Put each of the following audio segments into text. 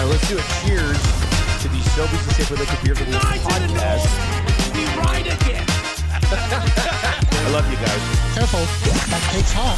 Let's do a cheers to the Sobeys and Safer Liquid Beer for the podcast. Be right again. I love you guys. Careful, that cake's hot.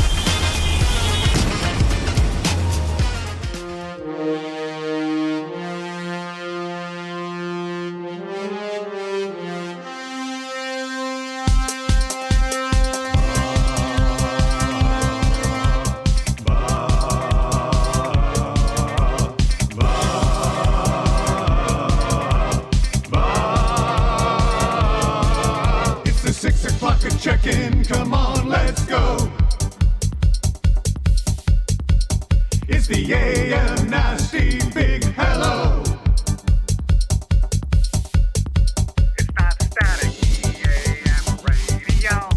Check-in, come on, let's go. It's the AM Nasty Big Hello. It's not static, AM radio.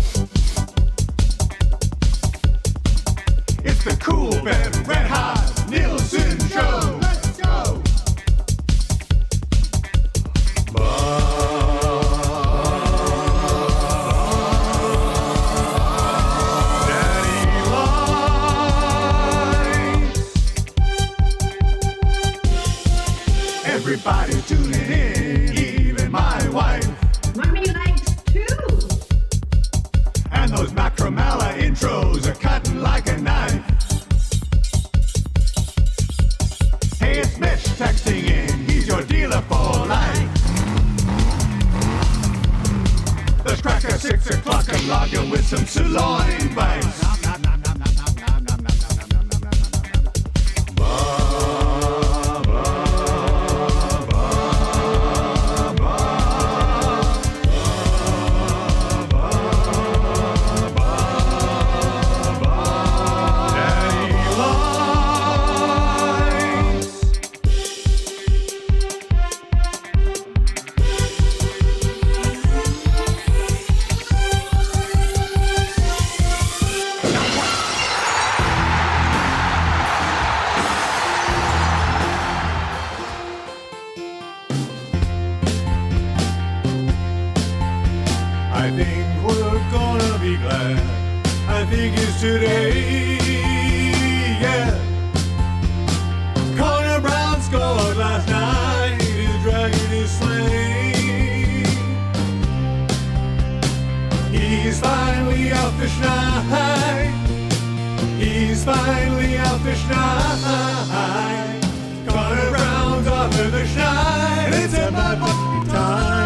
It's the Cool Ben Red Hot Nielson Show. Let's go. Everybody's tuning in, even my wife. Mommy likes too. And those Macromala intros are cutting like a knife. Hey, it's Mitch texting in, he's your dealer for life. Let's crack at 6 o'clock and log in with some sirloin bites. I think we're gonna be glad. I think it's today, yeah. Connor Brown scored last night. His dragon is slain. He's finally out the schneid. He's finally out the schneid. Connor Brown's off to the schneid. It's about fucking time.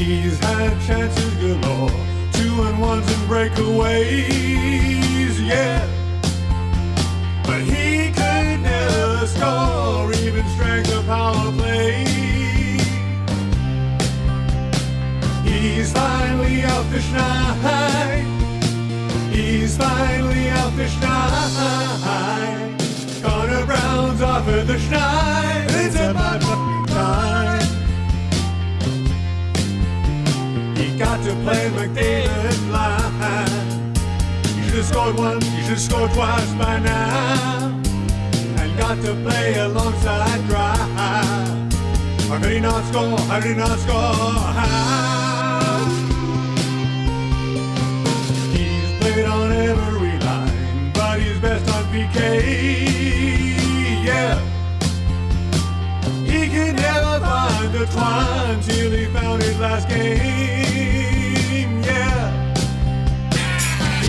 He's had chances galore, 2-1s and breakaways, yeah. But he could never score, even strength of power play. He's finally out the schneid. He's finally out the schneid. Connor Brown's off at the schneid. It's about fucking time. Got to play McDavid line. You should have scored once, you should have scored twice by now. And got to play alongside Drive. How could he not score? How did he not score? How? He's played on every line, but he's best on PK. Yeah. He could never find the twine till he found his last game.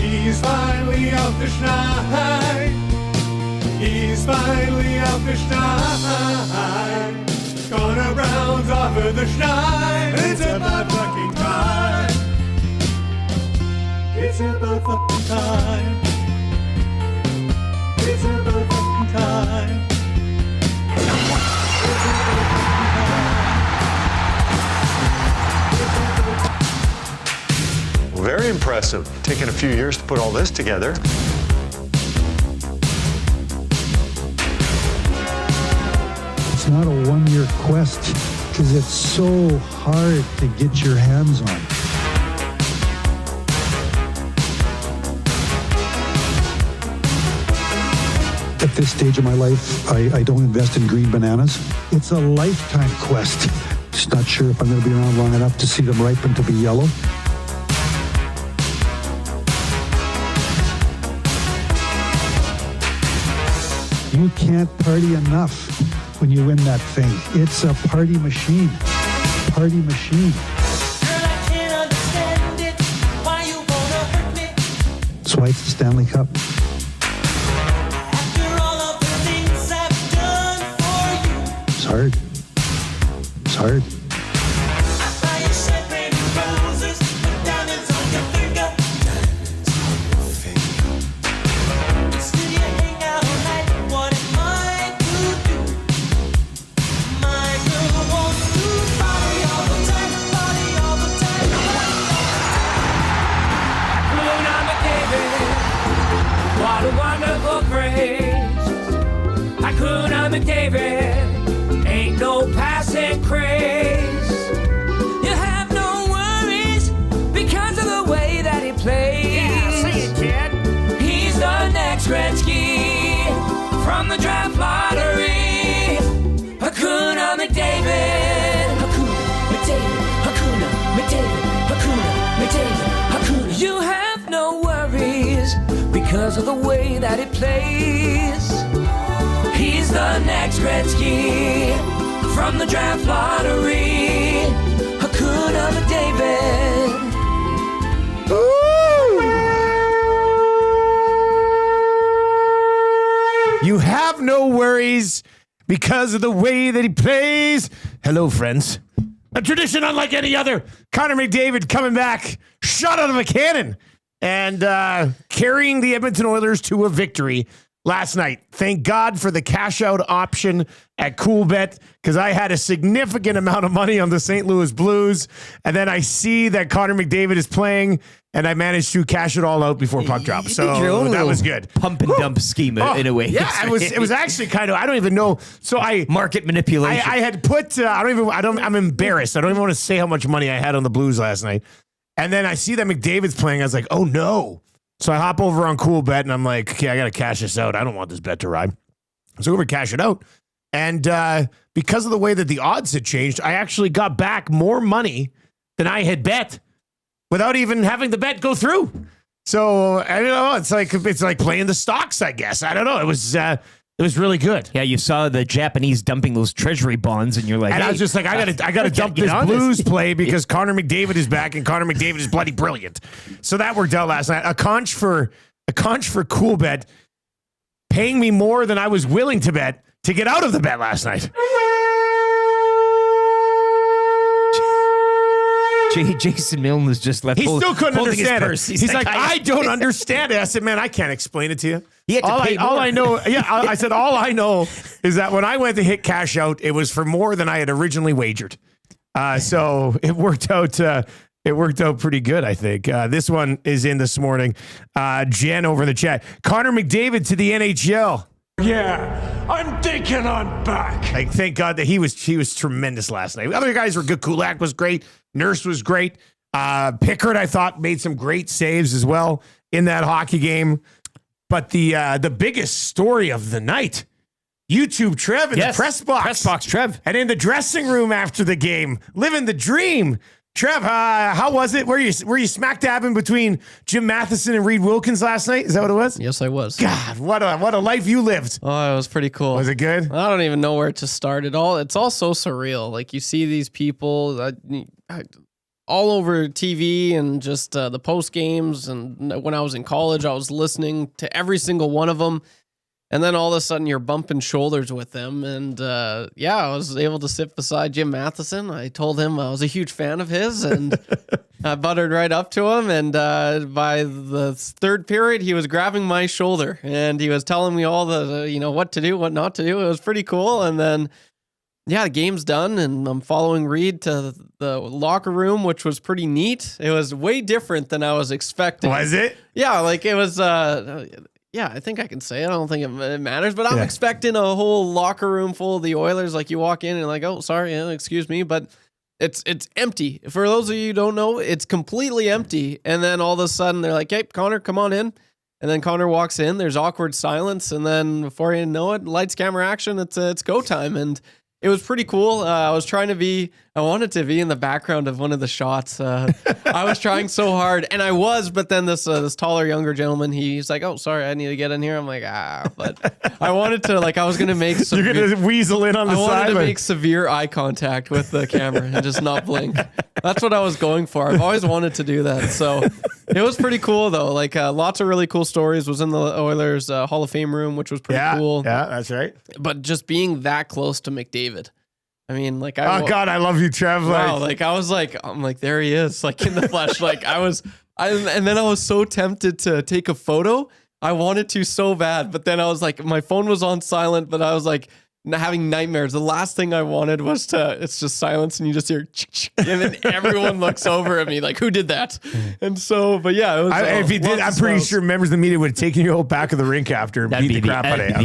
He's finally out the schneid. He's finally out the schneid. Connor Brown's off of the schneid. It's about fucking time. It's about fucking time. It's about fucking time. It's about fucking time. Very impressive. Taken a few years to put all this together. It's not a one-year quest because it's so hard to get your hands on. At this stage of my life, I don't invest in green bananas. It's a lifetime quest. Just not sure if I'm going to be around long enough to see them ripen to be yellow. You can't party enough when you win that thing. It's a party machine. Party machine. That's why it's the Stanley Cup. It's hard. It's hard. What a wonderful phrase. Hakuna McDavid, ain't no passing craze. You have no worries because of the way that he plays. Yeah, say it, kid. He's the next Gretzky from the draft lottery. Hakuna McDavid. Hakuna McDavid. Hakuna McDavid. Hakuna McDavid. Hakuna. You have no worries because of the way that he plays. He's the next Gretzky from the draft lottery. Hakuna McDavid. You have no worries because of the way that he plays. Hello, friends. A tradition unlike any other. Connor McDavid coming back, shot out of a cannon, and carrying the Edmonton Oilers to a victory last night. Thank God for the cash out option at CoolBet, because I had a significant amount of money on the St. Louis Blues, and then I see that Connor McDavid is playing, and I managed to cash it all out before puck drop. So that was good. Pump and dump scheme in a way. Yeah, it was actually kind of, I don't even know. So market manipulation. I had put, I'm embarrassed. I don't even want to say how much money I had on the Blues last night. And then I see that McDavid's playing. I was like, oh no. So I hop over on CoolBet and I'm like, okay, I got to cash this out. I don't want this bet to ride. So over cash it out. And because of the way that the odds had changed, I actually got back more money than I had bet without even having the bet go through. So I don't know. It's like playing the stocks, I guess. I don't know. It was really good. Yeah, you saw the Japanese dumping those treasury bonds, and you're like, and hey, I was just like, I gotta dump this Blues play because Connor McDavid is back, and Connor McDavid is bloody brilliant. So that worked out last night. A conch for CoolBet, paying me more than I was willing to bet to get out of the bet last night. Jason Milne was just left. He still couldn't understand it. He's like, I don't understand it. I said, man, I can't explain it to you. All I know, I said, all I know is that when I went to hit cash out, it was for more than I had originally wagered. So it worked out. It worked out pretty good, I think. This one is in this morning. Jen over in the chat. Connor McDavid to the NHL. Yeah, I'm thinking I'm back. Like, thank God that he was tremendous last night. The other guys were good. Kulak was great. Nurse was great. Pickard, I thought, made some great saves as well in that hockey game. But the biggest story of the night, YouTube Trev in the press box. Press box Trev. And in the dressing room after the game, living the dream. Trev, how was it? Were you smack dabbing between Jim Matheson and Reid Wilkins last night? Is that what it was? Yes, I was. God, what a life you lived. Oh, it was pretty cool. Was it good? I don't even know where to start at all. It's all so surreal. Like, you see these people all over TV and just the post games. And when I was in college, I was listening to every single one of them. And then all of a sudden you're bumping shoulders with them. And I was able to sit beside Jim Matheson. I told him I was a huge fan of his, and I buttered right up to him. And by the third period, he was grabbing my shoulder and he was telling me all the, what to do, what not to do. It was pretty cool. And then, the game's done and I'm following Reid to the locker room, which was pretty neat. It was way different than I was expecting. Was it? Yeah, like it was... I think I can say it. I don't think it matters, but I'm expecting a whole locker room full of the Oilers. Like, you walk in and like, oh, sorry, excuse me, but it's empty. For those of you who don't know, it's completely empty. And then all of a sudden they're like, hey, Connor, come on in. And then Connor walks in. There's awkward silence, and then before you know it, lights, camera, action. It's go time, and it was pretty cool. I was trying to be I wanted to be in the background of one of the shots. I was trying so hard, and I was, but then this taller, younger gentleman, he's like, "Oh, sorry, I need to get in here." I'm like, but I wanted to, I was gonna make some. You're gonna weasel in on the I wanted side. to make severe eye contact with the camera and just not blink. That's what I was going for. I've always wanted to do that. So it was pretty cool, though. Lots of really cool stories. Was in the Oilers Hall of Fame room, which was pretty cool. Yeah, that's right. But just being that close to McDavid. I mean, oh God, I love you, Trev. Wow, I'm like, there he is, in the flesh. And then I was so tempted to take a photo. I wanted to so bad, but then I was like, my phone was on silent, but I was like, having nightmares. The last thing I wanted was it's just silence and you just hear, and then everyone looks over at me like, who did that? And so, but yeah, it was, if you did, I'm pretty sure members of the media would have taken you out back of the rink after and beat the crap out of you.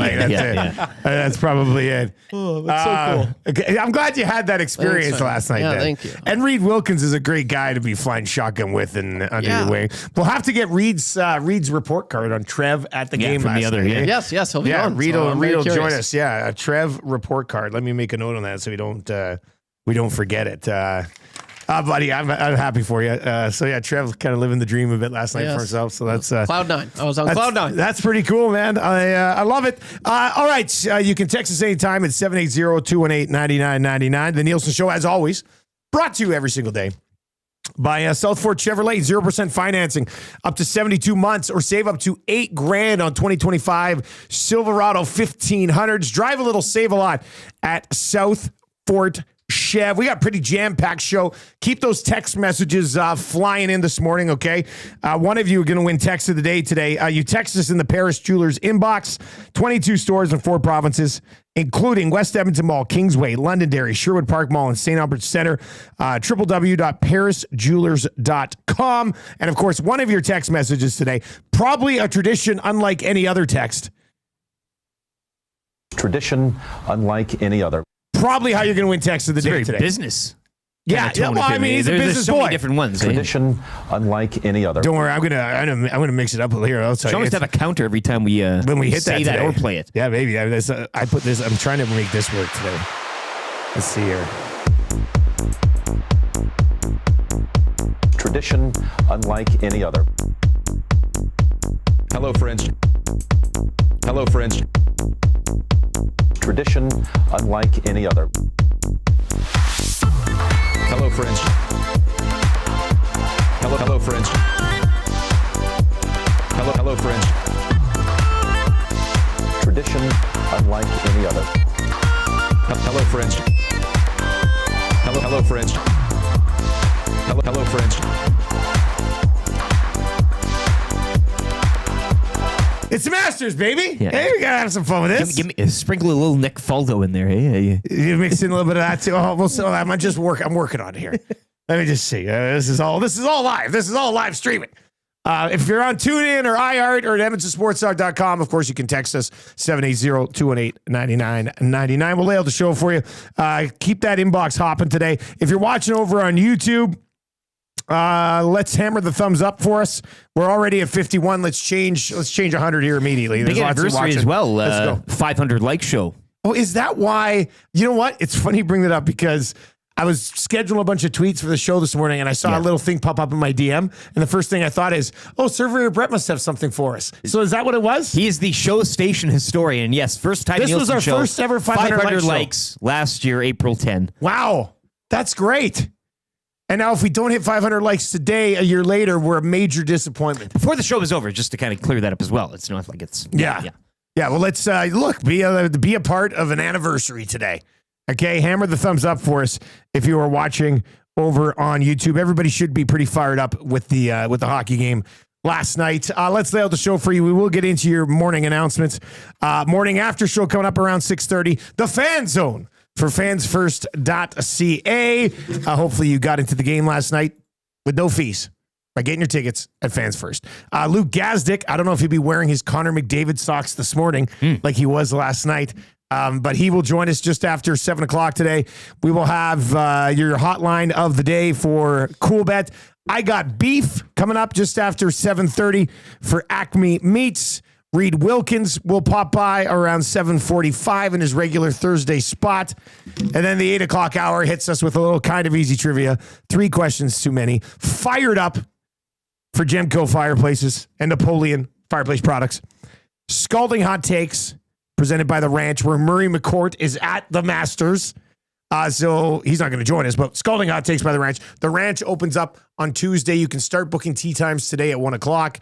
That's probably it. Oh, that's so cool. Okay. I'm glad you had that experience last night. Yeah, thank you. And Reid Wilkins is a great guy to be flying shotgun with and under your wing. We'll have to get Reid's report card on Trev at the game from last the other. night. Yes, he'll be on. Reid will join us. Yeah, a Trev report card. Let me make a note on that so we don't forget it. Buddy, I'm happy for you. Trev kind of living the dream a bit last night for himself. So that's cloud nine. I was on cloud nine. That's pretty cool, man. I love it. All right, you can text us anytime at 780-218-9999. The Nielsen Show, as always, brought to you every single day by South Fort Chevrolet. 0% financing up to 72 months, or save up to $8,000 on 2025 Silverado 1500s. Drive a little, save a lot at South Fort Chev. We got a pretty jam-packed show. Keep those text messages flying in this morning, okay? One of you are going to win text of the day today. You text us in the Paris Jewelers inbox. 22 stores in 4 provinces, including West Edmonton Mall, Kingsway, Londonderry, Sherwood Park Mall, and St. Albert Center. www.parisjewelers.com. And, of course, one of your text messages today, probably a tradition unlike any other text. Tradition unlike any other. Probably how you're going to win text of the day today. Business. Yeah, well, I mean, he's a business so boy. Many different ones. Tradition unlike any other. Don't worry, I'm gonna mix it up here. I'll tell you. Always have a counter every time we when we hit say that or play it. Yeah, maybe. I put this. I'm trying to make this work today. Let's see here. Tradition unlike any other. Hello, friends. Hello, friends. Tradition unlike any other. Hello, friends. Hello, friends. Hello, friends. Tradition unlike any other. Hello, friends. Hello, friends. Hello, friends. It's the Masters, baby. Yeah. Hey, we gotta have some fun with this. Give me sprinkle a little Nick Faldo in there. Hey, You mix in a little bit of that too. Oh, I'm working on it here. Let me just see. This is all live. This is all live streaming. If you're on TuneIn or iHeart or at EdmontonSportsTalk.com, of course, you can text us 780-218-9999. We'll lay out the show for you. Keep that inbox hopping today. If you're watching over on YouTube, let's hammer the thumbs up for us. We're already at 51. Let's change 100 here immediately. Big anniversary as well. Let's go. 500 like show. Oh, is that why? You know what? It's funny you bring that up because I was scheduling a bunch of tweets for the show this morning, and I saw a little thing pop up in my DM, and the first thing I thought is, Surveyor Brett must have something for us. So is that what it was? He is the show station historian. Yes, first time This was Nielsen our show. first ever 500 likes last year, April 10. Wow. That's great. And now if we don't hit 500 likes today, a year later, we're a major disappointment. Before the show is over, just to kind of clear that up as well. It's not like it's... Yeah, well, let's be a part of an anniversary today. Okay, hammer the thumbs up for us if you are watching over on YouTube. Everybody should be pretty fired up with the hockey game last night. Let's lay out the show for you. We will get into your morning announcements. Morning after show coming up around 6:30. The Fan Zone for fansfirst.ca. Hopefully you got into the game last night with no fees by getting your tickets at Fans First. Luke Gazdic, I don't know if he'll be wearing his Connor McDavid socks this morning like he was last night. But he will join us just after 7 o'clock today. We will have your hotline of the day for Cool Bet. I got beef coming up just after 7:30 for Acme Meats. Reid Wilkins will pop by around 7:45 in his regular Thursday spot. And then the 8 o'clock hour hits us with a little kind of easy trivia. 3 questions too many. Fired up for Gemco Fireplaces and Napoleon Fireplace Products. Scalding hot takes presented by The Ranch, where Murray McCourt is at the Masters. So he's not going to join us, but Scalding Hot Takes by The Ranch. The Ranch opens up on Tuesday. You can start booking tea times today at 1 o'clock.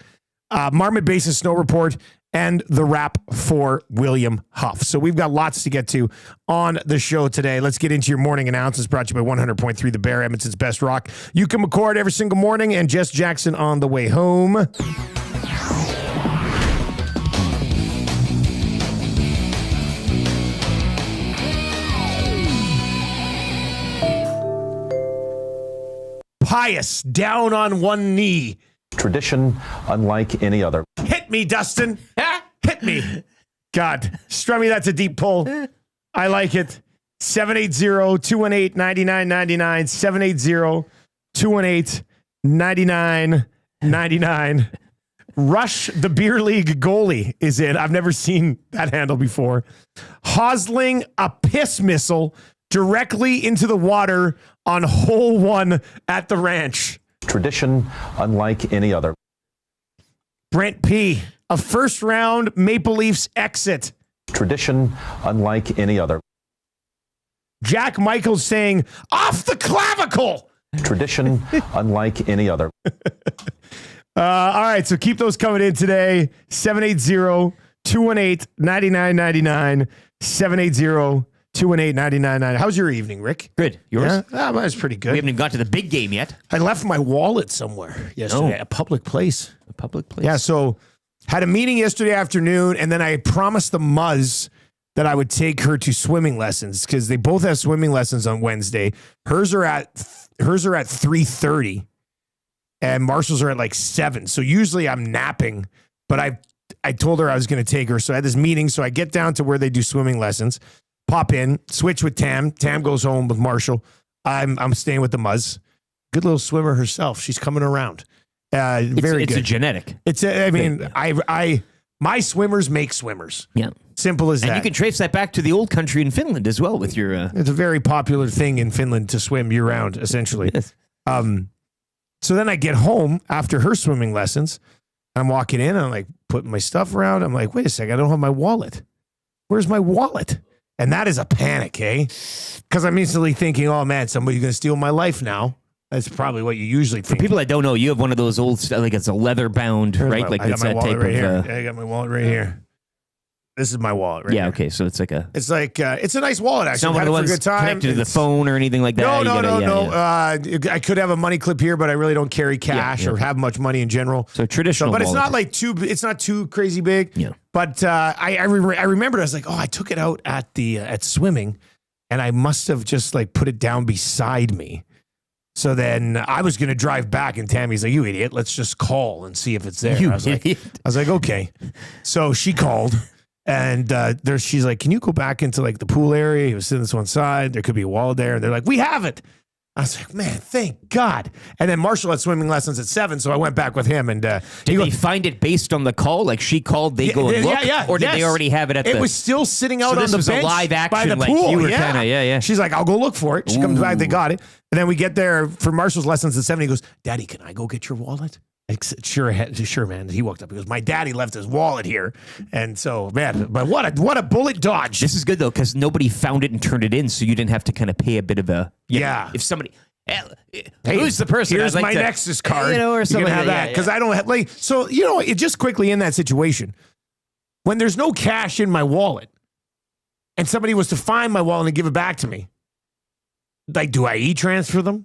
Marmot Basin Snow Report and the wrap for William Huff. So we've got lots to get to on the show today. Let's get into your morning announcements brought to you by 100.3 The Bear, Edmonton's best rock. You can record every single morning, and Jess Jackson on the way home. Pious, down on one knee. Tradition unlike any other. Hit me, Dustin. Hit me. God, Strummy, that's a deep pull. I like it. 780-218-9999. 780-218-9999. Rush, the beer league goalie, is in. I've never seen that handle before. Hosling a piss missile directly into the water on hole 1 at the ranch. Tradition unlike any other. Brent P., a first-round Maple Leafs exit. Tradition unlike any other. Jack Michaels saying, off the clavicle. Tradition unlike any other. All right, so keep those coming in today. 780-218-9999. 780-218-9999. How's your evening, Rick? Good. Yours? Yeah, mine's pretty good. We haven't even got to the big game yet. I left my wallet somewhere yesterday, a public place. A public place. Yeah, so had a meeting yesterday afternoon, and then I had promised the Muzz that I would take her to swimming lessons because they both have swimming lessons on Wednesday. Hers are at 3:30, and Marshall's are at like 7. So usually I'm napping, but I told her I was going to take her. So I had this meeting. So I get down to where they do swimming lessons, pop in, switch with Tam. Tam goes home with Marshall. I'm staying with the Muzz. Good little swimmer herself. She's coming around. Very good. It's a genetic. My swimmers make swimmers. Yeah. Simple as that. And you can trace that back to the old country in Finland as well with your... It's a very popular thing in Finland to swim year-round, essentially. Yes. So then I get home after her swimming lessons. I'm walking in, I'm like putting my stuff around. I'm like, wait a second, I don't have my wallet. Where's my wallet? And that is a panic, eh? Because I'm instantly thinking, oh man, somebody's going to steal my life now. That's probably what you usually think. For people that don't know, you have one of those old, like it's a leather bound, right? I got my wallet right here. I got my wallet right here. This is my wallet right here. Yeah, okay, so it's like a... It's a nice wallet, actually. It's not one of the ones connected to the phone or anything like that? No. I could have a money clip here, but I really don't carry cash or have much money in general. So traditional But wallet. it's not too crazy big. Yeah. But I remembered, I was like, I took it out at swimming, and I must have just like put it down beside me. So then I was going to drive back, and Tammy's like, you idiot, let's just call and see if it's there. I was like, okay. So she called. And she's like, can you go back into like the pool area? He was sitting this one side. There could be a wallet there. And they're like, we have it. I was like, man, thank God. And then Marshall had swimming lessons at 7, so I went back with him. And did they find it based on the call? Like she called, they go and look? Or did they already have it at the... It was still sitting out on the bench a live action, by the like pool. You were kinda, She's like, I'll go look for it. She comes back, they got it. And then we get there for Marshall's lessons at 7. He goes, Daddy, can I go get your wallet? Sure, man. He walked up. He goes, my daddy left his wallet here. And so, man, but what a bullet dodge. This is good, though, because nobody found it and turned it in, so you didn't have to kind of pay a bit of a... Yeah. If somebody... who's the person? Here's my Nexus card. Or something. You can have that. Because I don't have... like. So, it just quickly in that situation, when there's no cash in my wallet, and somebody was to find my wallet and give it back to me, like, do I e-transfer them?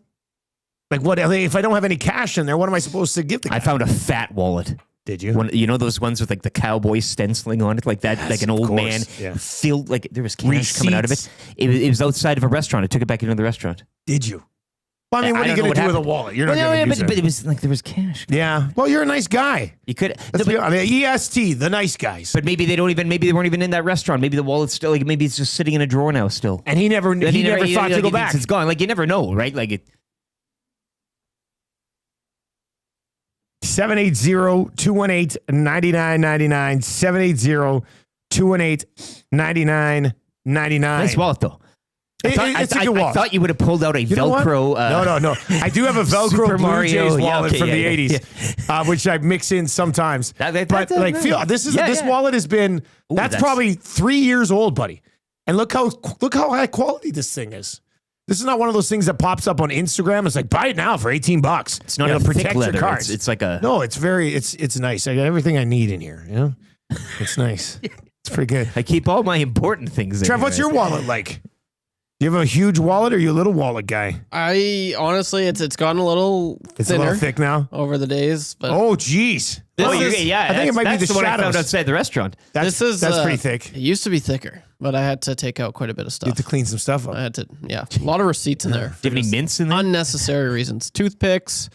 Like, what if I don't have any cash in there? What am I supposed to give the guy? I found a fat wallet. Did you? Those ones with like the cowboy stenciling on it, like that, like an old man filled, like there was cash coming out of it. It was outside of a restaurant. I took it back into the restaurant. Did you? Well, I mean, what are you going to do with a wallet? You're not going to use it. But it was like there was cash. Yeah. Well, you're a nice guy. You could. EST, the nice guys. But maybe they weren't even in that restaurant. Maybe the wallet's still, like maybe it's just sitting in a drawer now still. And he never thought to go back. It's gone. Like you never know, right? Like it. 780-218-9999. 780-218-9999. Nice wallet, though. It's a good wallet. I thought you would have pulled out a Velcro. No. I do have a Velcro Super Blue Mario. Jays wallet Okay, from yeah, the yeah, 80s, which I mix in sometimes. This wallet has been, that's probably 3 years old, buddy. And look how high quality this thing is. This is not one of those things that pops up on Instagram. It's like, buy it now for $18. It's not It'll a thick protect your leather. cards. It's like a... No, it's nice. I got everything I need in here. You know, it's nice. It's pretty good. I keep all my important things in Trev, here, what's your wallet like? Do you have a huge wallet or are you a little wallet guy? I honestly, it's gotten a little It's thinner a little thick now. over the days. But Oh, geez. This Oh, is- I think it might be the one I found shadows. outside the restaurant. this is That's pretty thick. It used to be thicker, but I had to take out quite a bit of You stuff. have to clean some stuff up. I had to, a lot of receipts in there. Do you have any mints in there? Unnecessary reasons. Toothpicks.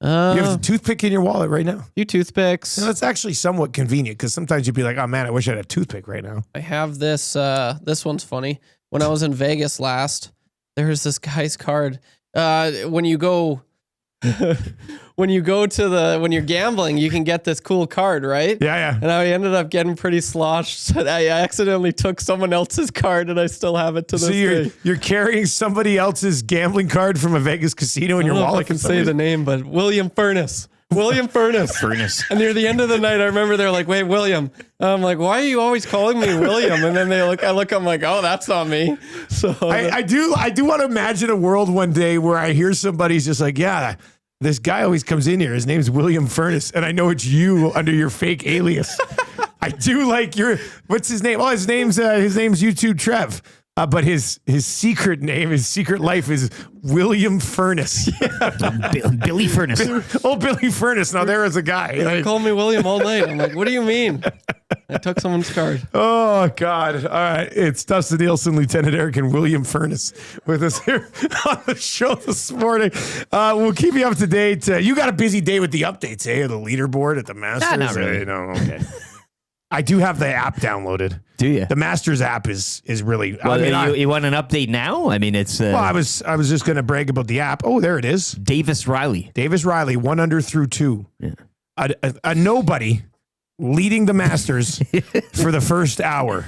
You have a toothpick in your wallet right now. Few toothpicks. Now, that's actually somewhat convenient because sometimes you'd be like, oh man, I wish I had a toothpick right now. I have this. This one's funny. When I was in Vegas last, there was this guy's card. When you go, when you're gambling, you can get this cool card, right? Yeah. And I ended up getting pretty sloshed. I accidentally took someone else's card, and I still have it to this So day. you're carrying somebody else's gambling card from a Vegas casino in your I don't know if wallet. I can say the name, but William Furnace. William Furnace. And near the end of the night, I remember they're like, "Wait, William." I'm like, "Why are you always calling me William?" And then I look, I'm like, "Oh, that's not me." So I do want to imagine a world one day where I hear somebody's just like, yeah, this guy always comes in here. His name's William Furnace, and I know it's you under your fake alias. I do like what's his name? Oh, his name's YouTube Trev. But his secret name, his secret life is William Furnace. Billy Furnace. Oh, Billy Furnace. Now there is a guy. they called me William all night. I'm like, "What do you mean?" I took someone's card. Oh, God. All right. It's Dustin Nielsen, Lieutenant Eric, and William Furnace with us here on the show this morning. We'll keep you up to date. You got a busy day with the updates, eh? The leaderboard at the Masters? Not really. No, okay. I do have the app downloaded. Do you? The Masters app is really... Well, you want an update now? I mean, it's... I was just going to brag about the app. Oh, there it is. Davis Riley. 1 under through 2. Yeah. A nobody leading the Masters for the first hour.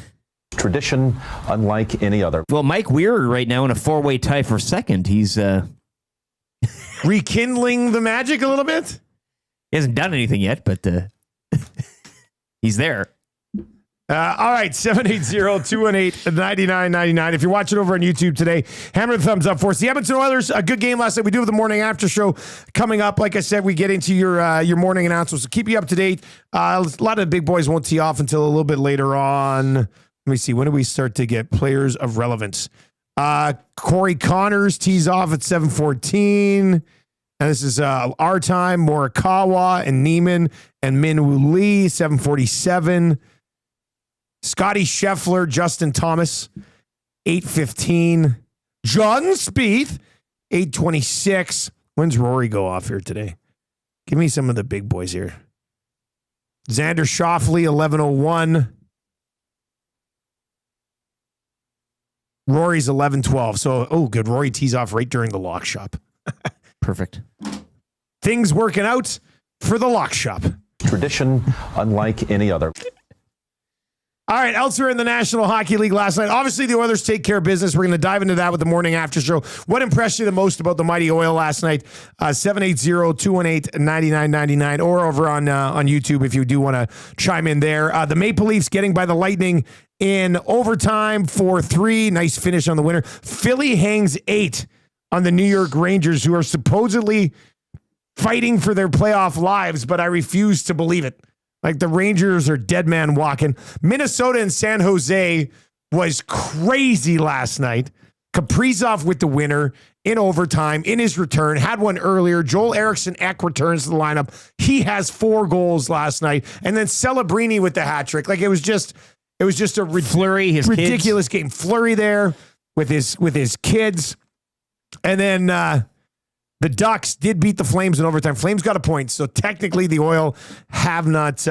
Tradition unlike any other. Well, Mike Weir right now in a 4-way tie for second. He's Rekindling the magic a little bit? he hasn't done anything yet, but he's there. All right, 780-218-9999. If you're watching over on YouTube today, hammer the thumbs up for us. The Edmonton Oilers, a good game last night. We do have the morning after show coming up. Like I said, we get into your morning announcements. So keep you up to date. A lot of the big boys won't tee off until a little bit later on. Let me see. When do we start to get players of relevance? Corey Connors tees off at 7:14. And this is our time. Morikawa and Neiman and Minwoo Lee, 7:47. Scotty Scheffler, Justin Thomas, 8:15. John Spieth, 8:26. When's Rory go off here today? Give me some of the big boys here. Xander Schauffele, 11:01. Rory's 11:12. So, good. Rory tees off right during the lock shop. Perfect. Things working out for the lock shop. Tradition unlike any other. All right, elsewhere in the National Hockey League last night, obviously the Oilers take care of business. We're going to dive into that with the morning after show. What impressed you the most about the Mighty Oil last night? 780-218-9999 or over on YouTube if you do want to chime in there. The Maple Leafs getting by the Lightning in overtime 4-3. Nice finish on the winner. Philly hangs 8 on the New York Rangers, who are supposedly fighting for their playoff lives, but I refuse to believe it. Like the Rangers are dead man walking. Minnesota and San Jose was crazy last night. Kaprizov with the winner in overtime in his return. Had one earlier. Joel Eriksson-Ek returns to the lineup. He has 4 goals last night. And then Celebrini with the hat trick. Like it was just a Fleury, his ridiculous game. Fleury there with his kids. And then the Ducks did beat the Flames in overtime. Flames got a point, so technically the Oil have not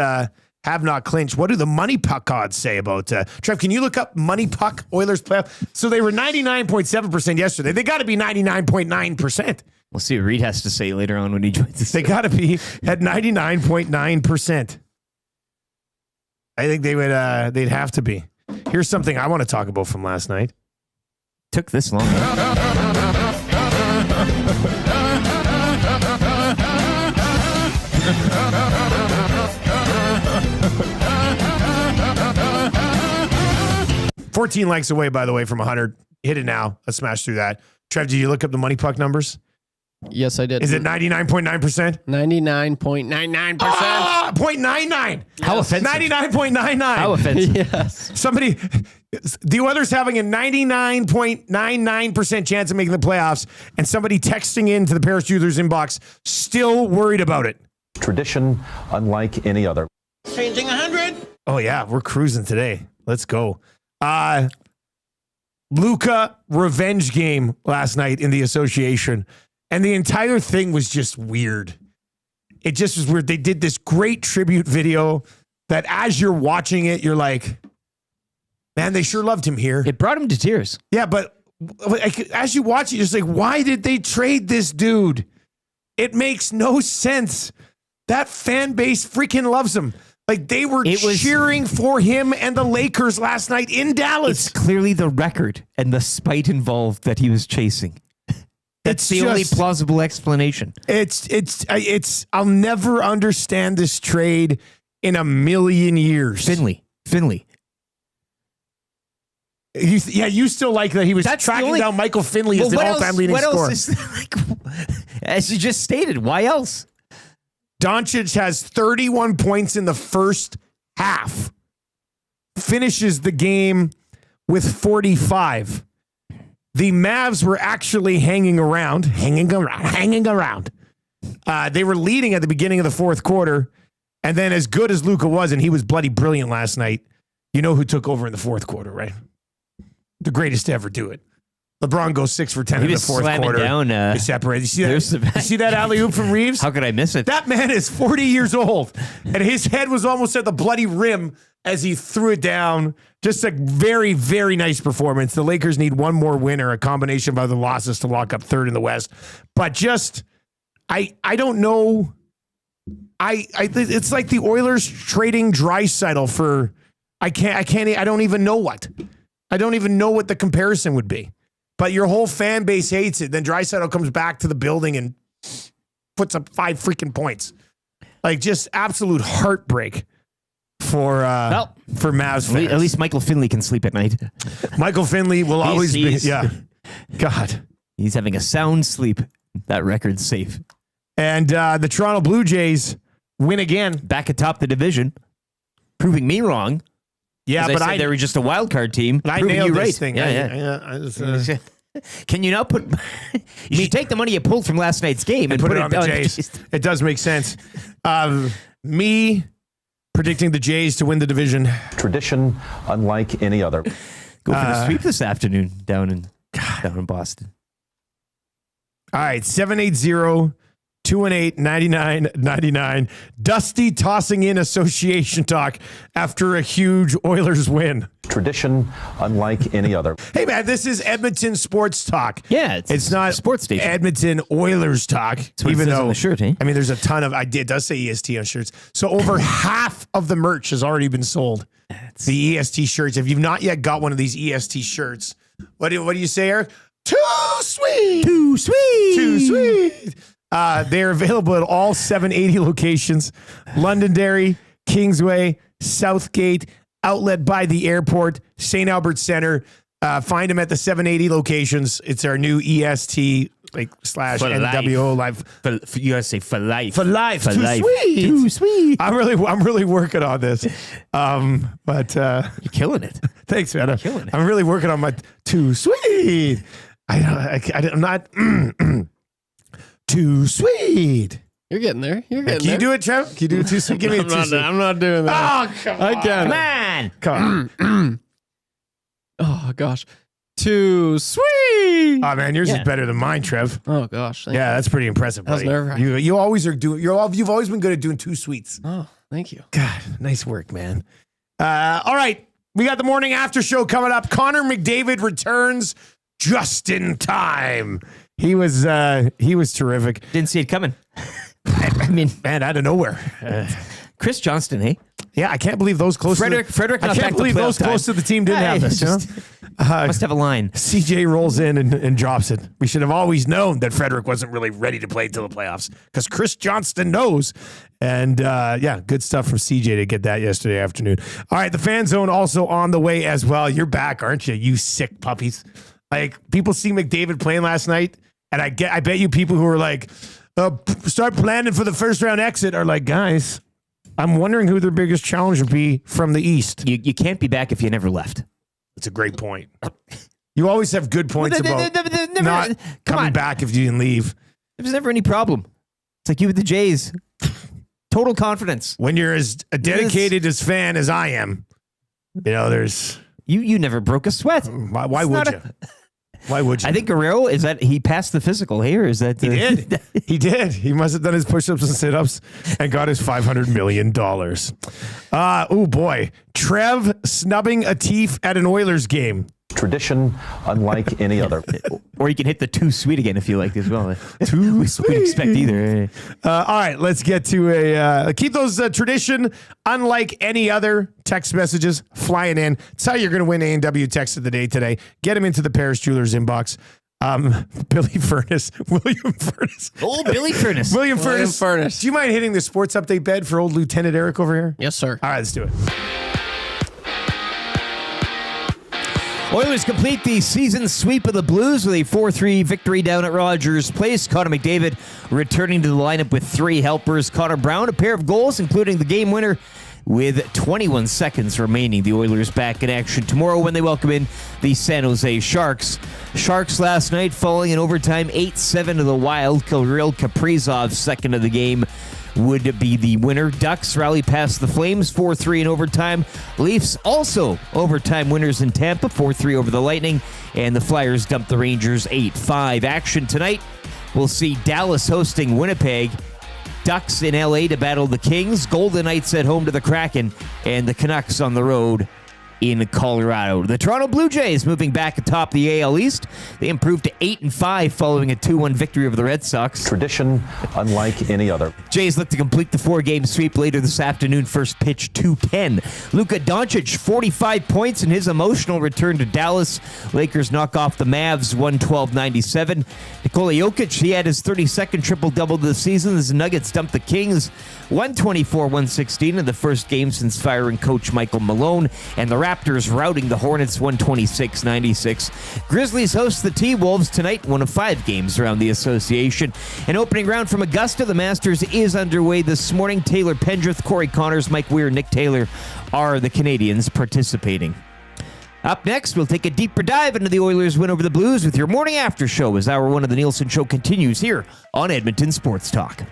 have not clinched. What do the money puck odds say about Trev? Can you look up money puck Oilers playoff? So they were 99.7% yesterday. They got to be 99.9%. We'll see what Reid has to say later on when he joins us. They got to be at 99.9%. I think they would. They'd have to be. Here's something I want to talk about from last night. Took this long. 14 likes away, by the way, from 100. Hit it now. Let's smash through that. Trev, did you look up the money puck numbers? Yes, I did. Is it 99.9%? 99.99%. 0.99. How offensive. 99.99. How offensive. Yes. Somebody, the Oilers having a 99.99% chance of making the playoffs, and somebody texting into the Paris Jewelers inbox, still worried about it. Tradition unlike any other. Changing 100. Oh, yeah, we're cruising today. Let's go. Luka revenge game last night in the association, and the entire thing was just weird. It just was weird. They did this great tribute video that as you're watching it, you're like, man, they sure loved him here. It brought him to tears. Yeah, but as you watch it, you're just like, why did they trade this dude? It makes no sense. That fan base freaking loves him. Like, they were cheering for him and the Lakers last night in Dallas. It's clearly the record and the spite involved that he was chasing. That's the only plausible explanation. I'll never understand this trade in a million years. Finley. You still like that he was tracking down Michael Finley as the all-time leading scorer. What else is, as you just stated, why else? Doncic has 31 points in the first half. Finishes the game with 45. The Mavs were actually hanging around. They were leading at the beginning of the fourth quarter. And then as good as Luka was, and he was bloody brilliant last night, you know who took over in the fourth quarter, right? The greatest to ever do it. LeBron goes 6 for 10 in the fourth quarter. They separate. You see that alley-oop from Reeves? How could I miss it? That man is 40 years old, and his head was almost at the bloody rim as he threw it down. Just a very, very nice performance. The Lakers need one more win or a combination of other losses to lock up third in the West. But just, I don't know. It's like the Oilers trading Draisaitl for, I don't even know what. I don't even know what the comparison would be. But your whole fan base hates it. Then Draisaitl comes back to the building and puts up 5 freaking points. Like, just absolute heartbreak for Mavs fans. At least Michael Finley can sleep at night. Michael Finley will always be. Yeah. God. He's having a sound sleep. That record's safe. And the Toronto Blue Jays win again. Back atop the division. Proving me wrong. Yeah, but they were just a wild card team. But I nailed this thing. Can you not put? You should take the money you pulled from last night's game and put it on the Jays. It does make sense. Me predicting the Jays to win the division. Tradition unlike any other. Go for the sweep this afternoon down in Boston. All right, 780-218-9999. Dusty tossing in association talk after a huge Oilers win. Tradition unlike any other. Hey, man, this is Edmonton Sports Talk. Yeah, it's not sports station. Edmonton Oilers Talk. Even though on the shirt, I mean, there's a ton of. It does say EST on shirts. So over half of the merch has already been sold. The EST shirts. If you've not yet got one of these EST shirts, what do you say, Eric? Too sweet. Too sweet. Too sweet. They're available at all 780 locations. Londonderry, Kingsway, Southgate, Outlet by the Airport, St. Albert Center. Find them at the 780 locations. It's our new EST slash NWO life. You gotta say for life. For life. For Too life. sweet. Too sweet. I'm really working on this. But you're killing it. Thanks, man. You're killing it. I'm really working on my too sweet. I'm not too sweet. You're getting there. Can you do it, Trev? Can you do it too sweet? Give me a too sweet. I'm not doing that. Oh, come on. Come on. Oh, gosh. Too sweet. Oh, man, yours is better than mine, Trev. Oh, gosh. Yeah, that's pretty impressive, buddy. That was nerve-wracking. You always are doing. You've always been good at doing two sweets. Oh. Thank you. God, nice work, man. All right. We got the morning after show coming up. Connor McDavid returns just in time. He was terrific. Didn't see it coming. I mean, Man, out of nowhere. Chris Johnston, hey? Yeah, I can't believe those close. Frederick I not can't back to believe playoff those close to time. the team didn't have this. Just- must have a line. CJ rolls in and drops it. We should have always known that Frederick wasn't really ready to play until the playoffs because Chris Johnston knows. And yeah, good stuff from CJ to get that yesterday afternoon. All right, the Fan Zone also on the way as well. You're back, aren't you? You sick puppies. Like, people see McDavid playing last night, and I bet you people who are like, start planning for the first round exit are like, guys, I'm wondering who their biggest challenge would be from the East. You can't be back if you never left. That's a great point. You always have good points about not come coming on. back if you didn't leave. There was never any problem. It's like you with the Jays. Total confidence. When you're as a dedicated as fan as I am, you know, there's... You never broke a sweat. Why would you? Why would you? I think Guerrero, is that he passed the physical here? Is that He did. He did. He must have done his push-ups and sit-ups and got his $500 million. Oh, boy. Trev snubbing a teeth at an Oilers game. Tradition unlike any other. Or you can hit the too sweet again if you like as well. Too sweet. Wouldn't expect either. All right, let's get to keep those tradition unlike any other text messages flying in. It's how you're going to win A&W text of the day today. Get them into the Paris Jewelers inbox. Billy Furness, William Furness. Oh, Billy Furness. William William Furness. Furness. Do you mind hitting the sports update bed for old Lieutenant Eric over here? Yes, sir. All right, let's do it. Oilers complete the season sweep of the Blues with a 4-3 victory down at Rogers Place. Connor McDavid returning to the lineup with 3 helpers. Connor Brown, a pair of goals, including the game winner with 21 seconds remaining. The Oilers back in action tomorrow when they welcome in the San Jose Sharks. Sharks last night falling in overtime 8-7 to the Wild. Kirill Kaprizov, second of the game, would be the winner. Ducks rally past the Flames 4-3 in overtime. Leafs also overtime winners in Tampa 4-3 over the Lightning. And the Flyers dumped the Rangers 8-5. Action tonight, we'll see Dallas hosting Winnipeg. Ducks in LA to battle the Kings. Golden Knights at home to the Kraken. And the Canucks on the road in Colorado. The Toronto Blue Jays moving back atop the AL East. They improved to 8-5 following a 2-1 victory over the Red Sox. Tradition unlike any other. Jays look to complete the 4-game sweep later this afternoon. First pitch 2:10. Luka Doncic 45 points in his emotional return to Dallas. Lakers knock off the Mavs 112-97. Nikola Jokic, he had his 32nd triple-double this season as the Nuggets dumped the Kings 124-116 in the first game since firing coach Michael Malone. And the Raptors routing the Hornets 126-96. Grizzlies host the T-Wolves tonight, one of 5 games around the association. An opening round from Augusta. The Masters is underway this morning. Taylor Pendrith, Corey Connors, Mike Weir, Nick Taylor are the Canadians participating. Up next, we'll take a deeper dive into the Oilers' win over the Blues with your morning after show as Hour 1 of the Nielson Show continues here on Edmonton Sports Talk.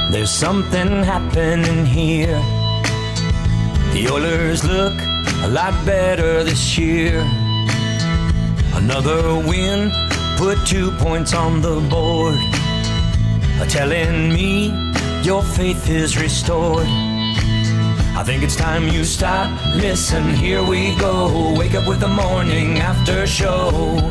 There's something happening here. The Oilers look a lot better this year. Another win, put 2 points on the board. Telling me your faith is restored. I think it's time you stop, listen, here we go. Wake up with the morning after show.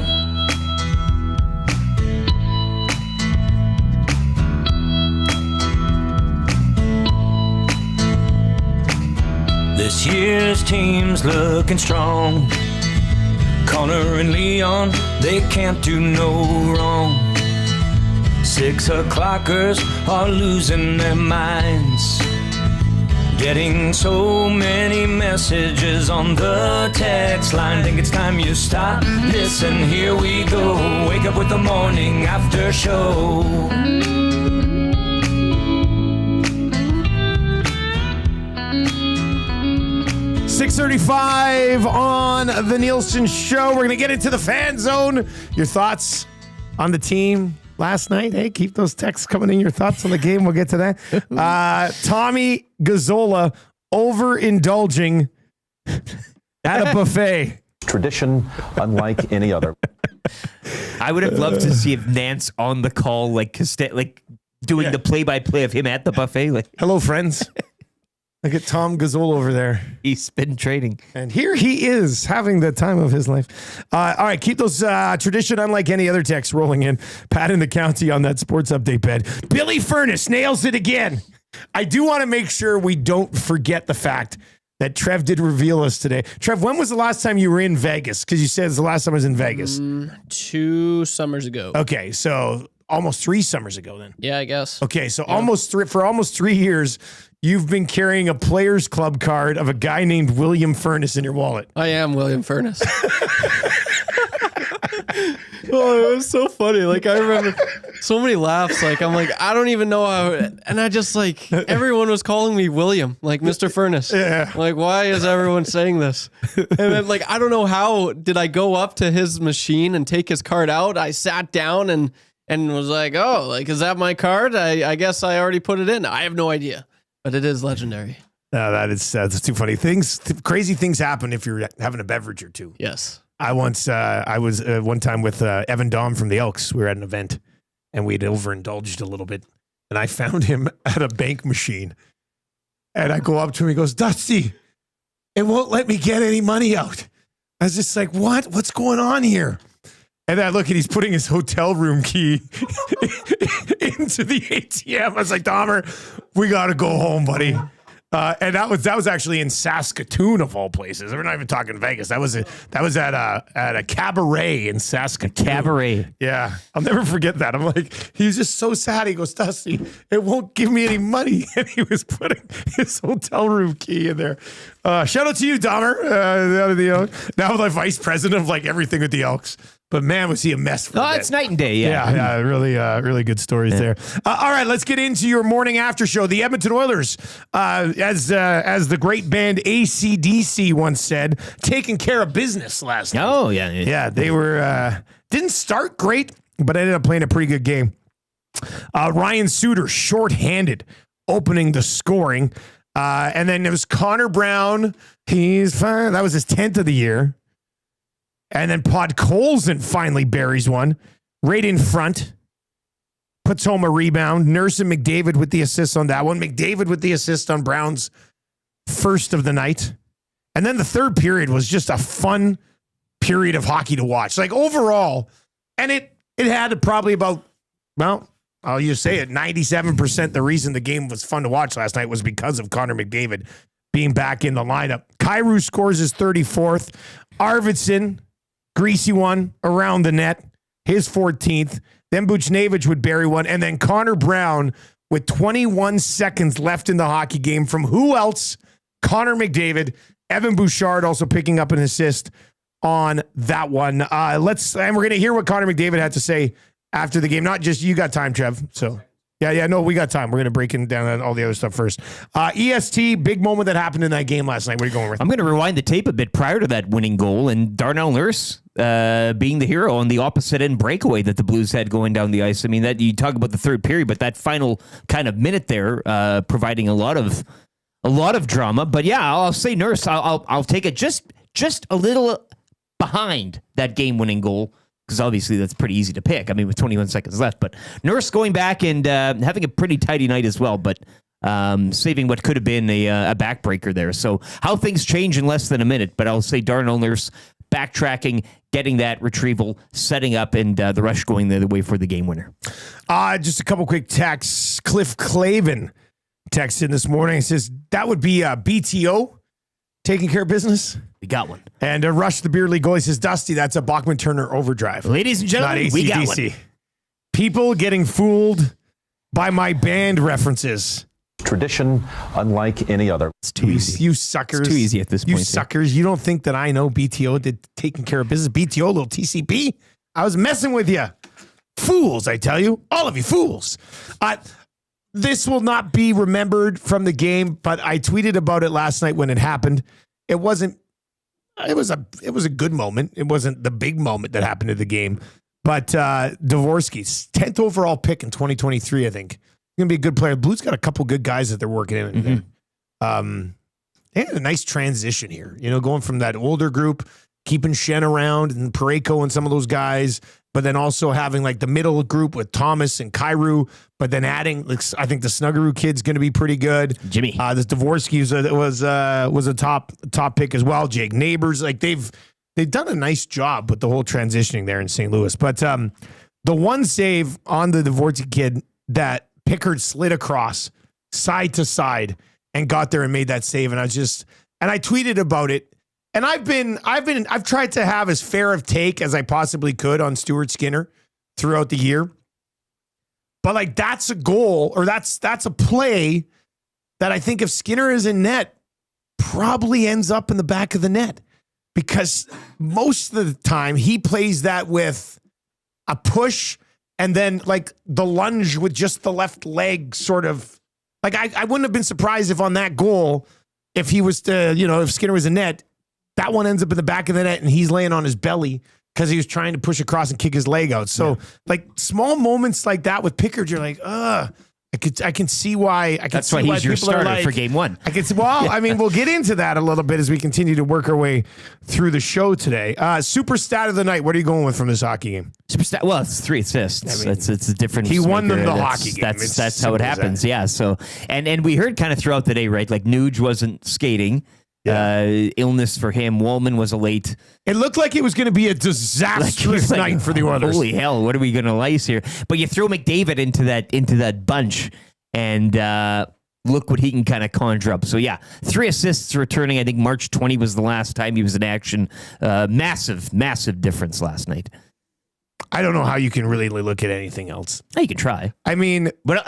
This year's team's looking strong. Connor and Leon, they can't do no wrong. 6 o'clockers are losing their minds. Getting so many messages on the text line. Think it's time you stop, listen, here we go. Wake up with the morning after show. 6:35 on the Nielson Show. We're going to get into the Fan Zone. Your thoughts on the team last night? Hey, keep those texts coming in. Your thoughts on the game. We'll get to that. Tommy Gazzola overindulging at a buffet. Tradition unlike any other. I would have loved to see if Nance on the call, like doing the play-by-play of him at the buffet. Like, hello, friends. Look at Tom Gazol over there. He's been trading. And here he is having the time of his life. All right, keep those tradition unlike any other texts rolling in. Pat in the county on that sports update bed. Billy Furness nails it again. I do want to make sure we don't forget the fact that Trev did reveal us today. Trev, when was the last time you were in Vegas? Because you said it's the last time I was in Vegas. 2 summers ago. Okay, so almost 3 summers ago then. Yeah, I guess. Okay, so for almost 3 years, you've been carrying a Players Club card of a guy named William Furness in your wallet. I am William Furness. Oh, it was so funny. Like, I remember so many laughs. Like, I'm like, I don't even know how. And I just, like, everyone was calling me William, like Mr. Furness. Yeah. Like, why is everyone saying this? And then, like, I don't know how did I go up to his machine and take his card out. I sat down and was like, oh, like, is that my card? I guess I already put it in. I have no idea. But it is legendary. No, that's too funny. Crazy things happen if you're having a beverage or two. Yes. I was one time with Evan Dom from the Elks. We were at an event and we'd overindulged a little bit. And I found him at a bank machine. And I go up to him. He goes, Dusty, it won't let me get any money out. I was just like, what? What's going on here? And then I look and he's putting his hotel room key into the ATM. I was like, Dahmer, we got to go home, buddy. And that was actually in Saskatoon of all places. We're not even talking Vegas. That was at a cabaret in Saskatoon. Cabaret. Yeah, I'll never forget that. I'm like, he's just so sad. He goes, Dusty, it won't give me any money, and he was putting his hotel room key in there. Shout out to you, Dahmer, now the vice president of like everything with the Elks. But man, was he a mess for a bit. It's night and day. Yeah. Really good stories there. All right, let's get into your morning after show. The Edmonton Oilers, as the great band AC/DC once said, taking care of business last night. Oh, yeah. Yeah, they were didn't start great, but ended up playing a pretty good game. Ryan Suter, shorthanded, opening the scoring. And then it was Connor Brown. He's fine. That was his 10th of the year. And then Podkolzin finally buries one right in front. Puts home a rebound. Nurse and McDavid with the assist on that one. McDavid with the assist on Brown's first of the night. And then the third period was just a fun period of hockey to watch. Like overall, and it had probably about, well, I'll just say it, 97% the reason the game was fun to watch last night was because of Connor McDavid being back in the lineup. Kyrou scores his 34th. Arvidsson, greasy one around the net, his 14th. Then Buchnevich would bury one. And then Connor Brown with 21 seconds left in the hockey game from who else? Connor McDavid. Evan Bouchard also picking up an assist on that one. And we're going to hear what Connor McDavid had to say after the game. Not just you got time, Trev. So no, we got time. We're going to break down all the other stuff first. EST, big moment that happened in that game last night. What are you going with? I'm going to rewind the tape a bit prior to that winning goal, and Darnell Nurse being the hero on the opposite end breakaway that the Blues had going down the ice. I mean, that you talk about the third period, but that final kind of minute there, providing a lot of drama. But yeah, I'll say Nurse. I'll take it just a little behind that game-winning goal. Because obviously that's pretty easy to pick. I mean, with 21 seconds left. But Nurse going back and having a pretty tidy night as well, but saving what could have been a backbreaker there. So how things change in less than a minute. But I'll say Darnell Nurse backtracking, getting that retrieval, setting up, and the rush going the other way for the game winner. Just a couple quick texts. Cliff Clavin texted in this morning. He says, that would be BTO taking care of business. We got one. And Rush the Beer League goalie says, Dusty, that's a Bachman Turner overdrive. Ladies and gentlemen, we got one. People getting fooled by my band references. Tradition unlike any other. It's too easy. You suckers. It's too easy at this point. You suckers. You don't think that I know BTO did taking care of business? BTO, little TCP? I was messing with you. Fools, I tell you. All of you fools. This will not be remembered from the game, but I tweeted about it last night when it happened. It was a good moment. It wasn't the big moment that happened in the game. But Dvorsky's 10th overall pick in 2023, I think. He's going to be a good player. Blues got a couple good guys that they're working in. they had a nice transition here. Going from that older group, keeping Shen around and Parayko and some of those guys, but then also having like the middle group with Thomas and Kyrou, but then adding, I think the Snuggerud kid's going to be pretty good. Jimmy. This Dvorsky was a top pick as well. Jake Neighbors, like they've done a nice job with the whole transitioning there in St. Louis. But the one save on the Dvorsky kid that Pickard slid across side to side and got there and made that save, and I tweeted about it. And I've tried to have as fair of take as I possibly could on Stuart Skinner throughout the year. But like that's a goal, or that's a play that I think if Skinner is in net, probably ends up in the back of the net. Because most of the time he plays that with a push and then like the lunge with just the left leg sort of. Like I wouldn't have been surprised if on that goal, if he was to, if Skinner was in net, that one ends up in the back of the net and he's laying on his belly because he was trying to push across and kick his leg out. So like small moments like that with Pickard, you're like, I can see why. That's why he's your starter for game one. I mean, we'll get into that a little bit as we continue to work our way through the show today. Super stat of the night. What are you going with from this hockey game? Super stat. Well, it's 3 assists. I mean, it's a different. He won them the hockey game. That's how it happens. Yeah. So and we heard kind of throughout the day, right? Like Nuge wasn't skating. Yeah. Illness for him. Wallman was a late. It looked like it was going to be a disastrous night for the Oilers. Holy hell! What are we going to lice here? But you throw McDavid into that bunch, and look what he can kind of conjure up. So yeah, 3 assists returning. I think March 20 was the last time he was in action. Massive difference last night. I don't know how you can really look at anything else. No, you can try. I mean, but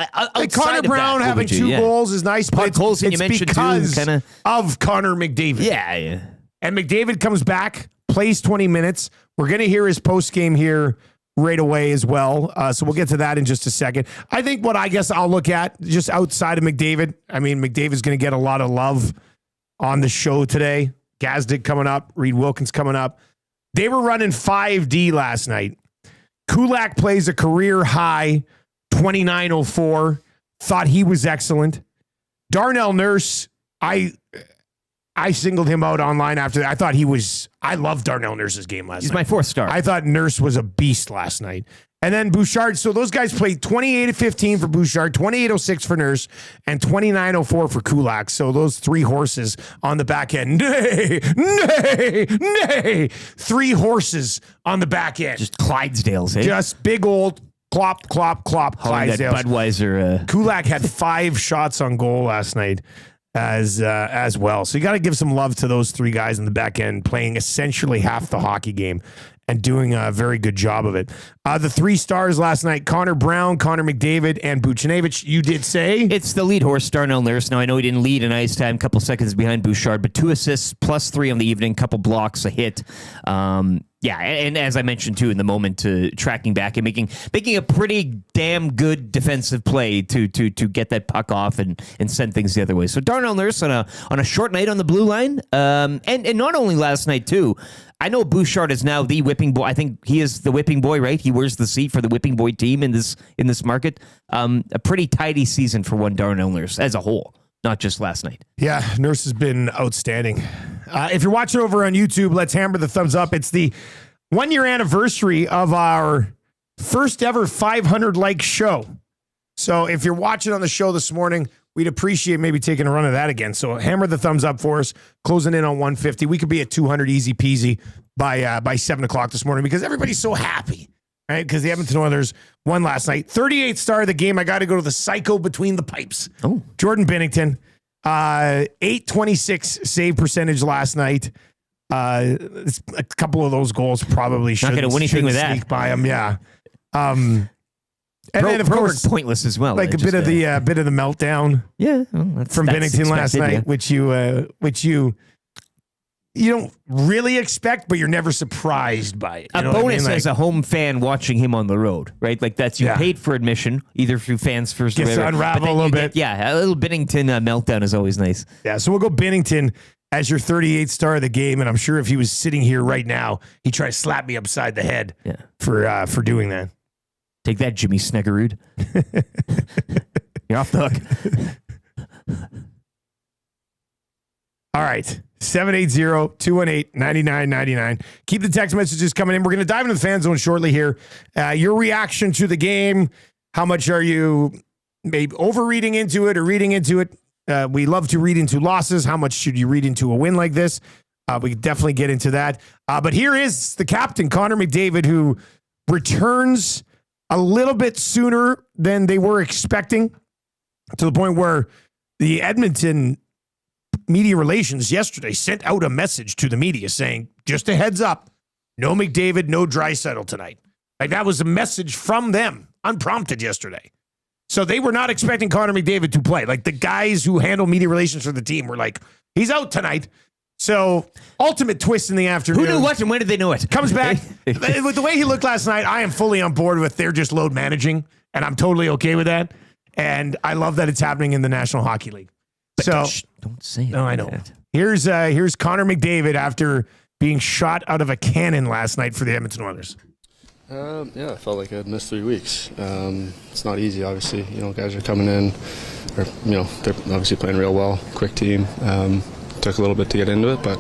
Connor Brown having 2 goals is nice, but it's you mentioned because too, of Connor McDavid. Yeah. And McDavid comes back, plays 20 minutes. We're going to hear his post game here right away as well. So we'll get to that in just a second. I think what I guess I'll look at just outside of McDavid, I mean, McDavid's going to get a lot of love on the show today. Gazdic coming up, Reid Wilkins coming up. They were running 5D last night. Kulak plays a career high 29:04. Thought he was excellent. Darnell Nurse, I singled him out online after that. I loved Darnell Nurse's game last night. He's my 4th star. I thought Nurse was a beast last night. And then Bouchard, so those guys played 28-15 for Bouchard, 28-06 for Nurse, and 29-04 for Kulak. So those 3 horses on the back end. Nay. 3 horses on the back end. Just Clydesdales, eh? Just big old clop, Clydesdales. Budweiser. Kulak had 5 shots on goal last night as well. So you got to give some love to those 3 guys in the back end playing essentially half the hockey game and doing a very good job of it. The 3 stars last night, Connor Brown, Connor McDavid, and Buchnevich. You did say? It's the lead horse, Darnell Nurse. Now, I know he didn't lead in ice time, a couple seconds behind Bouchard, but 2 assists plus 3 on the evening, couple blocks, a hit. Yeah, and as I mentioned too in the moment, tracking back and making a pretty damn good defensive play to get that puck off and send things the other way. So Darnell Nurse on a short night on the blue line, and not only last night too. I know Bouchard is now the whipping boy. I think he is the whipping boy, right? He wears the seat for the whipping boy team in this market. A pretty tidy season for one Darnell Nurse as a whole, not just last night. Yeah, Nurse has been outstanding. If you're watching over on YouTube, let's hammer the thumbs up. It's the 1-year anniversary of our first ever 500 like show. So if you're watching on the show this morning, we'd appreciate maybe taking a run of that again. So hammer the thumbs up for us, closing in on 150. We could be at 200 easy peasy by 7 o'clock this morning because everybody's so happy, right? Because the Edmonton Oilers won last night. 38th star of the game. I got to go to the psycho between the pipes. Oh, Jordan Binnington, 826 save percentage last night. A couple of those goals probably not going to win anything with that. By him, yeah. And then of course pointless as well. Like a bit of the meltdown. Yeah, from Binnington last night, yeah. which you don't really expect, but you're never surprised by it. A bonus as a home fan watching him on the road, right? Like that's you paid for admission, either through fans first. Gets to unravel a little bit. Yeah, a little Binnington meltdown is always nice. Yeah, so we'll go Binnington as your 38th star of the game, and I'm sure if he was sitting here right now, he'd try to slap me upside the head for doing that. Take that, Jimmy Snuggerud. You're off the hook. All right. 780-218-9999. Keep the text messages coming in. We're going to dive into the fan zone shortly here. Your reaction to the game. How much are you maybe overreading into it or reading into it? We love to read into losses. How much should you read into a win like this? We can definitely get into that. But here is the captain, Connor McDavid, who returns a little bit sooner than they were expecting, to the point where the Edmonton media relations yesterday sent out a message to the media saying, just a heads up, no McDavid, no Draisaitl tonight. Like, that was a message from them, unprompted yesterday. So they were not expecting Connor McDavid to play. Like, the guys who handle media relations for the team were like, he's out tonight. So, ultimate twist in the afternoon. Who knew what and when did they know it? Comes back. With the way he looked last night, I am fully on board with they're just load managing, and I'm totally okay with that. And I love that it's happening in the National Hockey League. But so don't say it. No, I know. Here's Connor McDavid after being shot out of a cannon last night for the Edmonton Oilers. Yeah, I felt like I'd missed 3 weeks. It's not easy, obviously. Guys are coming in, or they're obviously playing real well. Quick team. Took a little bit to get into it, but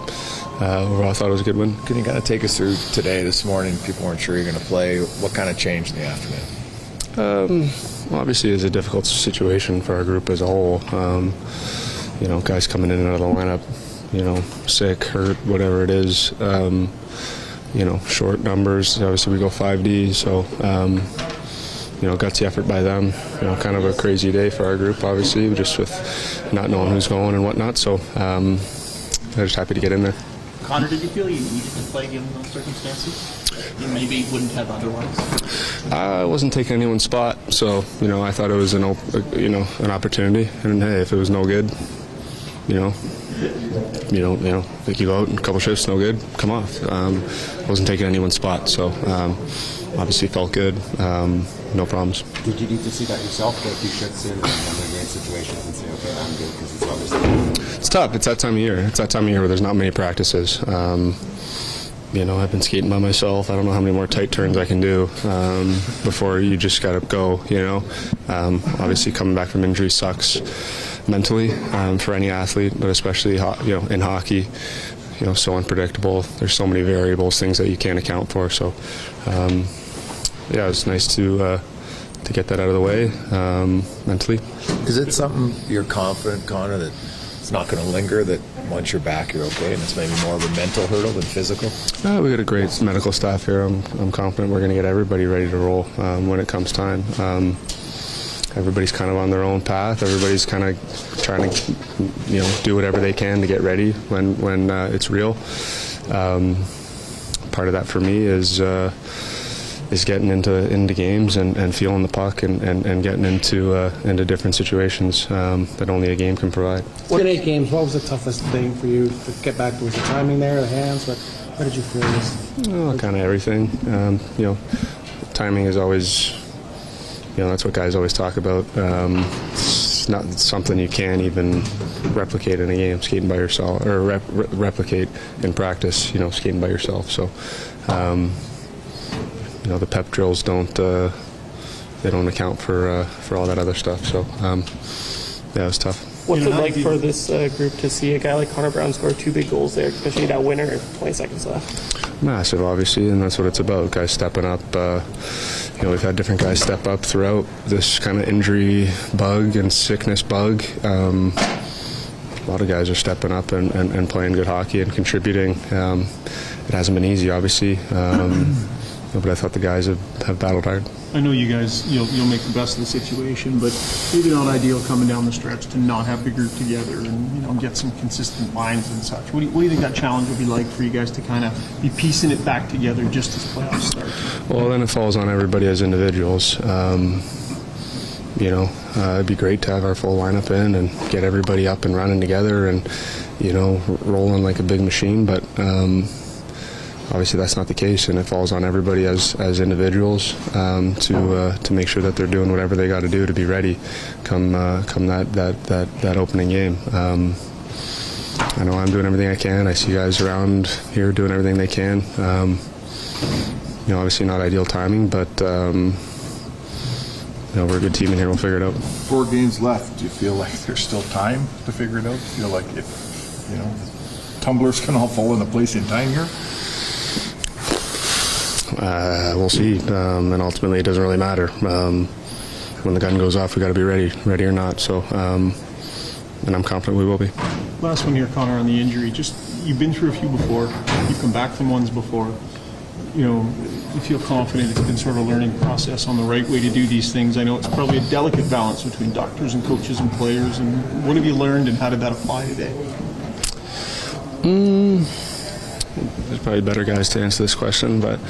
overall I thought it was a good win. Can you kind of take us through today, this morning? People weren't sure you're going to play. What kind of changed in the afternoon? Well, obviously it's a difficult situation for our group as a whole. Guys coming in and out of the lineup, sick, hurt, whatever it is. Short numbers. Obviously we go 5D, so gutsy effort by them. Kind of a crazy day for our group, obviously, just with not knowing who's going and whatnot. So I'm just happy to get in there. Connor, did you feel you needed to play given those circumstances? You maybe wouldn't have otherwise. I wasn't taking anyone's spot, so I thought it was an opportunity. And hey, if it was no good, like you go out and a couple shifts, no good, come off. I wasn't taking anyone's spot, so obviously felt good. No problems. Did you need to see that yourself, go a few shifts in and game situations and say, okay, I'm good, because it's obviously... It's tough. It's that time of year. It's that time of year where there's not many practices. I've been skating by myself. I don't know how many more tight turns I can do before you just got to go, Obviously coming back from injury sucks mentally for any athlete, but especially, in hockey, so unpredictable. There's so many variables, things that you can't account for. So, it's nice to get that out of the way mentally. Is it something you're confident, Connor, that it's not going to linger, that once you're back, you're okay, and it's maybe more of a mental hurdle than physical? We got a great medical staff here. I'm confident we're going to get everybody ready to roll when it comes time. Everybody's kind of on their own path. Everybody's kind of trying to, do whatever they can to get ready when it's real. Part of that for me is getting into games and feeling the puck and getting into different situations that only a game can provide. In 8 games, what was the toughest thing for you to get back? Was the timing there, the hands? What did you feel? Kind of everything. Timing is always, that's what guys always talk about. It's not something you can't even replicate in a game, skating by yourself, or replicate in practice, skating by yourself. So, the pep drills don't account for all that other stuff. So, it was tough. What's it like for this group to see a guy like Connor Brown score 2 big goals there, especially that winner with 20 seconds left? Massive, obviously, and that's what it's about. Guys stepping up. We've had different guys step up throughout this kind of injury bug and sickness bug. A lot of guys are stepping up and playing good hockey and contributing. It hasn't been easy, obviously, but I thought the guys have battled hard. I know you guys, you'll make the best of the situation, but maybe not ideal coming down the stretch to not have the group together and get some consistent lines and such. What do you think that challenge would be like for you guys to kind of be piecing it back together just as playoffs start? Well, then it falls on everybody as individuals. It'd be great to have our full lineup in and get everybody up and running together and, rolling like a big machine, but obviously that's not the case, and it falls on everybody as individuals to make sure that they're doing whatever they got to do to be ready come that opening game. I know I'm doing everything I can. I see guys around here doing everything they can. Obviously not ideal timing, but we're a good team in here. We'll figure it out. 4 games left. Do you feel like there's still time to figure it out? Do you feel like if tumblers can all fall into place in time here? We'll see. And ultimately, it doesn't really matter. When the gun goes off, we got to be ready or not. So, and I'm confident we will be. Last one here, Connor, on the injury. Just, you've been through a few before. You've come back from ones before. You feel confident it's been sort of a learning process on the right way to do these things. I know it's probably a delicate balance between doctors and coaches and players. And what have you learned, and how did that apply today? There's probably better guys to answer this question, but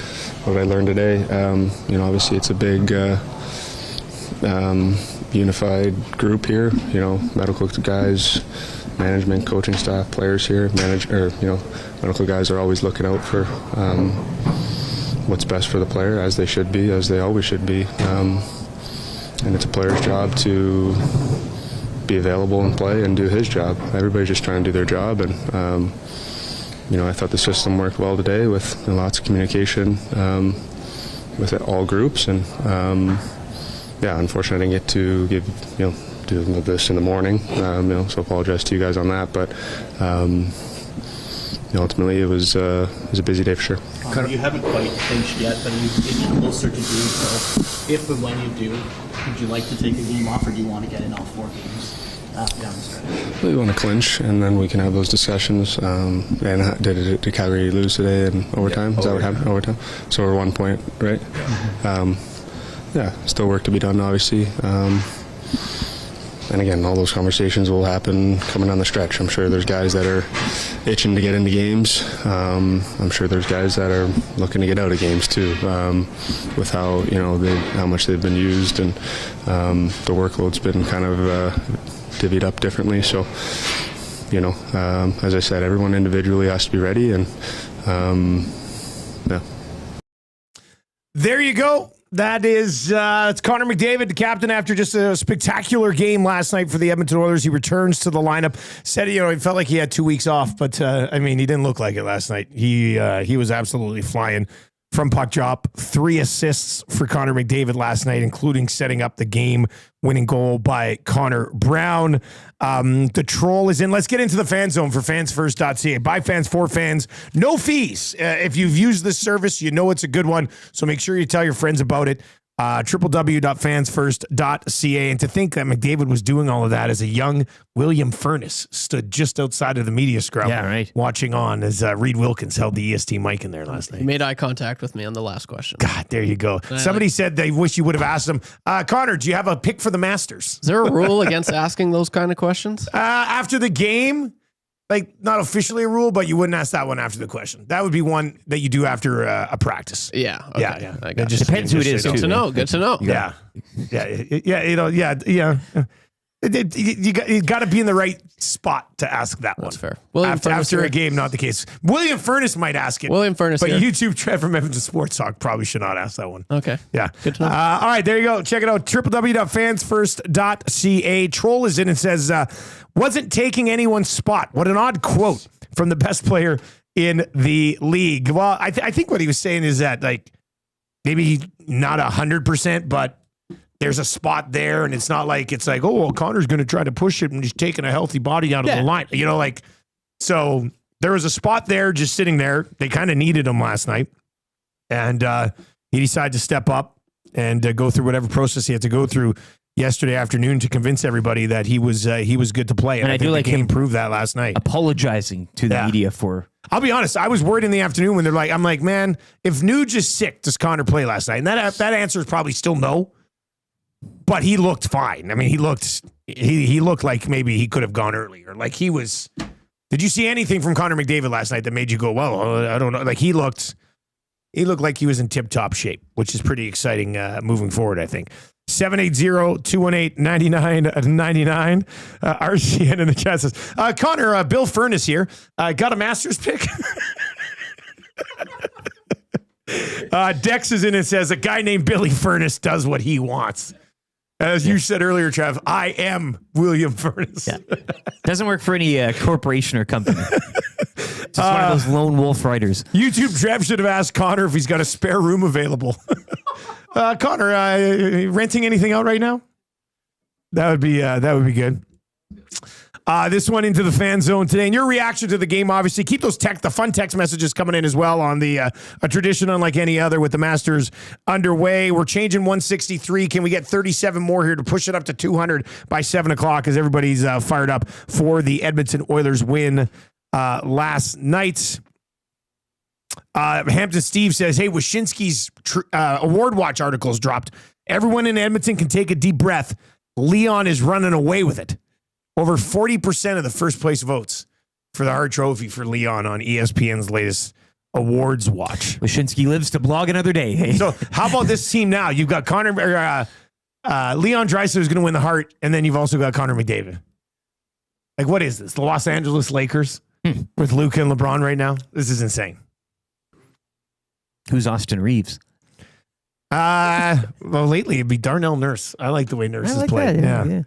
what I learned today, obviously it's a big unified group here. Medical guys, management, coaching staff, players here. Medical guys are always looking out for what's best for the player, as they should be, as they always should be. And it's a player's job to be available and play and do his job. Everybody's just trying to do their job, and I thought the system worked well today with lots of communication with all groups, and unfortunately I didn't get to do this in the morning, so apologize to you guys on that, but ultimately it was a busy day for sure. You haven't quite finished yet, but you're getting closer to doing so. If and when you do, would you like to take a game off, or do you want to get in all 4 games down the stretch? We want to clinch, and then we can have those discussions. And did Calgary lose today in overtime? Is that what happened? Overtime. So we're 1 point, right? Still work to be done, obviously. And again, all those conversations will happen coming down the stretch. I'm sure there's guys that are itching to get into games. I'm sure there's guys that are looking to get out of games too, with how how much they've been used, and the workload's been kind of divvied up differently. So, as I said, everyone individually has to be ready, and There you go. That is it's Connor McDavid, the captain, after just a spectacular game last night for the Edmonton Oilers. He returns to the lineup. Said he felt like he had 2 weeks off, but he didn't look like it last night. He was absolutely flying from puck drop. 3 assists for Connor McDavid last night, including setting up the game-winning goal by Connor Brown. The troll is in. Let's get into the fan zone for fansfirst.ca. By fans, for fans, no fees. If you've used this service, you know it's a good one, so make sure you tell your friends about it. www.fansfirst.ca. And to think that McDavid was doing all of that as a young William Furness stood just outside of the media scrum, watching on as Reid Wilkins held the EST mic in there last night. He made eye contact with me on the last question. God, there you go. Somebody said they wish you would have asked him, Connor, do you have a pick for the Masters? Is there a rule against asking those kind of questions? After the game, not officially a rule, but you wouldn't ask that one after the question. That would be one that you do after a practice. Yeah. Okay. Yeah. It just depends who it is. Good to know. Good to know. Yeah. You got to be in the right spot to ask that one. That's fair. After a game, not the case. William Furness might ask it. William Furness, but here. YouTube Trev from Edmonton Sports Talk probably should not ask that one. Okay. Yeah. Good to know. All right, there you go. Check it out. www.fansfirst.ca. Troll is in and says, wasn't taking anyone's spot. What an odd quote from the best player in the league. Well, I think what he was saying is that, maybe not 100%, but there's a spot there, and it's not like oh, well, Connor's going to try to push it and he's taking a healthy body out of the line. So there was a spot there just sitting there. They kind of needed him last night, and he decided to step up and go through whatever process he had to go through yesterday afternoon to convince everybody that he was good to play. And I do like him prove that last night, apologizing to the media for. I'll be honest. I was worried in the afternoon when I'm like, man, if Nuge is sick, does Connor play last night? And that answer is probably still no. But he looked fine. He looked like maybe he could have gone earlier. He was. Did you see anything from Connor McDavid last night that made you go, well, I don't know? He looked like he was in tip-top shape, which is pretty exciting moving forward, I think. 780-218-9999. RCN in the chat says, Connor, Bill Furness here. Got a Masters pick? Dex is in and says, a guy named Billy Furness does what he wants. As you said earlier, Trev, I am William Furness. Yeah. Doesn't work for any corporation or company. Just one of those lone wolf writers. YouTube Trev should have asked Connor if he's got a spare room available. Connor, renting anything out right now? That would be good. This one into the fan zone today. And your reaction to the game, obviously, keep those the fun text messages coming in as well on the a tradition unlike any other with the Masters underway. We're changing 163. Can we get 37 more here to push it up to 200 by 7 o'clock as everybody's fired up for the Edmonton Oilers win last night? Hampton Steve says, hey, Wyshynski's award watch articles dropped. Everyone in Edmonton can take a deep breath. Leon is running away with it. Over 40% of the first place votes for the Hart Trophy for Leon on ESPN's latest awards watch. Wyshynski lives to blog another day. Hey? So how about this team now? You've got Leon Draisaitl who's going to win the Hart, and then you've also got Connor McDavid. Like, what is this? The Los Angeles Lakers with Luka and LeBron right now? This is insane. Who's Austin Reeves? Well, lately it'd be Darnell Nurse. I like the way Nurse has played. That, yeah.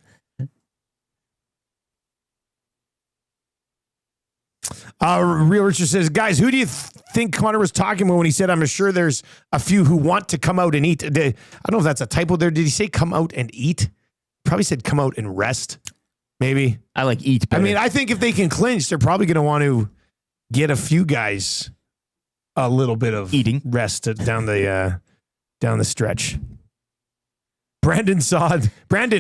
Real Richard says, guys, who do you think Connor was talking about when he said, I'm sure there's a few who want to come out and eat? I don't know if that's a typo there. Did he say come out and eat? Probably said come out and rest. Maybe. I like eat better. I mean, I think if they can clinch, they're probably going to want to get a few guys a little bit of eating rest down the stretch. Brandon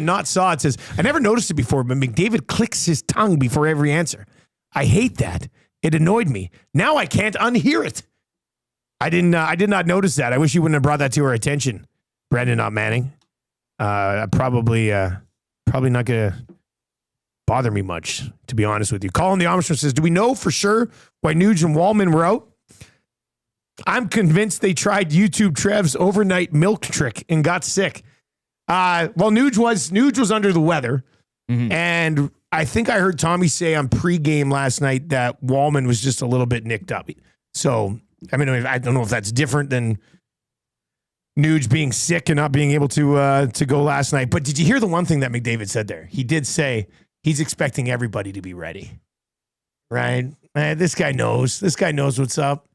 not saw it says, I never noticed it before, but McDavid clicks his tongue before every answer. I hate that. It annoyed me. Now I can't unhear it. I did not notice that. I wish you wouldn't have brought that to our attention, Brandon, not Manning. Probably not going to bother me much, to be honest with you. Colin the Amish says, do we know for sure why Nuge and Wallman were out? I'm convinced they tried YouTube Trev's overnight milk trick and got sick. Well, Nuge was under the weather, and I think I heard Tommy say on pregame last night that Wallman was just a little bit nicked up. So, I mean, I don't know if that's different than Nuge being sick and not being able to go last night. But did you hear the one thing that McDavid said there? He did say he's expecting everybody to be ready, right? This guy knows. This guy knows what's up.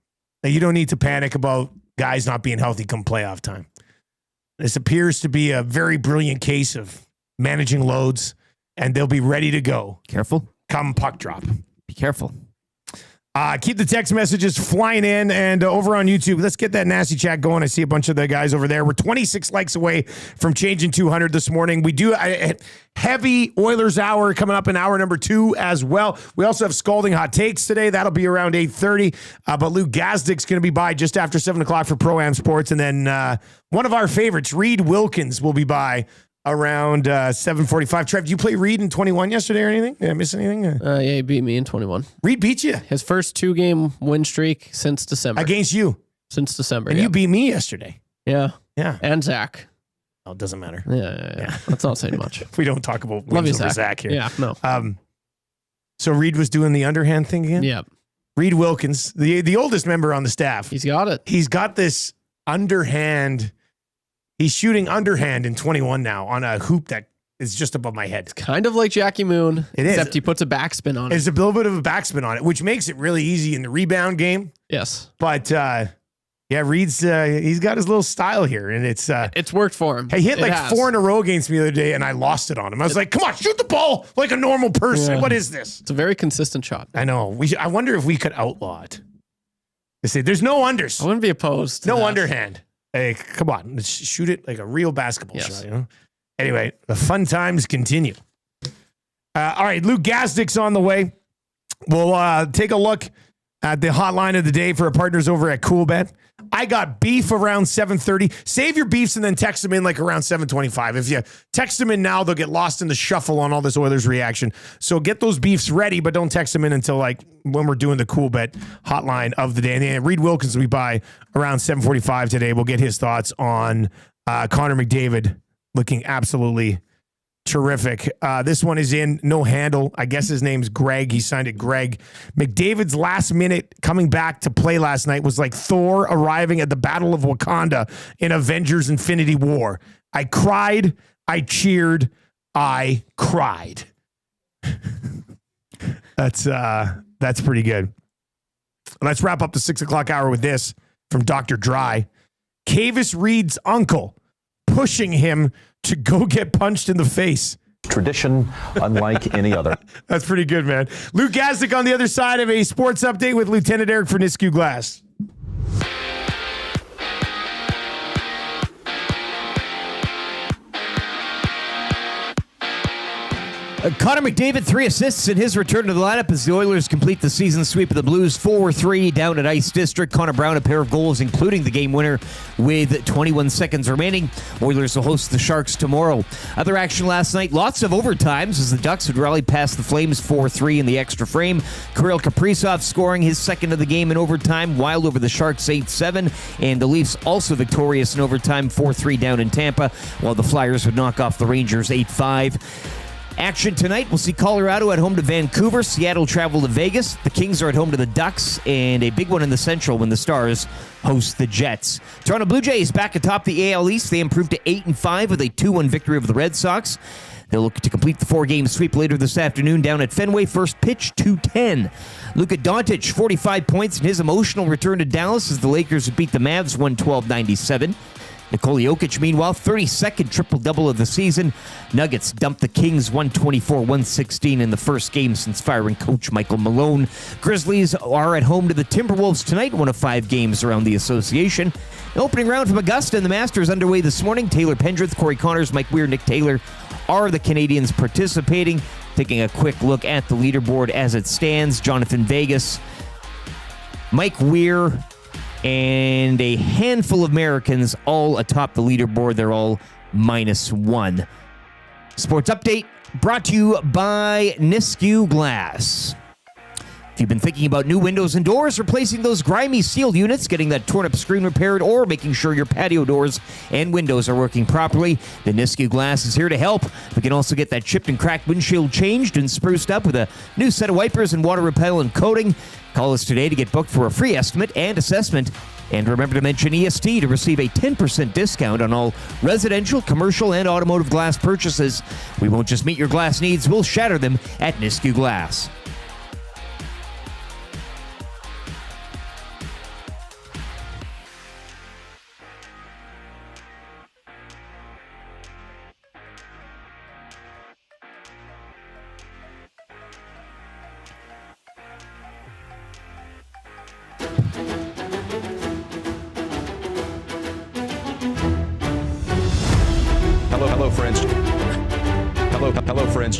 Now, you don't need to panic about guys not being healthy come playoff time. This appears to be a very brilliant case of managing loads, and they'll be ready to go. Careful. Come puck drop. Be careful. Keep the text messages flying in, and over on YouTube, let's get that nasty chat going. I see a bunch of the guys over there. We're 26 likes away from changing 200 this morning. We do a heavy Oilers hour coming up in hour number 2 as well. We also have scalding hot takes today. That'll be around 8:30. But Luke Gazdic's going to be by just after 7 o'clock for Pro-Am Sports. And then one of our favorites, Reid Wilkins, will be by around 7:45. Trev, did you play Reid in 21 yesterday or anything? Did I miss anything? Yeah, he beat me in 21. Reid beat you? His first 2-game win streak since December. Against you? Since December, And you beat me yesterday. Yeah. Yeah. And Zach. Oh, it doesn't matter. Yeah. That's not saying much. We don't talk about Love wins you, over Zach here. Yeah, no. So Reid was doing the underhand thing again? Yeah. Reid Wilkins, the oldest member on the staff. He's got it. He's got this underhand. He's shooting underhand in 21 now on a hoop that is just above my head. It's kind of like Jackie Moon. It is. Except he puts a backspin on it. It's a little bit of a backspin on it, which makes it really easy in the rebound game. Yes. But Reid's he's got his little style here, and it's worked for him. He hit like 4 in a row against me the other day, and I lost it on him. I was like, "Come on, shoot the ball like a normal person." Yeah. What is this? It's a very consistent shot. I know. I wonder if we could outlaw it. They say there's no unders. I wouldn't be opposed to no that. underhand. Hey, come on, let's shoot it like a real basketball Yes. shot. You know. Anyway, the fun times continue. All right, Luke Gazdic's on the way. We'll take a look at the hotline of the day for our partners over at CoolBet. I got beef around 7:30. Save your beefs and then text them in like around 7:25. If you text them in now, they'll get lost in the shuffle on all this Oilers reaction. So get those beefs ready, but don't text them in until like when we're doing the CoolBet hotline of the day. And then Reid Wilkins will be by around 7:45 today. We'll get his thoughts on Connor McDavid looking absolutely terrific. This one is in no handle. I guess his name's Greg. He signed it Greg. McDavid's last minute coming back to play last night was like Thor arriving at the Battle of Wakanda in Avengers Infinity War. I cried. I cheered. I cried. That's pretty good. Let's wrap up the 6 o'clock hour with this from Dr. Dry. Kavis Reed's uncle pushing him to go get punched in the face. Tradition unlike any other. That's pretty good, man. Luke Gazdic on the other side of a sports update with Lieutenant Eric Ferniscu Glass. Connor McDavid, 3 assists in his return to the lineup as the Oilers complete the season sweep of the Blues 4-3 down at Ice District. Connor Brown, a pair of goals, including the game winner with 21 seconds remaining. Oilers will host the Sharks tomorrow. Other action last night, lots of overtimes as the Ducks would rally past the Flames 4-3 in the extra frame. Kirill Kaprizov scoring his second of the game in overtime, Wild over the Sharks 8-7, and the Leafs also victorious in overtime 4-3 down in Tampa, while the Flyers would knock off the Rangers 8-5. Action tonight, we'll see Colorado at home to Vancouver. Seattle travel to Vegas. The Kings are at home to the Ducks. And a big one in the Central when the Stars host the Jets. Toronto Blue Jays back atop the AL East. They improved to 8-5 with a 2-1 victory over the Red Sox. They'll look to complete the 4-game sweep later this afternoon down at Fenway. First pitch, 2:10. Luka Doncic, 45 points in his emotional return to Dallas as the Lakers beat the Mavs 112-97. Nikola Jokic, meanwhile, 32nd triple-double of the season. Nuggets dumped the Kings 124-116 in the first game since firing coach Michael Malone. Grizzlies are at home to the Timberwolves tonight, one of 5 games around the association. The opening round from Augusta and the Masters underway this morning. Taylor Pendrith, Corey Connors, Mike Weir, Nick Taylor are the Canadians participating. Taking a quick look at the leaderboard as it stands. Jonathan Vegas, Mike Weir, and a handful of Americans all atop the leaderboard. They're all -1. Sports Update brought to you by Nisku Glass. If you've been thinking about new windows and doors, replacing those grimy sealed units, getting that torn-up screen repaired, or making sure your patio doors and windows are working properly, the Nisku Glass is here to help. We can also get that chipped and cracked windshield changed and spruced up with a new set of wipers and water-repellent coating. Call us today to get booked for a free estimate and assessment. And remember to mention EST to receive a 10% discount on all residential, commercial, and automotive glass purchases. We won't just meet your glass needs, we'll shatter them at Nisku Glass. Hello, friends. Hello, friends.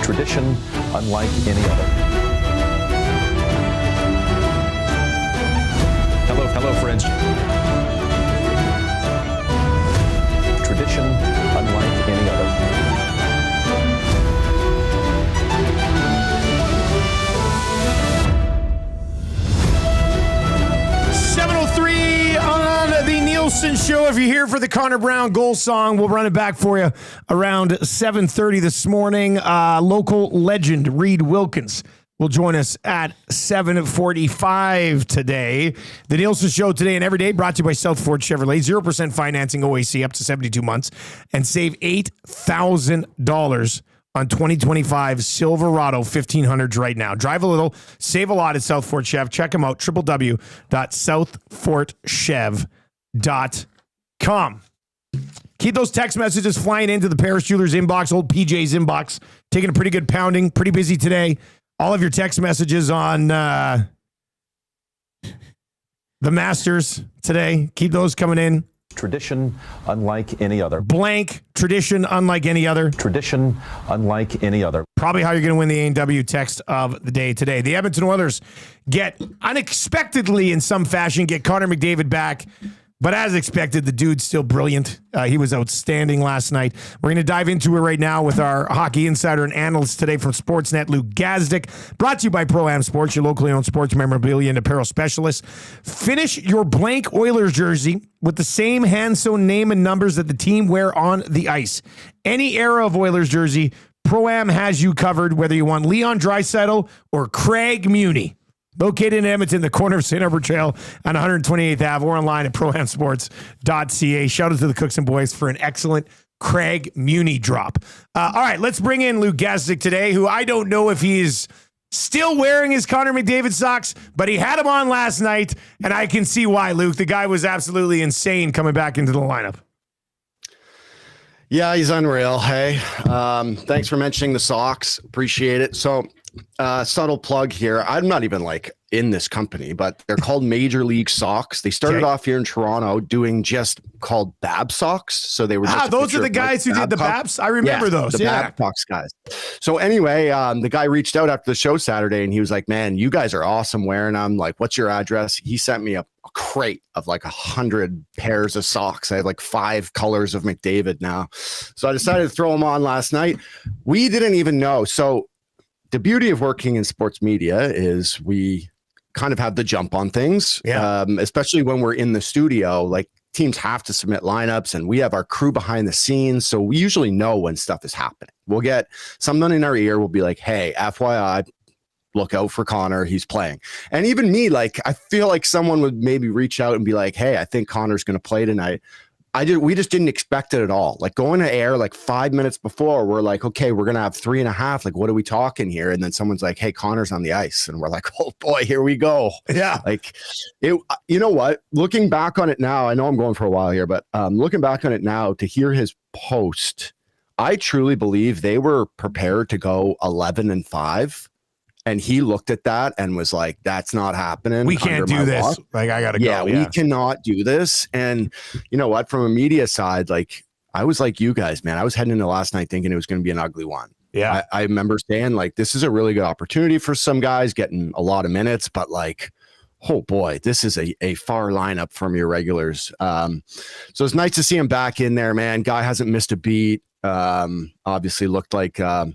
Tradition unlike any other. Hello, friends. Tradition unlike any other. 7:03 on the Nielson Show. If you're here for the Connor Brown goal song, we'll run it back for you around 7:30 this morning. Local legend Reid Wilkins will join us at 7:45 today. The Nielsen Show today and every day brought to you by South Ford Chevrolet. 0% financing OAC up to 72 months and save $8,000 on 2025 Silverado 1500s right now. Drive a little, save a lot at South Ford Chev. Check them out, www.southfortchev.com. Keep those text messages flying into the Paris Jewelers inbox, old PJ's inbox. Taking a pretty good pounding, pretty busy today. All of your text messages on the Masters today. Keep those coming in. Tradition unlike any other. Blank, tradition unlike any other. Tradition unlike any other. Probably how you're going to win the A&W text of the day today. The Edmonton Oilers get, unexpectedly in some fashion, get Connor McDavid back. But as expected, the dude's still brilliant. He was outstanding last night. We're going to dive into it right now with our hockey insider and analyst today from Sportsnet, Luke Gazdic. Brought to you by Pro-Am Sports, your locally owned sports memorabilia and apparel specialist. Finish your blank Oilers jersey with the same hand-sewn name and numbers that the team wear on the ice. Any era of Oilers jersey, Pro-Am has you covered, whether you want Leon Draisaitl or Craig Muni. Located in Edmonton, the corner of St. Albert Trail on 128th Ave, or online at proamsports.ca. Shout out to the Cooks and Boys for an excellent Craig Muni drop. All right, let's bring in Luke Gazdic today, who I don't know if he's still wearing his Connor McDavid socks, but he had them on last night, and I can see why, Luke. The guy was absolutely insane coming back into the lineup. Yeah, he's unreal. Hey, thanks for mentioning the socks. Appreciate it. So, subtle plug here. I'm not even like in this company, but they're called Major League Socks. They started off here in Toronto doing just called Bab socks. So they were just those are the guys who did the Babs. I remember those. The Babcocks guys. So anyway, the guy reached out after the show Saturday and he was like, "Man, you guys are awesome wearing them. Like, what's your address?" He sent me a crate of like 100 pairs of socks. I have like 5 colors of McDavid now. So I decided to throw them on last night. We didn't even know. So the beauty of working in sports media is we kind of have the jump on things, especially when we're in the studio. Like teams have to submit lineups and we have our crew behind the scenes. So we usually know when stuff is happening. We'll get someone in our ear. We'll be like, "Hey, FYI, look out for Connor. He's playing." And even me, like, I feel like someone would maybe reach out and be like, "Hey, I think Connor's going to play tonight." We just didn't expect it at all. Like going to air like 5 minutes before, we're like, "Okay, we're going to have 3.5. Like, what are we talking here?" And then someone's like, "Hey, Connor's on the ice." And we're like, "Oh boy, here we go." Yeah. Like it, you know what, looking back on it now, I know I'm going for a while here, but looking back on it now to hear his post, I truly believe they were prepared to go 11-5. And he looked at that and was like, "That's not happening. We can't do this. Watch. Like, I got to go." Yeah, we cannot do this." And you know what? From a media side, like I was like you guys, man. I was heading into last night thinking it was going to be an ugly one. Yeah. I remember saying like, this is a really good opportunity for some guys getting a lot of minutes, but like, oh boy, this is a far lineup from your regulars. So it's nice to see him back in there, man. Guy hasn't missed a beat. Obviously looked like the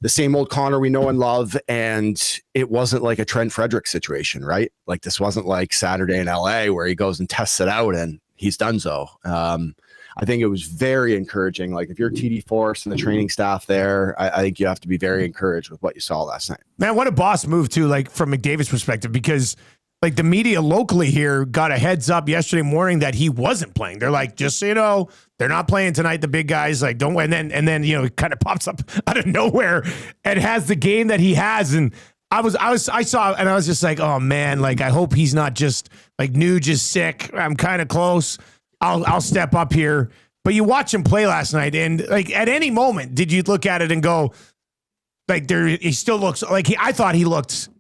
same old Connor we know and love, and it wasn't like a Trent Frederick situation, right? Like this wasn't like Saturday in LA where he goes and tests it out and he's done so. I think it was very encouraging. Like if you're TD Force and the training staff there, I think you have to be very encouraged with what you saw last night. Man, what a boss move too, like from McDavid's perspective, because like the media locally here got a heads up yesterday morning that he wasn't playing. They're like, "Just so you know, they're not playing tonight. The big guys, like, don't." And then you know, it kind of pops up out of nowhere and has the game that he has. And I saw, and I was just like, "Oh man, like I hope he's not just like Nuge is sick. I'm kind of close. I'll step up here." But you watch him play last night, and like at any moment, did you look at it and go, like he still looks like I thought he looked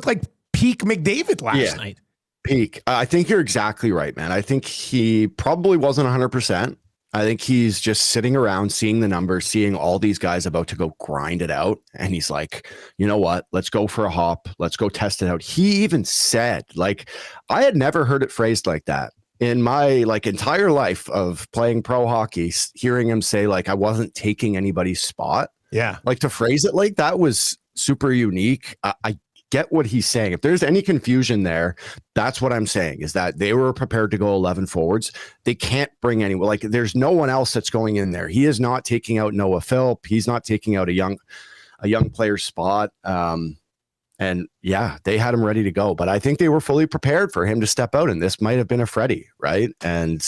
like peak McDavid last night. Peak. I think you're exactly right, man. I think he probably wasn't 100%. I think he's just sitting around seeing the numbers, seeing all these guys about to go grind it out. And he's like, "You know what? Let's go for a hop. Let's go test it out." He even said, like, I had never heard it phrased like that in my like entire life of playing pro hockey, hearing him say like, "I wasn't taking anybody's spot." Yeah. Like to phrase it like that was super unique. I get what he's saying. If there's any confusion there, that's what I'm saying, is that they were prepared to go 11 forwards. They can't bring anyone. Like there's no one else that's going in there. He is not taking out Noah Philp. He's not taking out a young player's spot. And yeah, they had him ready to go, but I think they were fully prepared for him to step out, and this might have been a Freddie, right? And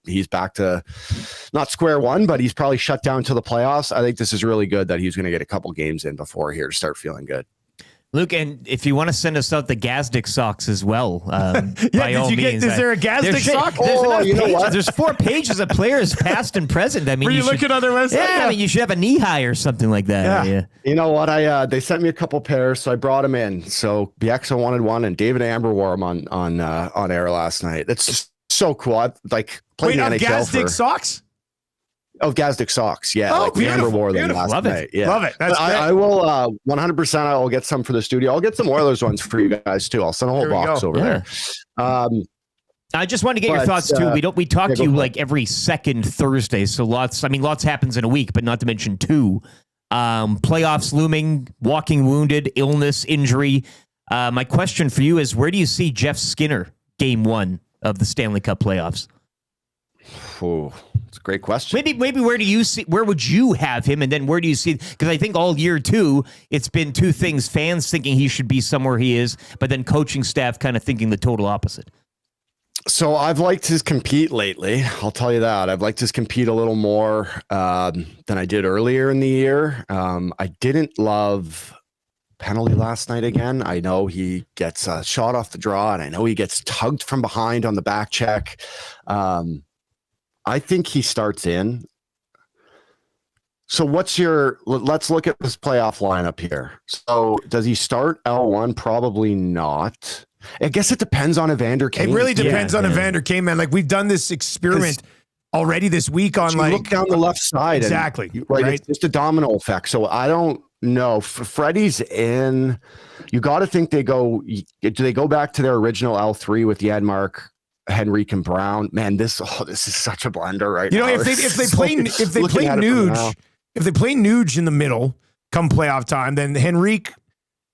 he's back to not square one, but he's probably shut down to the playoffs. I think this is really good that he's going to get a couple games in before here to start feeling good. Luke, and if you want to send us out the Gazdic socks as well, by all means. Is there a Gazdic sock? There's 4 pages of players past and present. I mean, were you looking on their website? Yeah, I mean, you should have a knee high or something like that. Yeah. You know what? They sent me a couple pairs, so I brought them in. So BXO wanted one, and David Amber wore them on air last night. It's just so cool. I've like played in the NHL Gazdic socks? Of Gazdic socks, yeah. Oh, like Amber wore them last night. Yeah. Love it. That's great. I will 100%. I will get some for the studio. I'll get some Oilers ones for you guys too. I'll send a whole box over there. I just want to get your thoughts too. We talk to you like every second Thursday, so lots happens in a week, but not to mention 2 playoffs looming, walking wounded, illness, injury. My question for you is, where do you see Jeff Skinner game 1 of the Stanley Cup playoffs? Oh, it's a great question. Maybe where would you have him, and then where do you see? Because I think all year too, it's been 2 things: fans thinking he should be somewhere he is, but then coaching staff kind of thinking the total opposite. So I've liked his compete lately. I'll tell you that. I've liked his compete a little more than I did earlier in the year. I didn't love penalty last night again. I know he gets a shot off the draw, and I know he gets tugged from behind on the back check. I think he starts in. So let's look at this playoff lineup here. So does he start L1? Probably not. I guess it depends on Evander Kane. It really depends on Evander Kane, man. Like we've done this experiment already this week on like look down the left side. Exactly. Right. It's just a domino effect. So I don't know. Freddie's in. You got to think do they go back to their original L3 with Janmark, Henrique, and Brown? Man, this is such a blender right now. If they play Nuge in the middle come playoff time, then Henrique,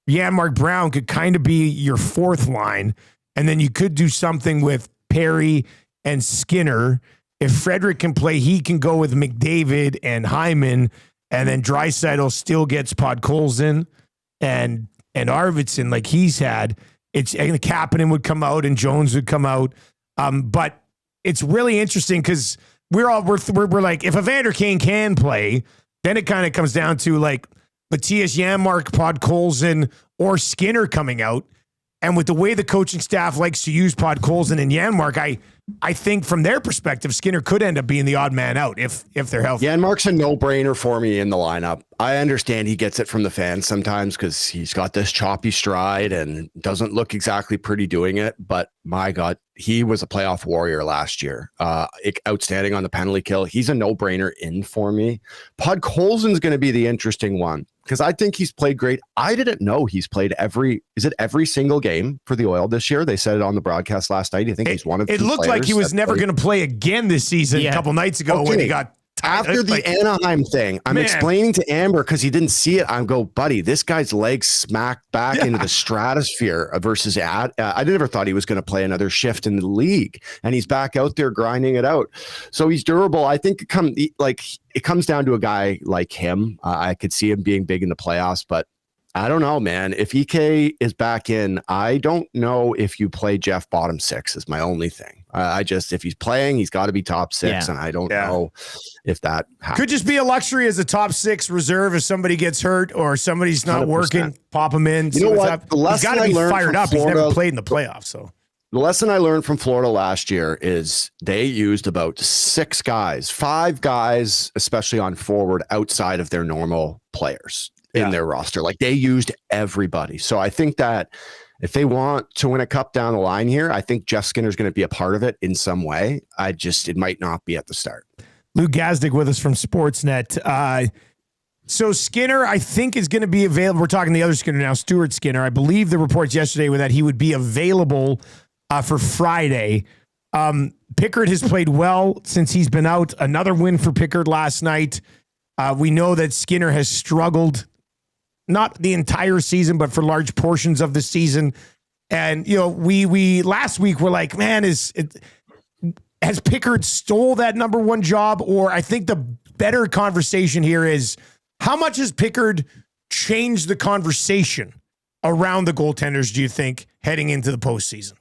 Janmark, Brown could kind of be your fourth line. And then you could do something with Perry and Skinner. If Frederick can play, he can go with McDavid and Hyman. And then Draisaitl still gets Podkolzin and Arvidsson like he's had. And Kapanen would come out and Jones would come out. But it's really interesting because we're like, if Evander Kane can play, then it kind of comes down to like Matthias Janmark, Podkolzin, or Skinner coming out. And with the way the coaching staff likes to use Podkolzin and Janmark, I think from their perspective, Skinner could end up being the odd man out if they're healthy. Janmark's a no-brainer for me in the lineup. I understand he gets it from the fans sometimes because he's got this choppy stride and doesn't look exactly pretty doing it. But my God, he was a playoff warrior last year. Outstanding on the penalty kill. He's a no-brainer in for me. Podkolzin's going to be the interesting one because I think he's played great. I didn't know he's played every single game for the Oil this year. They said it on the broadcast last night. I think he's one of it looked like he was never going to play again this season a couple nights ago when he got after the Anaheim thing. I'm explaining to Amber because he didn't see it. I'm go, buddy, this guy's legs smacked back into the stratosphere versus I never thought he was going to play another shift in the league, and he's back out there grinding it out. So he's durable. I think it comes down to a guy like him. I could see him being big in the playoffs, but I don't know, man. If EK is back in, I don't know if you play Jeff bottom six is my only thing. If he's playing, he's got to be top six, and I don't know if that happens. Could just be a luxury as a top six reserve if somebody gets hurt or somebody's not 100%. Working, pop him in. You know what? He's got to be fired up. Florida, he's never played in the playoffs. So the lesson I learned from Florida last year is they used about 5 guys, especially on forward, outside of their normal players in their roster. Like they used everybody. So I think that if they want to win a cup down the line here, I think Jeff Skinner's going to be a part of it in some way. It might not be at the start. Lou Gazdic with us from Sportsnet. So Skinner, I think, is going to be available. We're talking the other Skinner now, Stuart Skinner. I believe the reports yesterday were that he would be available for Friday. Pickard has played well since he's been out. Another win for Pickard last night. We know that Skinner has struggled, not the entire season, but for large portions of the season. And, we last week were like, man, has Pickard stole that number one job? Or I think the better conversation here is how much has Pickard changed the conversation around the goaltenders, do you think, heading into the postseason?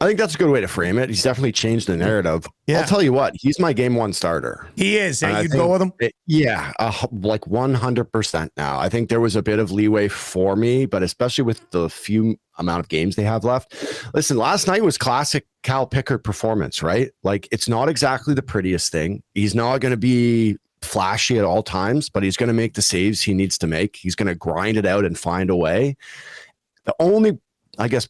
I think that's a good way to frame it. He's definitely changed the narrative. Yeah. I'll tell you what, he's my game one starter. He is. And you'd go with him? Like 100% now. I think there was a bit of leeway for me, but especially with the few amount of games they have left. Listen, last night was classic Cal Pickard performance, right? Like it's not exactly the prettiest thing. He's not going to be flashy at all times, but he's going to make the saves he needs to make. He's going to grind it out and find a way. The only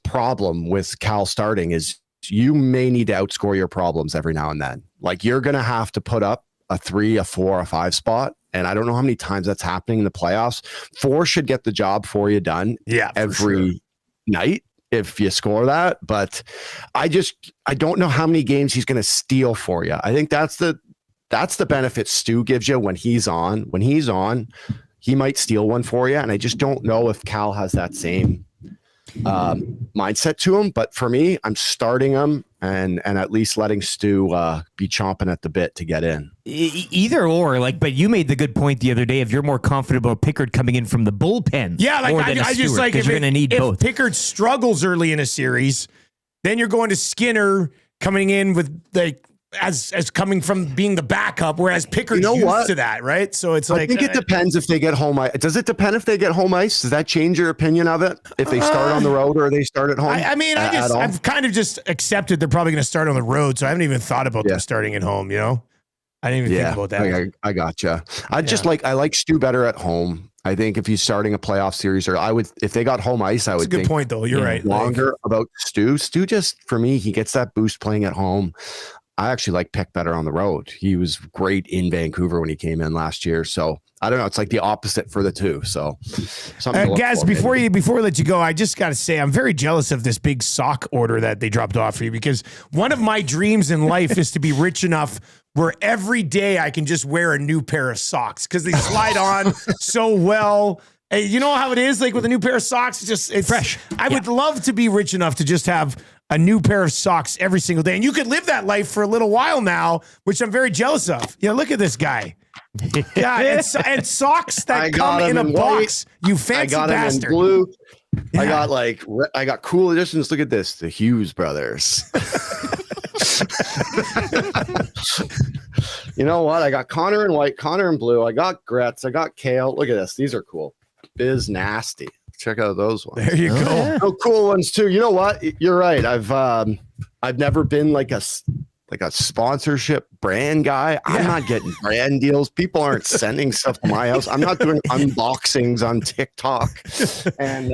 problem with Cal starting is you may need to outscore your problems every now and then. Like you're going to have to put up a 3, a 4, a 5 spot. And I don't know how many times that's happening in the playoffs. 4 should get the job for you done every night if you score that. But I don't know how many games he's going to steal for you. I think that's the benefit Stu gives you when he's on. When he's on, he might steal one for you. And I just don't know if Cal has that same mindset to him, but for me, I'm starting him and at least letting Stu be chomping at the bit to get in. Either or, but you made the good point the other day. If you're more comfortable about Pickard coming in from the bullpen, I just like if you're going to need both. Pickard struggles early in a series, then you're going to Skinner coming in with as coming from being the backup, whereas Pickard's used to that, right? So it's I think it depends if they get home ice. Does it depend if they get home ice? Does that change your opinion of it? If they start on the road or they start at home? I've kind of just accepted they're probably going to start on the road, so I haven't even thought about them starting at home, I didn't even think about that. I gotcha. I like Stu better at home. I think if he's starting a playoff series, or if they got home ice, I would. That's a good point, though. You're right. Longer about Stu. Stu just, for me, he gets that boost playing at home. I actually like Pick better on the road. He was great in Vancouver when he came in last year. So I don't know. It's like the opposite for the two. So, Gaz, before we let you go, I just got to say I'm very jealous of this big sock order that they dropped off for you, because one of my dreams in life is to be rich enough where every day I can just wear a new pair of socks because they slide on so well. Hey, you know how it is, like with a new pair of socks, it's fresh. I would love to be rich enough to just have a new pair of socks every single day. And you could live that life for a little while now, which I'm very jealous of. Yeah, look at this guy. Yeah, and socks that come in a box. You fancy bastard. I got him in blue. Yeah. I got cool editions. Look at this, the Hughes brothers. You know what? I got Connor in white, Connor in blue. I got Gretz. I got Kale. Look at this. These are cool. Biz Nasty. Check out those ones. There you go. Yeah. Oh, cool ones too. You know what? You're right. I've never been like a sponsorship brand guy. Yeah. I'm not getting brand deals. People aren't sending stuff to my house. I'm not doing unboxings on TikTok. And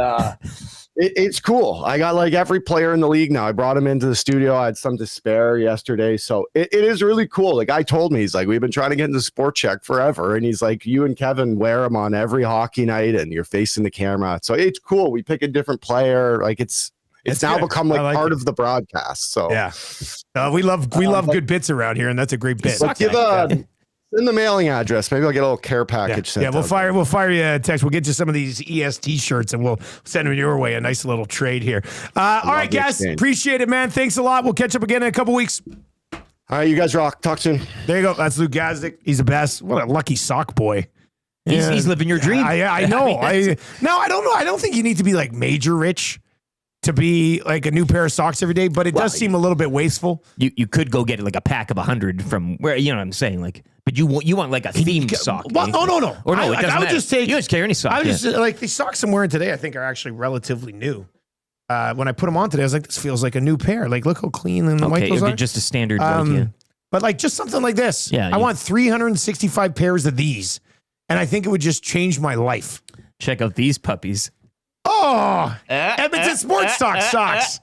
it's cool. I got like every player in the league now. I brought him into the studio. I had some to spare yesterday. So it is really cool. The guy told me, he's like, we've been trying to get into Sport Check forever. And he's like, you and Kevin wear them on every hockey night and you're facing the camera. So it's cool. We pick a different player. Like it's now become like part of the broadcast. So yeah, we love good bits around here, and that's a great bit. In the mailing address, maybe I'll get a little care package sent. Yeah, we'll fire you a text. We'll get you some of these EST shirts, and we'll send them your way. A nice little trade here. All right, guys, appreciate it, man. Thanks a lot. We'll catch up again in a couple weeks. All right, you guys rock. Talk soon. There you go. That's Luke Gazdic. He's the best. What a lucky sock boy. He's living your dream. I know. I don't know. I don't think you need to be like major rich to be like a new pair of socks every day, but it does seem a little bit wasteful. You could go get like a pack of 100 from where, you know what I'm saying? Like, but you want like a themed sock. Well, no. Or no, it doesn't matter. Just take. You just carry any sock. I was just like these socks I'm wearing today. I think are actually relatively new. When I put them on today, I was like, this feels like a new pair. Like, look how clean and white those are. Just a standard. But like just something like this. Yeah, I want 365 pairs of these, and I think it would just change my life. Check out these puppies. Oh, Edmonton Sports Talk socks.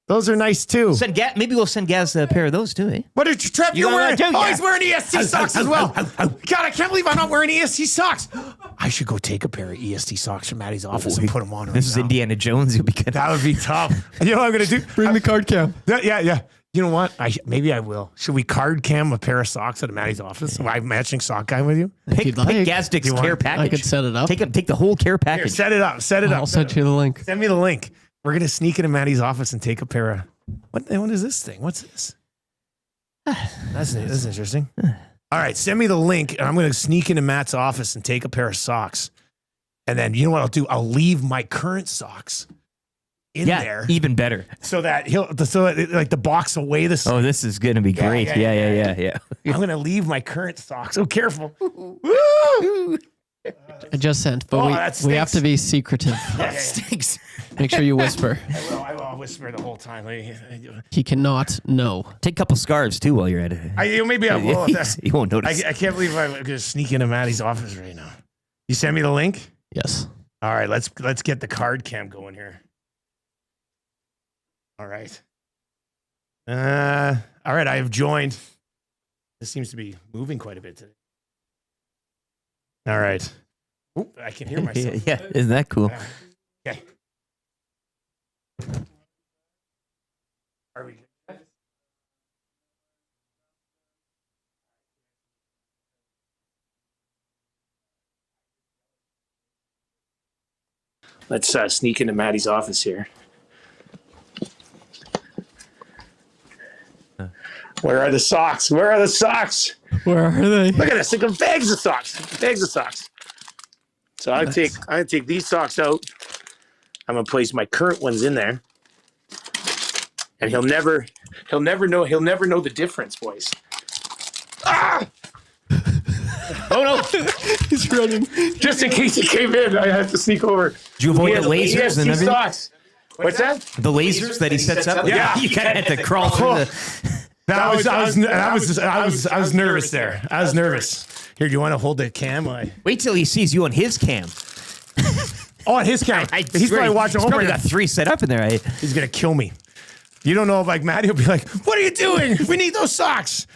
Those are nice too. Maybe we'll send Gaz a pair of those too, eh? What did Trev? You're wearing? He's wearing EST socks as well. God, I can't believe I'm not wearing EST socks. I should go take a pair of EST socks from Maddie's office and put them on. This is Indiana Jones. You'll be good. That would be tough. You know what I'm gonna do? Bring the card cam. Yeah. You know what? Maybe I will. Should we card cam a pair of socks at Maddie's office? Am I matching sock guy with you? Pick Gazdic's care package. I could set it up. Take the whole care package. Here, set it up. I'll send you the link. Send me the link. We're gonna sneak into Maddie's office and take a pair of. What is this thing? What's this? That's interesting. All right, send me the link, and I'm gonna sneak into Matt's office and take a pair of socks. And then you know what I'll do? I'll leave my current socks in there, even better. So that like the box will weigh the socks. Oh, this is gonna be great. Yeah. I'm gonna leave my current socks. Oh, careful. I just sent, but we have to be secretive. That stinks. Make sure you whisper. I will whisper the whole time. He cannot know. Take a couple scarves too while you're at it. Maybe I will. He won't notice. I can't believe I'm gonna sneak into Maddie's office right now. You send me the link? Yes. All right, let's get the card cam going here. All right. All right, I have joined. This seems to be moving quite a bit today. All right. Ooh, I can hear myself. Yeah, isn't that cool? Okay. Are we good? Let's sneak into Maddie's office here. Where are the socks? Where are they? Look at this. Look at bags of socks. So I take these socks out. I'm gonna place my current ones in there, and he'll never know the difference, boys. Ah! Oh no! He's running. Just in case he came in, I had to sneak over. Did you avoid the lasers and everything? Socks. What's that? The lasers that he sets up? Yeah. You kind of had to crawl through the... I was nervous there. I was nervous. Here, do you want to hold the cam? Wait till he sees you on his cam. Oh, on his cam. He's probably watching He's over probably there. got 3 set up in there. He's going to kill me. You don't know if like Maddie will be like, what are you doing? We need those socks.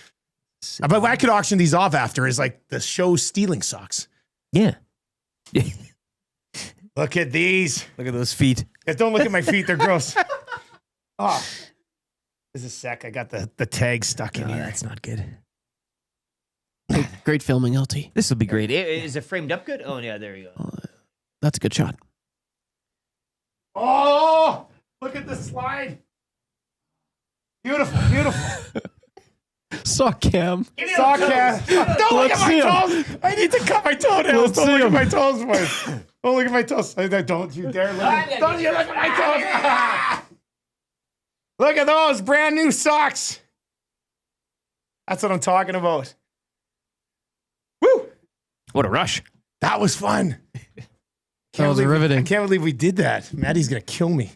But I could auction these off after is like the show stealing socks. Yeah. Look at these. Look at those feet. Guys, don't look at my feet. They're gross. Oh, this is a sec. I got the tag stuck in here. That's not good. Great filming, LT. This will be great. Is it framed up good? Oh, yeah, there you go. That's a good shot. Oh, look at the slide. Beautiful, beautiful. Sock cam. Sock cam. Don't look at my toes. I need to cut my toenails. Don't look at my toes, boys. Don't look at my toes. Don't you dare look at Don't you look at my toes. Look at those brand new socks. That's what I'm talking about. Woo! What a rush. That was fun. That was riveting. I can't believe we did that. Maddie's going to kill me.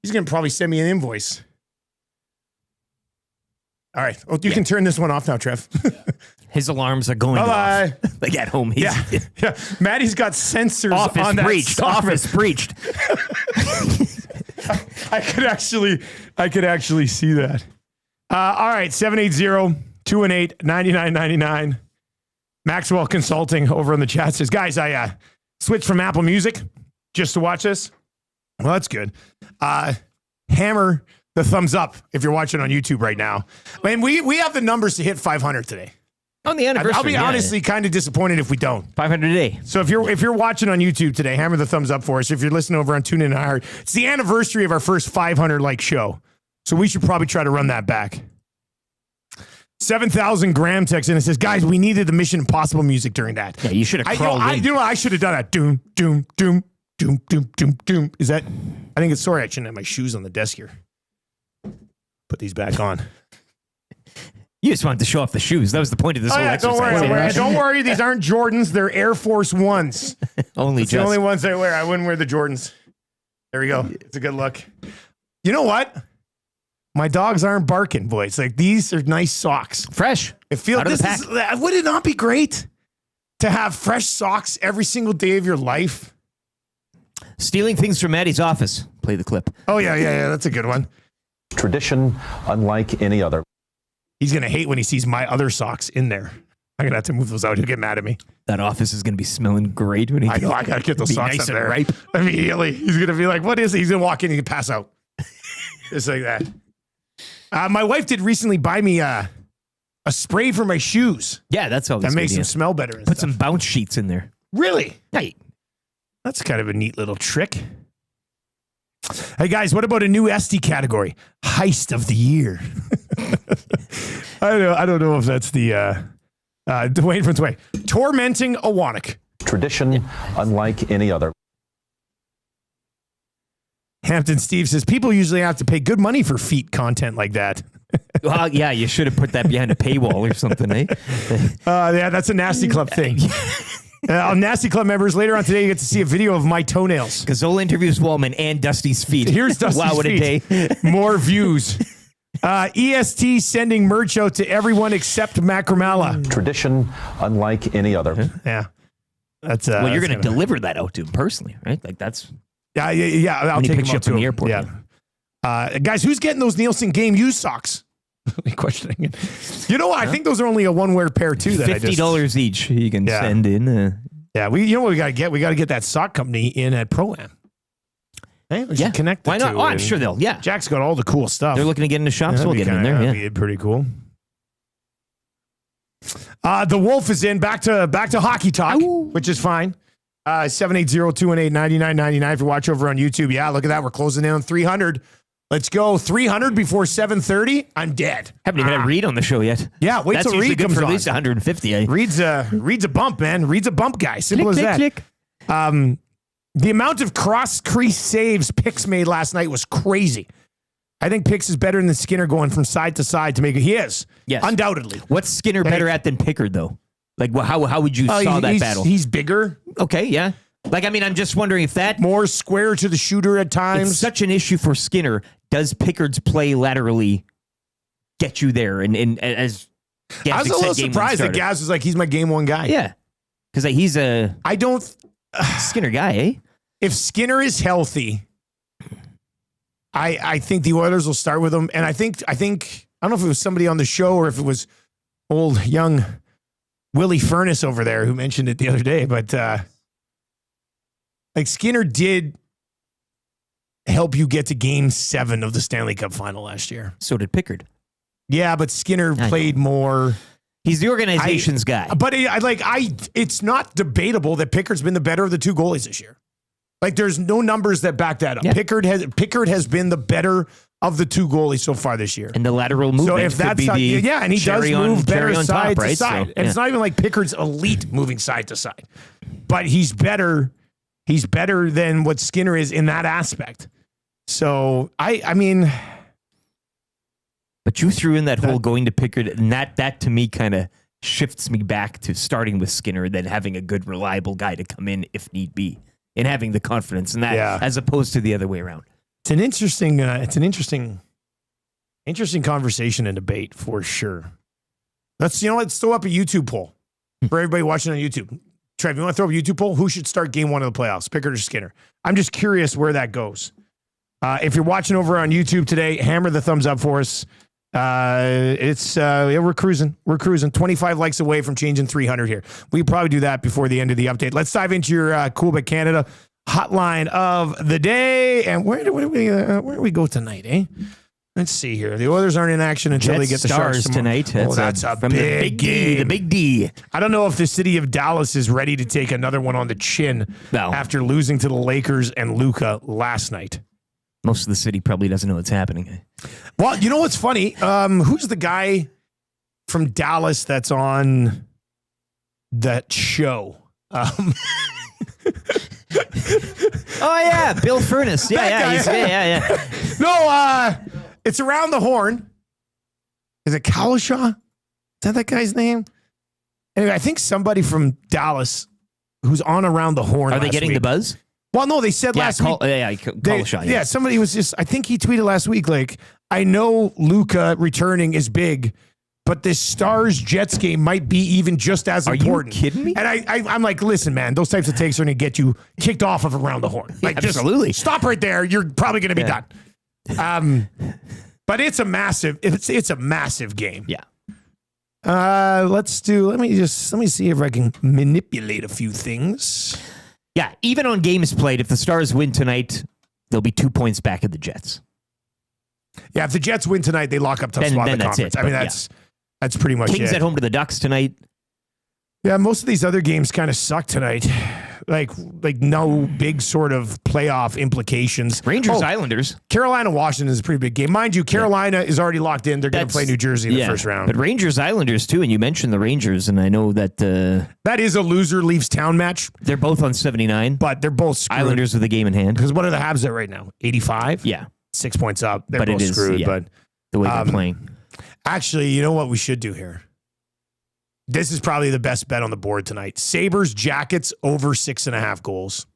He's going to probably send me an invoice. All right. Oh, you can turn this one off now, Trev. His alarms are going Bye-bye. off. Like at home. Yeah. Maddie's got sensors Office on that breached. socket. Office breached. I could actually see that. All right. 780-218-9999. Maxwell Consulting over in the chat says, guys, I switched from Apple Music just to watch this. Well, that's good. Hammer the thumbs up if you're watching on YouTube right now. And we have the numbers to hit 500 today. On the anniversary. I'll be honestly kind of disappointed if we don't. 500 a day. So if you're watching on YouTube today, hammer the thumbs up for us. If you're listening over on TuneIn and iHeart, it's the anniversary of our first 500 like show. So we should probably try to run that back. 7,000 Graham texts in and says, guys, we needed the Mission Impossible music during that. Yeah, you should have crawled in. You know what? I should have done that. Doom, doom, doom, doom, doom, doom, doom. Is that? I think it's sorry. I shouldn't have my shoes on the desk here. Put these back on. You just wanted to show off the shoes. That was the point of this whole exercise. Don't worry. These aren't Jordans. They're Air Force Ones. It's the only ones I wear. I wouldn't wear the Jordans. There we go. It's a good look. You know what? My dogs aren't barking, boys. Like these are nice socks. Fresh. It feels. Out of the pack. Would it not be great to have fresh socks every single day of your life? Stealing things from Maddie's office. Play the clip. Oh, yeah. That's a good one. Tradition unlike any other. He's going to hate when he sees my other socks in there. I'm going to have to move those out. He'll get mad at me. That office is going to be smelling great when he I know. I got to get those socks nice up and there. ripe. Immediately. He's going to be like, what is it? He's going to walk in and he can pass out. Just like that. My wife did recently buy me a spray for my shoes. Yeah, that's always that makes good, them smell better. And Put stuff. some bounce sheets in there. Really? Hey. That's kind of a neat little trick. Hey, guys, what about a new SD category? Heist of the year. I don't know if that's the Dwayne from Dwayne. Tormenting a Wannock. Tradition unlike any other. Hampton Steve says, people usually have to pay good money for feet content like that. Well, yeah, you should have put that behind a paywall or something, eh? Yeah, that's a Nasty Club thing. Nasty Club members, later on today, you get to see a video of my toenails. Gazzola interviews Wallman and Dusty's feet. Here's Dusty's wow, what feet. a day. More views. EST sending merch out to everyone except Macramala. Tradition unlike any other. Yeah. That's well, you're that's going to deliver that out to him personally, right? Like that's... Yeah. I'll take him you up to from the him. airport. Yeah. Guys, who's getting those Nielsen game used socks? Questioning it. You know what? I think those are only a one-wear pair too. That $50 each. You can send in. Yeah, you know what we got to get? We got to get that sock company in at Pro-Am. Hey, we should connect the Why not? two, Oh, I'm and sure they'll. Yeah, Jack's got all the cool stuff. they're looking to get into shops. Yeah, We'll get them in there. that'd Yeah, be pretty cool. The Wolf is in. Back to hockey talk, which is fine. 780-218-9999 if you watch over on YouTube. Yeah, look at that. We're closing in on 300. Let's go. 300 before 7:30. I'm dead. Haven't even had Reid on the show yet. Yeah, wait That's till usually Reid good comes for on. at least 150. Eh? Reid's a bump, man. Reid's a bump guy. Simple Click, as click, that. click. The amount of cross-crease saves Pix made last night was crazy. I think Pix is better than Skinner going from side to side to make it. He is. Yes. Undoubtedly. What's Skinner better at than Pickard, though? Like, how would you saw that battle? He's bigger. Okay, yeah. Like, I mean, I'm just wondering if that... More square to the shooter at times. It's such an issue for Skinner. Does Pickard's play laterally get you there. And as Gazdic I was a said, little game one surprised that started. Gaz was like, he's my game one guy. Yeah. Because he's a Skinner guy, eh? If Skinner is healthy, I think the Oilers will start with him. And I think I don't know if it was somebody on the show or if it was old young Willie Furnace over there who mentioned it the other day, but like Skinner did help you get to game 7 of the Stanley Cup final last year. So did Pickard. Yeah, but Skinner played more. He's the organization's guy. But it's not debatable that Pickard's been the better of the two goalies this year. Like there's no numbers that back that up. Yeah. Pickard has been the better of the two goalies so far this year. And the lateral movement. So if that's could be the and he does cherry move better on side top, right? to side. So, and it's not even like Pickard's elite moving side to side. But he's better. He's better than what Skinner is in that aspect. So I mean, but you threw in that whole going to Pickard, and that to me kind of shifts me back to starting with Skinner, then having a good, reliable guy to come in if need be, and having the confidence in that, as opposed to the other way around. It's an interesting conversation and debate for sure. Let's throw up a YouTube poll for everybody watching on YouTube. Trev, you want to throw up a YouTube poll? Who should start game 1 of the playoffs, Pickard or Skinner? I'm just curious where that goes. If you're watching over on YouTube today, hammer the thumbs up for us. We're cruising. We're cruising. 25 likes away from changing 300 here. We probably do that before the end of the update. Let's dive into your Cool Bet Canada hotline of the day. And where do we go tonight, eh? Let's see here. The Oilers aren't in action until they get the Stars Sharks tonight. That's a from big game. The big D. I don't know if the city of Dallas is ready to take another one on the chin after losing to the Lakers and Luka last night. Most of the city probably doesn't know what's happening. Well, you know what's funny? Who's the guy from Dallas that's on that show? Oh yeah, Bill Furnace. Yeah. No, it's Around the Horn. Is it Kalashaw? Is that guy's name? Anyway, I think somebody from Dallas who's on Around the Horn. Are they getting the buzz? Well, no, they said last week. Kalashaw. Yeah, somebody was just, I think he tweeted last week, like, I know Luka returning is big, but this Stars-Jets game might be even just as important. Are you kidding me? And I'm like, listen, man, those types of takes are going to get you kicked off of Around the Horn. Like, absolutely. Just stop right there. You're probably going to be done. But it's a massive game. Yeah. Let me see if I can manipulate a few things. Yeah, even on games played, if the Stars win tonight, they'll be 2 points back of the Jets. Yeah, if the Jets win tonight, they lock up tough spot in the conference. I mean, that's pretty much Kings it. at home to the Ducks tonight. Yeah, most of these other games kind of suck tonight. Like no big sort of playoff implications. Rangers, Islanders. Carolina, Washington is a pretty big game. Mind you, Carolina is already locked in. They're going to play New Jersey in the first round. But Rangers, Islanders too, and you mentioned the Rangers, and I know that... that is a loser leaves town match. They're both on 79. But they're both screwed. Islanders with a game in hand. Because what are the Habs at right now? 85? Yeah. 6 points up. They're but both it is, screwed. yeah, but the way they're playing. Actually, you know what we should do here? This is probably the best bet on the board tonight. Sabres, Jackets over 6.5 goals.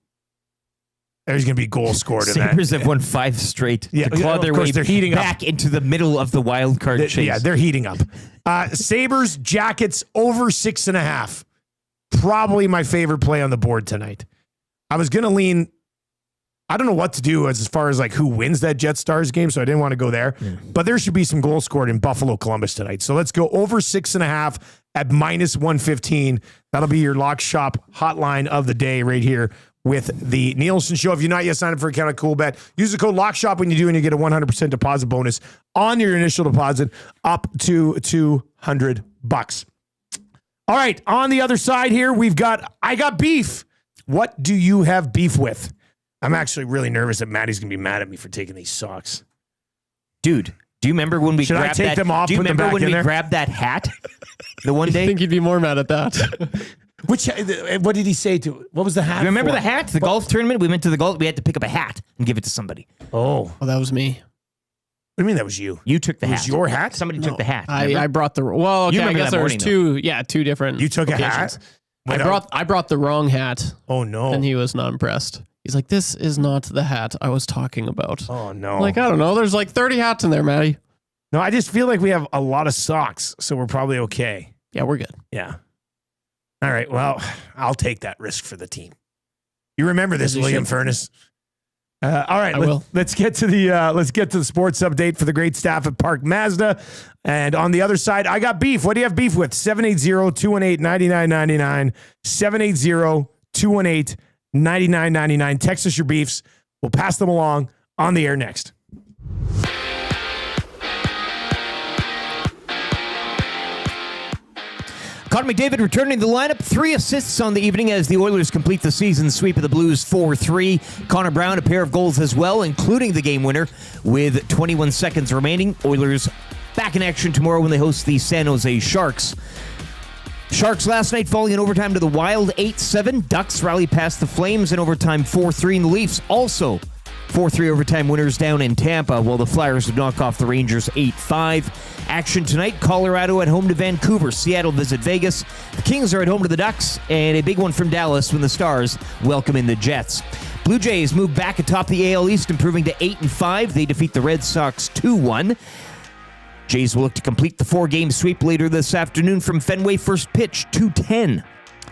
There's going to be goals scored in that. Sabres have won 5 straight to claw their way they're heating back into the middle of the wild card chase. Yeah, they're heating up. Sabres, Jackets over 6.5. Probably my favorite play on the board tonight. I was going to lean... I don't know what to do as far as like who wins that Jet Stars game, so I didn't want to go there. Yeah. But there should be some goals scored in Buffalo Columbus tonight. So let's go over 6.5 at -115. That'll be your lock shop hotline of the day right here with the Nielsen Show. If you're not yet signed up for account at Cool Bet, use the code LOCKSHOP when you do, and you get a 100% deposit bonus on your initial deposit up to $200. All right, on the other side here, I got beef. What do you have beef with? I'm actually really nervous that Maddie's going to be mad at me for taking these socks. Dude, do you remember when we Should grabbed I take them off? Do you put them remember back when in we there? grabbed that hat the one day? I think you'd be more mad at that. What did he say to what was the hat? Do you remember for? the hat? The golf tournament? We went to the golf. We had to pick up a hat and give it to somebody. Oh, that was me. What do you mean that was you? You took the it hat. Was your hat? Somebody took the hat. I brought the well. Okay, You I remember guess that there was morning, two different. You took occasions. a hat. I brought the wrong hat. Oh no! And he was not impressed. He's like, "This is not the hat I was talking about." Oh no! I'm like, I don't know. There's like 30 hats in there, Maddie. No, I just feel like we have a lot of socks, so we're probably okay. Yeah, we're good. Yeah. All right. Well, I'll take that risk for the team. You remember this, William Furness? All right. Let's get to the sports update for the great staff at Park Mazda. And on the other side, I got beef. What do you have beef with? 780-218-9999. 780-218-9999. Text us your beefs. We'll pass them along on the air next. Connor McDavid returning to the lineup. 3 assists on the evening as the Oilers complete the season sweep of the Blues 4-3. Connor Brown, a pair of goals as well, including the game winner with 21 seconds remaining. Oilers back in action tomorrow when they host the San Jose Sharks. Sharks last night falling in overtime to the Wild 8-7. Ducks rally past the Flames in overtime 4-3. And the Leafs also 4-3 overtime winners down in Tampa, while the Flyers would knock off the Rangers 8-5. Action tonight, Colorado at home to Vancouver. Seattle visit Vegas. The Kings are at home to the Ducks, and a big one from Dallas when the Stars welcome in the Jets. Blue Jays move back atop the AL East, improving to 8-5. They defeat the Red Sox 2-1. Jays will look to complete the 4-game sweep later this afternoon from Fenway. First pitch, 2:10.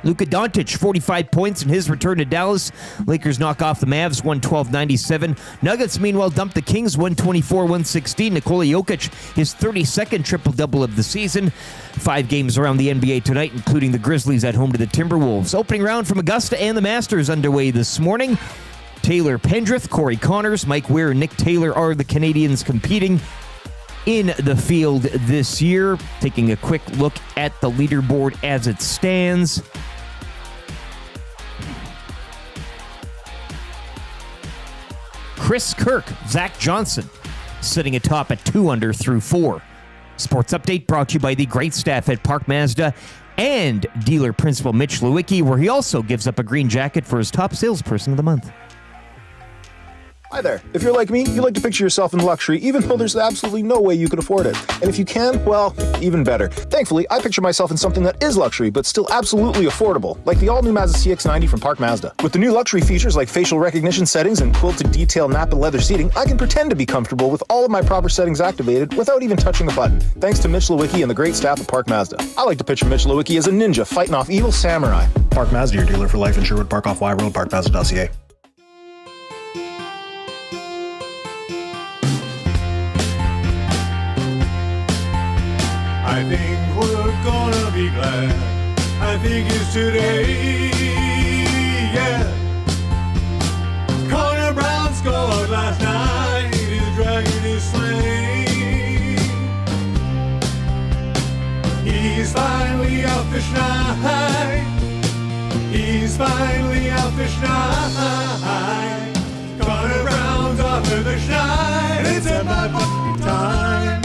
Luka Doncic, 45 points in his return to Dallas. Lakers knock off the Mavs, 112-97. Nuggets, meanwhile, dump the Kings, 124-116. Nikola Jokic, his 32nd triple-double of the season. 5 games around the NBA tonight, including the Grizzlies at home to the Timberwolves. Opening round from Augusta and the Masters underway this morning. Taylor Pendrith, Corey Connors, Mike Weir, and Nick Taylor are the Canadians competing in the field this year. Taking a quick look at the leaderboard as it stands. Chris Kirk, Zach Johnson, sitting atop at 2 under through 4. Sports Update brought to you by the great staff at Park Mazda and dealer principal Mitch Lewicki, where he also gives up a green jacket for his top salesperson of the month. Hi there. If you're like me, you like to picture yourself in luxury, even though there's absolutely no way you could afford it. And if you can, well, even better. Thankfully, I picture myself in something that is luxury, but still absolutely affordable, like the all-new Mazda CX-90 from Park Mazda. With the new luxury features like facial recognition settings and quilted detail Napa leather seating, I can pretend to be comfortable with all of my proper settings activated without even touching a button, thanks to Mitch Lewicki and the great staff at Park Mazda. I like to picture Mitch Lewicki as a ninja fighting off evil samurai. Park Mazda, your dealer for life in Sherwood Park off Y Road, parkmazda.ca. I think we're gonna be glad. I think it's today, yeah. Connor Brown scored last night. His dragon is slain. He's finally out fish night. He's finally out fish night. Connor Brown's off to the shine. It's about fucking time.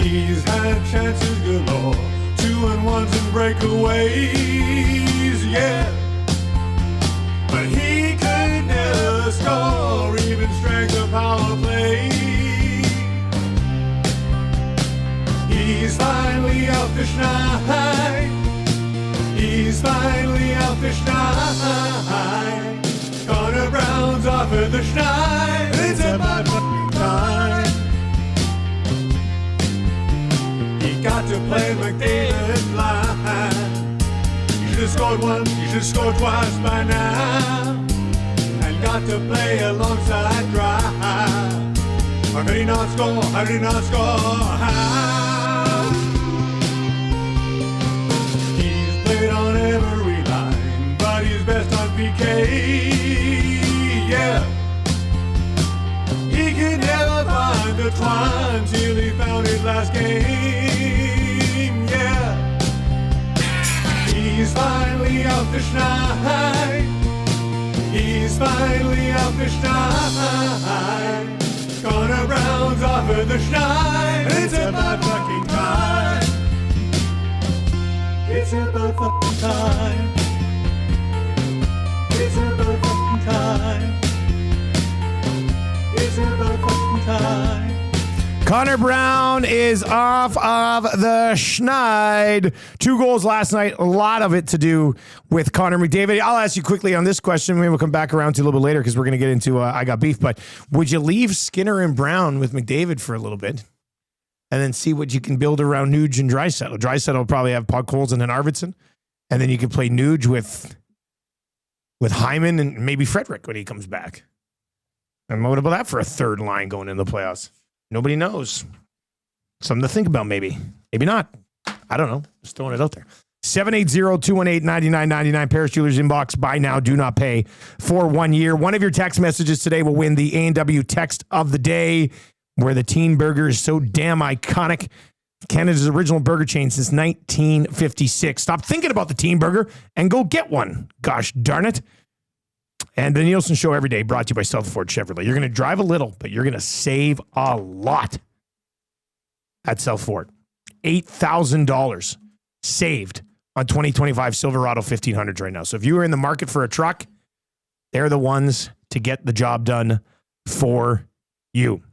He's had chances galore, 2-1s and breakaways, yeah. But he could never score, even strength of power play. He's finally out fish night. He's finally out fish night. Connor Brown's off at the schneid. It's about fucking time. Got to play McDavid line. You should have scored one, you should have scored twice by now. And got to play alongside Drive. How could he not score? How did he not score? How? He's played on every line, but he's best on PK. Yeah. He could never find the twine till he found it last game. He's finally out fish night. He's finally out fish night. Connor Brown's off at the schneid. It's about fucking time. It's about fucking time. It's about fucking time. It's about fucking time. Connor Brown is off of the schneid. 2 goals last night. A lot of it to do with Connor McDavid. I'll ask you quickly on this question. Maybe we'll come back around to a little bit later because we're going to get into I Got Beef. But would you leave Skinner and Brown with McDavid for a little bit and then see what you can build around Nuge and Draisaitl? Draisaitl will probably have Puck Holes and then Arvidsson. And then you can play Nuge with Hyman and maybe Frederick when he comes back. And what about that for a third line going into the playoffs? Nobody knows. Something to think about, maybe. Maybe not. I don't know. Just throwing it out there. 780-218-9999. Paris Jewelers inbox. Buy now, do not pay for 1 year. One of your text messages today will win the A&W text of the day, where the Teen Burger is so damn iconic. Canada's original burger chain since 1956. Stop thinking about the Teen Burger and go get one. Gosh darn it. And the Nielsen Show every day brought to you by South Ford Chevrolet. You're going to drive a little, but you're going to save a lot at South Ford. $8,000 saved on 2025 Silverado 1500s right now. So if you are in the market for a truck, they're the ones to get the job done for you.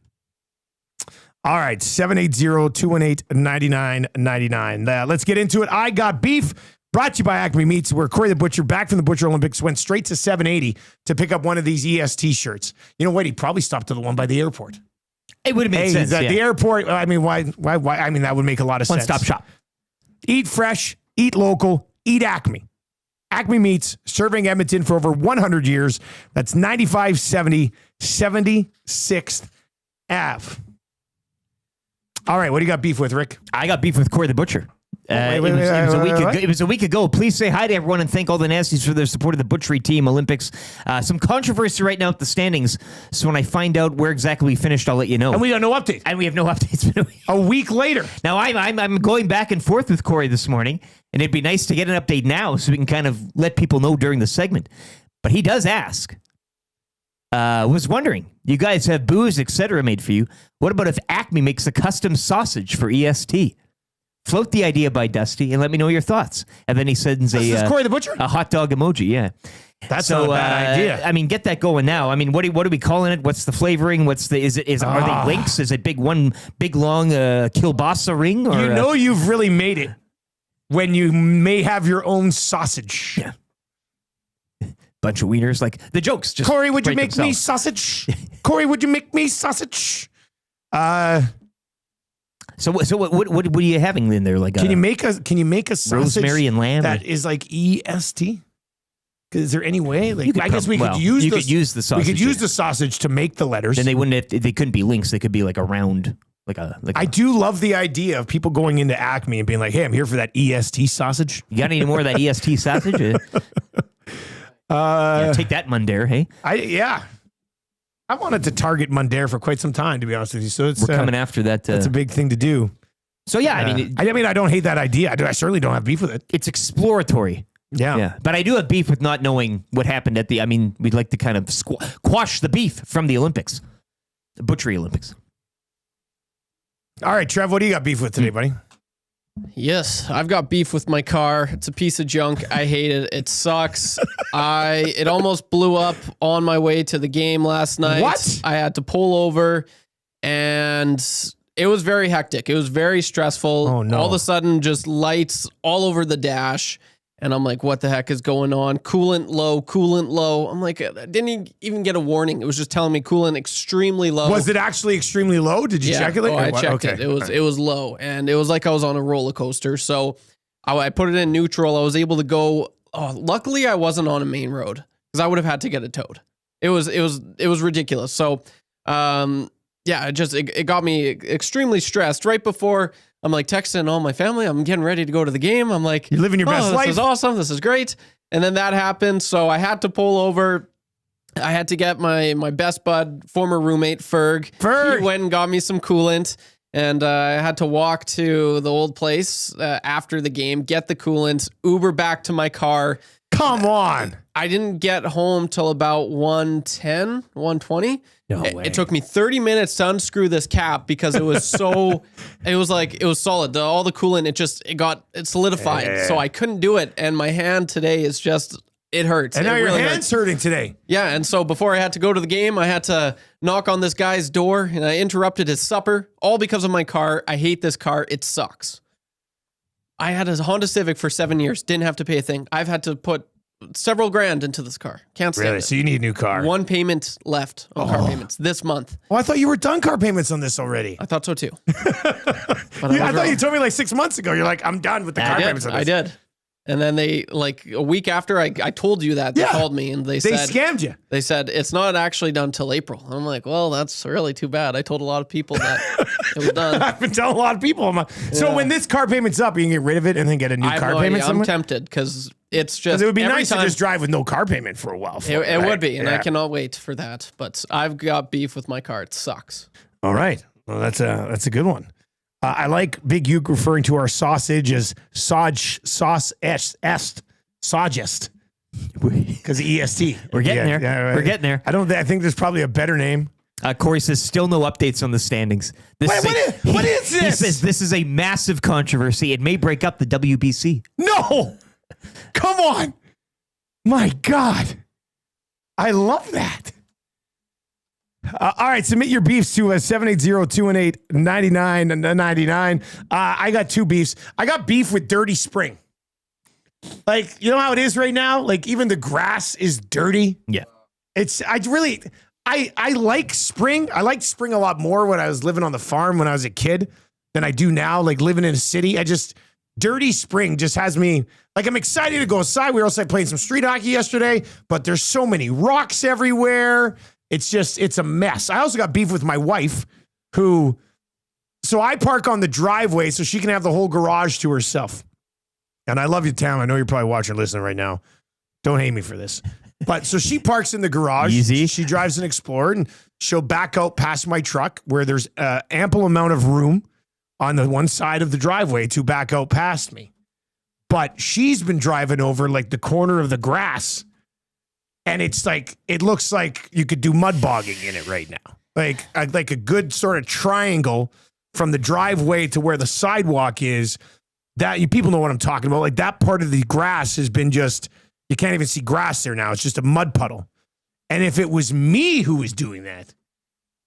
All right, 780-218-9999. Let's get into it. I Got Beef. Brought to you by Acme Meats, where Corey the Butcher, back from the Butcher Olympics, went straight to 780 to pick up one of these EST shirts. You know what? He probably stopped at the one by the airport. It would have made sense. At the airport, I mean, why? I mean, that would make a lot of sense. One-stop shop. Eat fresh, eat local, eat Acme. Acme Meats, serving Edmonton for over 100 years. That's 9570 76th Ave. All right, what do you got beef with, Rick? I got beef with Corey the Butcher. It was a week ago. Please say hi to everyone and thank all the Nasties for their support of the Butchery Team Olympics. Some controversy right now at the standings. So when I find out where exactly we finished, I'll let you know. And we got no updates. And we have no updates. A week later. Now I'm going back and forth with Corey this morning, and it'd be nice to get an update now so we can kind of let people know during the segment. But he does ask. Was wondering, you guys have booze, etc. made for you. What about if Acme makes a custom sausage for EST? Float the idea by Dusty and let me know your thoughts. And then he sends Corey the Butcher? A hot dog emoji. Yeah, that's not a bad idea. I mean, get that going now. I mean, what are we calling it? What's the flavoring? Are they links? Is it one big long kielbasa ring? Or, you know, you've really made it when you may have your own sausage. Yeah. Bunch of wieners, like the jokes. Just Corey, would you make me sausage? Corey, would you make me sausage? So what are you having in there? Like, can you make a sausage rosemary and lamb that is like EST? Is there any way? Like, I guess we could use the sausage. We could use the sausage to make the letters. Then they wouldn't. They couldn't be links. They could be like a round. I do love the idea of people going into Acme and being like, "Hey, I'm here for that EST sausage." You got any more of that EST sausage? Take that, Mundare. Hey, I wanted to target Mundare for quite some time, to be honest with you. So we're coming after that. That's a big thing to do. So yeah, I mean, I don't hate that idea. I certainly don't have beef with it. It's exploratory. Yeah. But I do have beef with not knowing what happened at the. I mean, we'd like to kind of quash the beef from the Olympics, the Butchery Olympics. All right, Trev, what do you got beef with today, buddy? Yes, I've got beef with my car. It's a piece of junk. I hate it. It sucks. It almost blew up on my way to the game last night. What? I had to pull over, and it was very hectic. It was very stressful. Oh, no. All of a sudden, just lights all over the dash. And I'm like, what the heck is going on? Coolant low. I'm like, I didn't even get a warning. It was just telling me coolant extremely low. Was it actually extremely low? Did you check it? Oh, I checked it. It was low, and it was like I was on a roller coaster. So I put it in neutral. I was able to go. Oh, luckily I wasn't on a main road because I would have had to get it towed. It was ridiculous. So it got me extremely stressed right before. I'm like texting all my family. I'm getting ready to go to the game. I'm like, you're living your best life. This is awesome. This is great. And then that happened. So I had to pull over. I had to get my best bud, former roommate, Ferg. He went and got me some coolant. And I had to walk to the old place after the game, get the coolant, Uber back to my car. Come on. I didn't get home till about 1:10, 1:20. No way. It took me 30 minutes to unscrew this cap because it was so, it was solid. All the coolant, it solidified. So I couldn't do it. And my hand today is just It hurts. And now It your really hand's hurting today. Yeah, and so before I had to go to the game, I had to knock on this guy's door, and I interrupted his supper, all because of my car. I hate this car. It sucks. I had a Honda Civic for 7 years. Didn't have to pay a thing. I've had to put several grand into this car. Can't stand Really? it. So you need a new car. One payment left on car payments this month. Oh, I thought you were done car payments on this already. I thought so too. I thought you told me like 6 months ago. You're like, I'm done with the car payments on this. I did. And then they, like a week after I told you that, they called me and they said... They scammed you. They said, it's not actually done till April. I'm like, well, that's really too bad. I told a lot of people that it was done. I've been telling a lot of people. So when this car payment's up, you can get rid of it and then get a new car payment somewhere? I'm tempted because it's just... It would be every nice time, to just drive with no car payment for a while. It would be, and I cannot wait for that. But I've got beef with my car. It sucks. All right. Well, that's a good one. I like Big Uke referring to our sausage as sausagest. Because EST. We're getting there. Yeah, We're getting there. I think there's probably a better name. Corey says still no updates on the standings. What is this? He says this is a massive controversy. It may break up the WBC. No! Come on! My God. I love that. All right, submit your beefs to 780-218-9999. I got two beefs. I got beef with Dirty Spring. Like, you know how it is right now? Like, even the grass is dirty. Yeah. I like spring. I liked spring a lot more when I was living on the farm when I was a kid than I do now, like living in a city. Dirty spring just has me, like, I'm excited to go outside. We were outside playing some street hockey yesterday, but there's so many rocks everywhere. It's a mess. I also got beef with my wife so I park on the driveway so she can have the whole garage to herself. And I love you, Tam. I know you're probably watching or listening right now. Don't hate me for this. But so she parks in the garage. Easy. She drives an Explorer and she'll back out past my truck where there's an ample amount of room on the one side of the driveway to back out past me. But she's been driving over like the corner of the grass. And it's like, it looks like you could do mud bogging in it right now. Like a good sort of triangle from the driveway to where the sidewalk is. People know what I'm talking about. Like that part of the grass has been just, you can't even see grass there now. It's just a mud puddle. And if it was me who was doing that,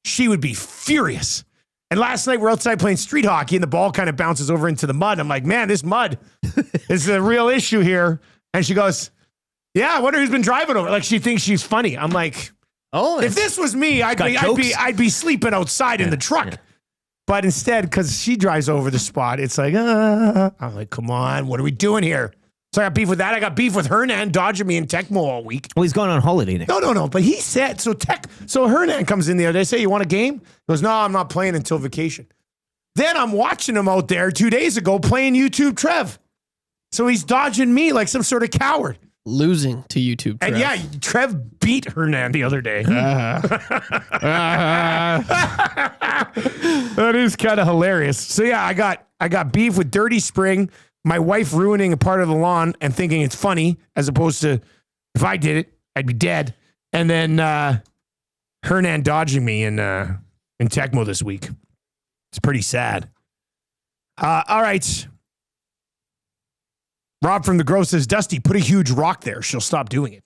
she would be furious. And last night we're outside playing street hockey and the ball kind of bounces over into the mud. I'm like, man, this mud is a real issue here. And she goes, yeah, I wonder who's been driving over. Like she thinks she's funny. I'm like, if this was me, I'd be sleeping outside in the truck. But instead, because she drives over the spot, it's like, I'm like, come on, what are we doing here? So I got beef with that. I got beef with Hernan dodging me in Tecmo all week. Well, he's going on holiday next. No. But he said, so Hernan comes in the other day, say, you want a game? He goes, no, I'm not playing until vacation. Then I'm watching him out there 2 days ago playing YouTube Trev. So he's dodging me like some sort of coward. Losing to YouTube Trev. And yeah, Trev beat Hernan the other day. That is kind of hilarious. So yeah, I got beef with Dirty Spring, my wife ruining a part of the lawn and thinking it's funny, as opposed to if I did it, I'd be dead. And then Hernan dodging me in Tecmo this week. It's pretty sad. All right. Rob from the Grove says, Dusty, put a huge rock there. She'll stop doing it.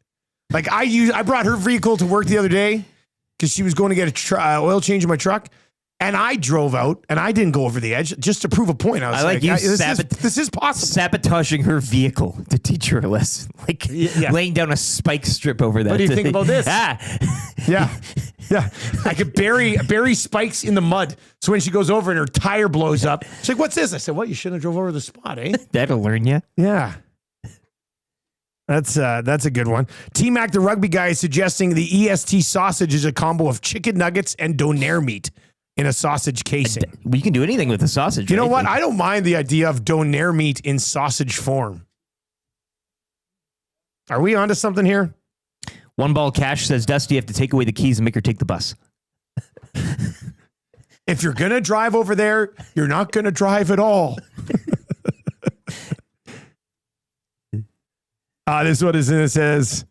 Like I brought her vehicle to work the other day because she was going to get a oil change in my truck. And I drove out and I didn't go over the edge just to prove a point. I was like, this is possible. Sabotaging her vehicle to teach her a lesson. Like laying down a spike strip over that. What do you think about this? Yeah. I could bury spikes in the mud. So when she goes over and her tire blows up, she's like, what's this? I said, well, you shouldn't have drove over the spot, eh? That'll learn you. Yeah. That's a good one. T-Mac, the rugby guy, is suggesting the EST sausage is a combo of chicken nuggets and donair meat in a sausage casing. You can do anything with a sausage. You know what? I don't mind the idea of donair meat in sausage form. Are we onto something here? One Ball Cash says, Dusty, you have to take away the keys and make her take the bus. If you're going to drive over there, you're not going to drive at all. This one is in it says,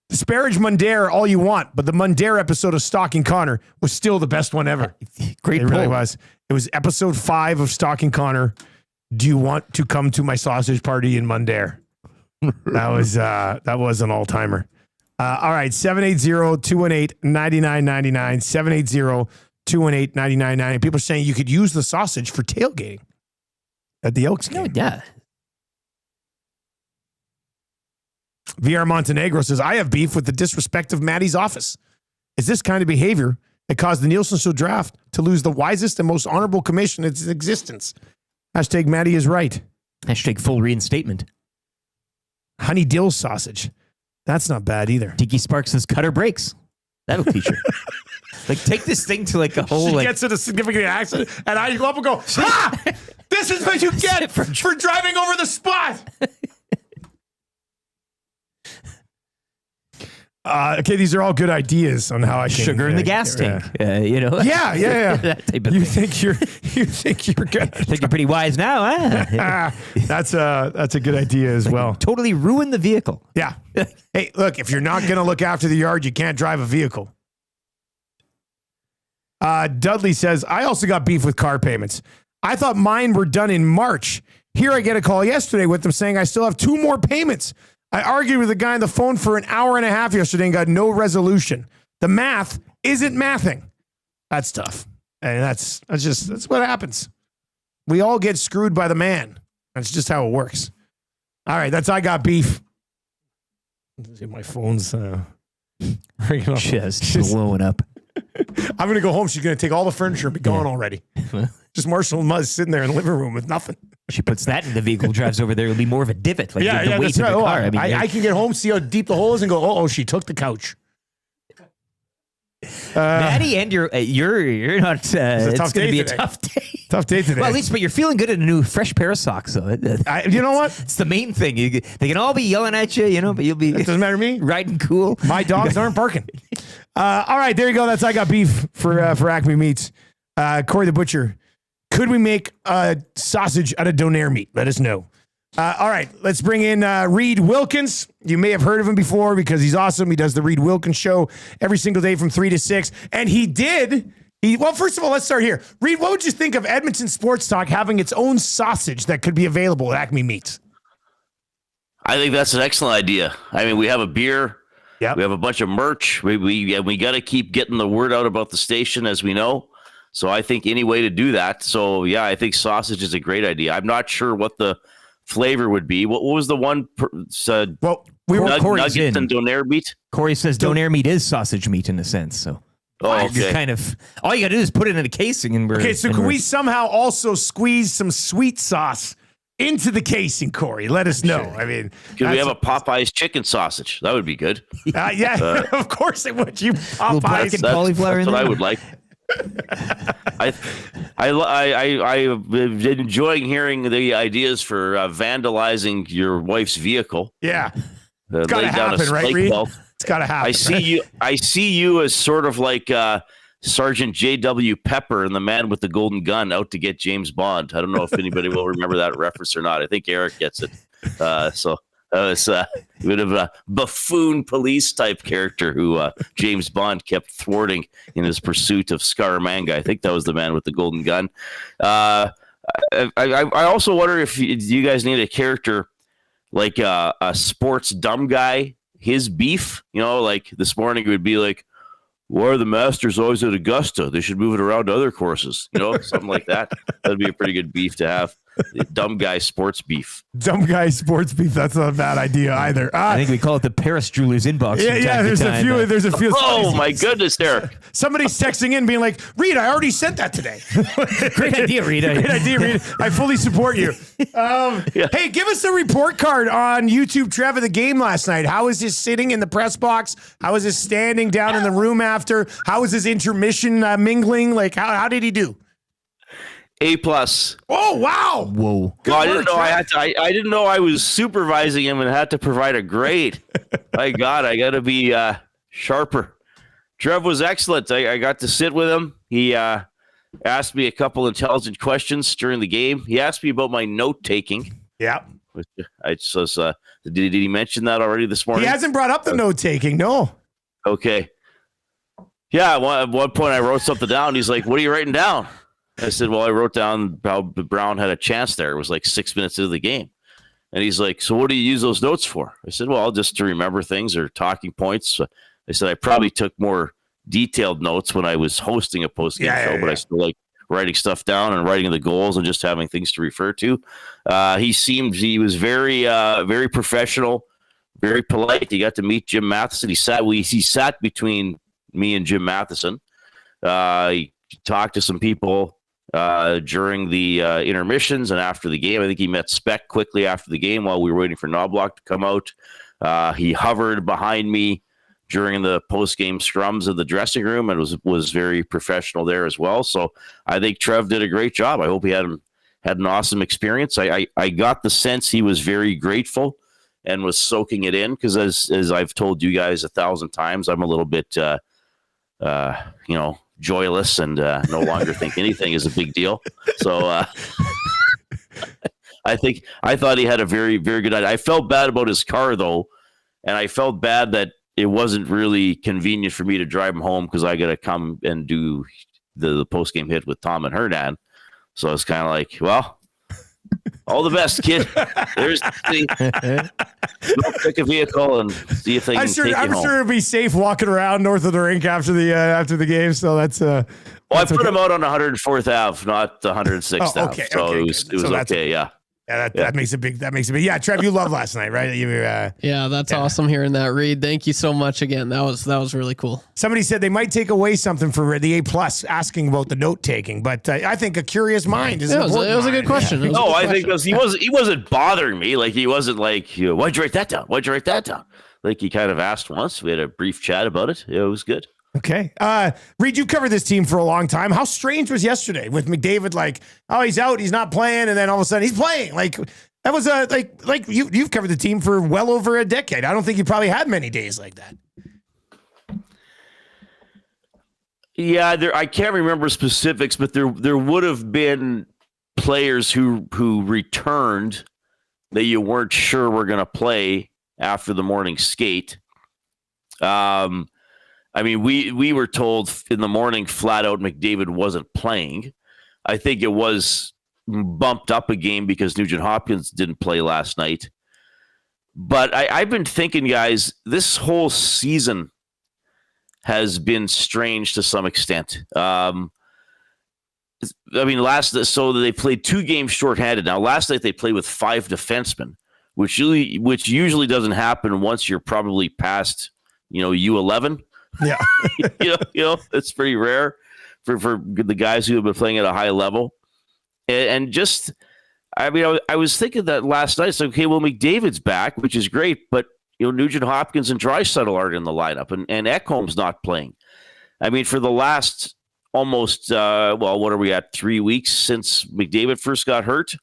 disparage Mundair all you want, but the Mundair episode of Stalking Connor was still the best one ever. Great It really was. It was episode 5 of Stalking Connor. Do you want to come to my sausage party in Mundair? That was an all-timer. All right, 780-218-9999, 780-218-9999. People are saying you could use the sausage for tailgating at the Elks game. Yeah. VR Montenegro says, I have beef with the disrespect of Maddie's office. Is this kind of behavior that caused the Nielsen Show draft to lose the wisest and most honorable commission in its existence? Hashtag Maddie is right. Hashtag full reinstatement. Honey dill sausage. That's not bad either. Tiki Sparks says cutter breaks. That'll teach her. Like, take this thing to like a whole. She like, gets in a significant accident, and I go up and go, ah! This is what you get for driving over the spot. Okay, these are all good ideas on how I can sugar in the gas tank. You know. Yeah. That type of you thing. think you're good. I think you're pretty wise now, huh? That's a good idea as well. Totally ruin the vehicle. Yeah. Hey, look, if you're not going to look after the yard, you can't drive a vehicle. Dudley says, I also got beef with car payments. I thought mine were done in March. Here I get a call yesterday with them saying I still have 2 more payments. I argued with the guy on the phone for an hour and a half yesterday and got no resolution. The math isn't mathing. That's tough. And that's what happens. We all get screwed by the man. That's just how it works. All right, that's I got beef. My phone's just blowing up. I'm going to go home. She's going to take all the furniture and be gone already. Just Marshall and Muzz sitting there in the living room with nothing. She puts that in the vehicle, drives over there. It'll be more of a divot. Like the weight that's of right. the car. I can get home, see how deep the hole is, and go, oh, she took the couch. Maddie, and you're not. It's going to be a tough day. Tough day today. Well, at least, but you're feeling good in a new fresh pair of socks. So you know what? It's the main thing. They can all be yelling at you, but you'll be. It doesn't matter to me. Riding cool. My dogs aren't barking. All right, there you go. That's I got beef for Acme Meats. Corey the Butcher. Could we make sausage out of donair meat? Let us know. All right, let's bring in Reid Wilkins. You may have heard of him before because he's awesome. He does the Reid Wilkins Show every single day from 3 to 6. And well, first of all, let's start here. Reid, what would you think of Edmonton Sports Talk having its own sausage that could be available at Acme Meats? I think that's an excellent idea. I mean, we have a beer. Yep. We have a bunch of merch. We got to keep getting the word out about the station, as we know. So I think any way to do that. So, yeah, I think sausage is a great idea. I'm not sure what the flavor would be. What was the one? Corey's nuggets in. And donair meat? Corey says donair meat is sausage meat in a sense. So okay. You're kind of, all you got to do is put it in a casing. And can we somehow also squeeze some sweet sauce into the casing, Corey? Let us know. Sure. I mean, could we have a Popeyes chicken sausage? That would be good. Yeah, of course it would. You Popeyes and cauliflower that's in what there. I would like. I've been enjoying hearing the ideas for vandalizing your wife's vehicle. Yeah, it's got to happen, right, Reid? It's got to happen. I see you as sort of like Sergeant J.W. Pepper and the Man with the Golden Gun out to get James Bond. I don't know if anybody will remember that reference or not. I think Eric gets it. It's a bit of a buffoon police type character who James Bond kept thwarting in his pursuit of Scaramanga. I think that was the Man with the Golden Gun. I also wonder if you guys need a character like a sports dumb guy. His beef, like this morning it would be like, why are the Masters always at Augusta? They should move it around to other courses. Something like that. That'd be a pretty good beef to have. Dumb guy sports beef. Dumb guy sports beef. That's not a bad idea either. I think we call it the Paris Jewelers inbox. Yeah. There's a few. Oh my goodness, Eric! Somebody's texting in, being like, "Reid, I already sent that today." Great idea, Reid. Great idea, Reid. I fully support you. Hey, give us a report card on YouTube, Trev, of the game last night. How was his sitting in the press box? How was his standing down in the room after? How was his intermission mingling? Like, how did he do? A+. Oh wow! Whoa! Well, I didn't know I didn't know I was supervising him and had to provide a grade. My God, I got to be sharper. Trev was excellent. I got to sit with him. He asked me a couple intelligent questions during the game. He asked me about my note taking. Yeah. Did he mention that already this morning? He hasn't brought up the note taking. No. Okay. Yeah. At one point, I wrote something down. He's like, "What are you writing down?" I said, well, I wrote down how Brown had a chance there. It was like 6 minutes into the game. And he's like, so what do you use those notes for? I said, well, just to remember things or talking points. I said, I probably took more detailed notes when I was hosting a post-game show, but I still like writing stuff down and writing the goals and just having things to refer to. He was very, very professional, very polite. He got to meet Jim Matheson. He sat between me and Jim Matheson. He talked to some people during the intermissions and after the game. I think he met Speck quickly after the game while we were waiting for Knobloch to come out. He hovered behind me during the post-game scrums in the dressing room and was very professional there as well. So I think Trev did a great job. I hope he had an awesome experience. I got the sense he was very grateful and was soaking it in because as I've told you guys 1,000 times, I'm a little bit, joyless and no longer think anything is a big deal. So I thought he had a very, very good idea. I felt bad about his car though. And I felt bad that it wasn't really convenient for me to drive him home because I got to come and do the post-game hit with Tom and Hernan. So it's kind of like, well, all the best, kid. There's go pick a vehicle and see if they can take you home. I'm sure it'd be safe walking around north of the rink after the game. So that's well, I put him out on 104th Ave, not 106th Ave. Okay, so it was okay. Yeah. Yeah, that makes it big. That makes it big. Yeah, Trev, you loved last night, right? That's awesome hearing that, Reid. Thank you so much again. That was really cool. Somebody said they might take away something for the A+, asking about the note taking, but I think a curious mind is. It was a good question. Yeah. I think because he wasn't bothering me. Like he wasn't like, why'd you write that down? Why'd you write that down? Like he kind of asked once. We had a brief chat about it. It was good. Okay. Reid, you covered this team for a long time. How strange was yesterday with McDavid? Like, oh, he's out, he's not playing. And then all of a sudden he's playing. Like that was like you've covered the team for well over a decade. I don't think you probably had many days like that. Yeah. I can't remember specifics, but there would have been players who returned that you weren't sure were going to play after the morning skate. I mean, we were told in the morning flat out McDavid wasn't playing. I think it was bumped up a game because Nugent Hopkins didn't play last night. But I've been thinking, guys, this whole season has been strange to some extent. I mean, so they played 2 games shorthanded. Now, last night they played with 5 defensemen, which usually doesn't happen once you're probably past, U11. Yeah. It's pretty rare for the guys who have been playing at a high level. And just, I was thinking that last night. It's like, okay, well, McDavid's back, which is great, but Nugent Hopkins and Draisaitl aren't in the lineup, and Ekholm's not playing. I mean, for the last almost, what are we at, 3 weeks since McDavid first got hurt?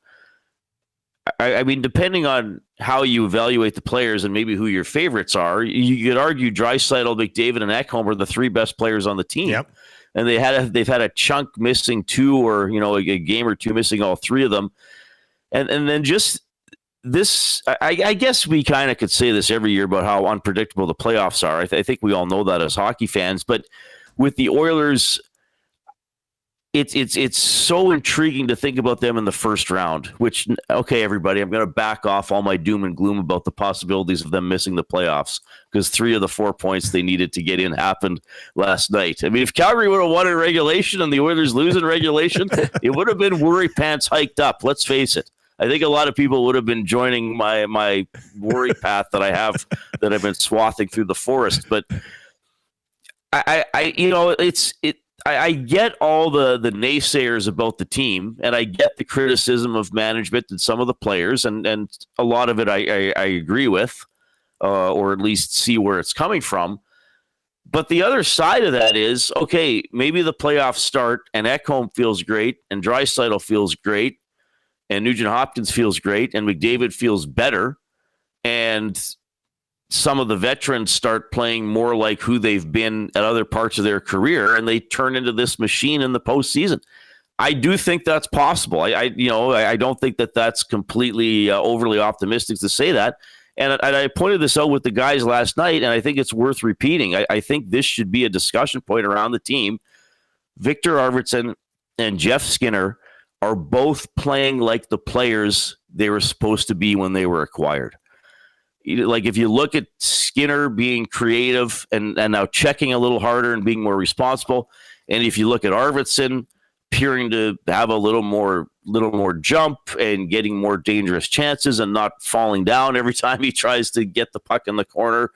I mean, depending on how you evaluate the players and maybe who your favorites are, you could argue Draisaitl, McDavid, and Ekholm are the 3 best players on the team. Yep. And they've had a chunk missing 2 or, a game or 2 missing all 3 of them. And then just this, I guess we kind of could say this every year about how unpredictable the playoffs are. I think we all know that as hockey fans. But with the Oilers, it's so intriguing to think about them in the first round, which, okay, everybody, I'm going to back off all my doom and gloom about the possibilities of them missing the playoffs because 3 of the 4 points they needed to get in happened last night. I mean, if Calgary would have won in regulation and the Oilers lose in regulation, it would have been worry pants hiked up. Let's face it. I think a lot of people would have been joining my worry path that I have that I've been swathing through the forest. But I get all the naysayers about the team, and I get the criticism of management and some of the players, and a lot of it I agree with, or at least see where it's coming from. But the other side of that is, okay, maybe the playoffs start, and Ekholm feels great, and Draisaitl feels great, and Nugent Hopkins feels great, and McDavid feels better, and some of the veterans start playing more like who they've been at other parts of their career, and they turn into this machine in the postseason. I do think that's possible. I don't think that that's completely overly optimistic to say that. And I pointed this out with the guys last night, and I think it's worth repeating. I think this should be a discussion point around the team. Victor Arvidsson and Jeff Skinner are both playing like the players they were supposed to be when they were acquired. Like if you look at Skinner being creative and now checking a little harder and being more responsible, and if you look at Arvidsson appearing to have a little more jump and getting more dangerous chances and not falling down every time he tries to get the puck in the corner.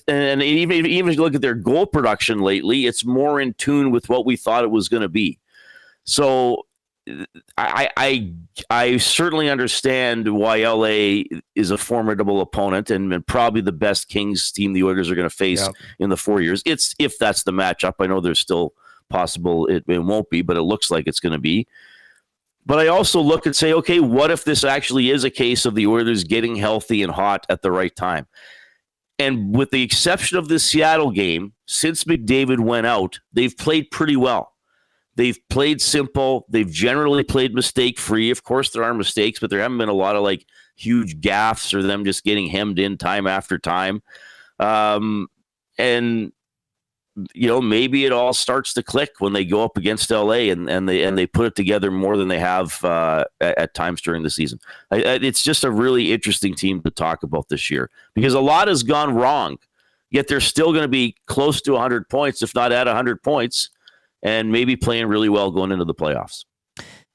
And even if you look at their goal production lately, it's more in tune with what we thought it was going to be. So I certainly understand why LA is a formidable opponent and probably the best Kings team the Oilers are going to face in the 4 years. It's if that's the matchup. I know there's still possible it won't be, but it looks like it's going to be. But I also look and say, okay, what if this actually is a case of the Oilers getting healthy and hot at the right time? And with the exception of this Seattle game, since McDavid went out, they've played pretty well. They've played simple. They've generally played mistake-free. Of course, there are mistakes, but there haven't been a lot of like huge gaffes or them just getting hemmed in time after time. And you know, maybe it all starts to click when they go up against LA and they put it together more than they have at times during the season. It's just a really interesting team to talk about this year because a lot has gone wrong, yet they're still going to be close to 100 points, if not at 100 points, and maybe playing really well going into the playoffs.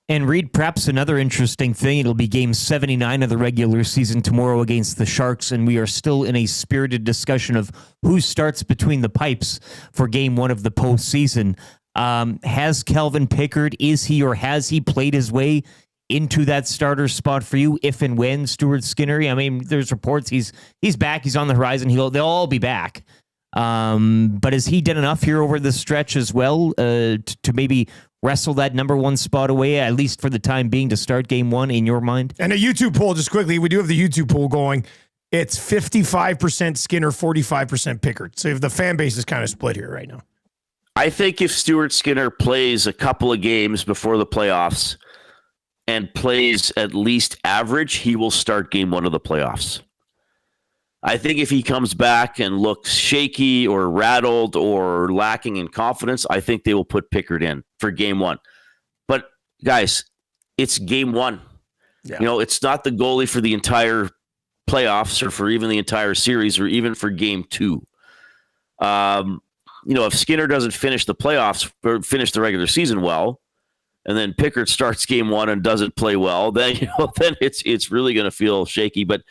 And Reid, perhaps another interesting thing, it'll be game 79 of the regular season tomorrow against the Sharks, and we are still in a spirited discussion of who starts between the pipes for game 1 of the postseason. Has Calvin Pickard, is he or has he played his way into that starter spot for you if and when Stuart Skinner? I mean, there's reports he's back, he's on the horizon, they'll all be back. But has he done enough here over the stretch as well to maybe wrestle that number 1 spot away, at least for the time being, to start game 1 in your mind? And a YouTube poll, just quickly, we do have the YouTube poll going. It's 55% Skinner, 45% Pickard. So if the fan base is kind of split here right now. I think if Stuart Skinner plays a couple of games before the playoffs and plays at least average, he will start game 1 of the playoffs. I think if he comes back and looks shaky or rattled or lacking in confidence, I think they will put Pickard in for game 1. But guys, it's game 1. Yeah. You know, it's not the goalie for the entire playoffs or for even the entire series or even for game 2. You know, if Skinner doesn't finish the playoffs or finish the regular season well, and then Pickard starts game 1 and doesn't play well, then it's really going to feel shaky. But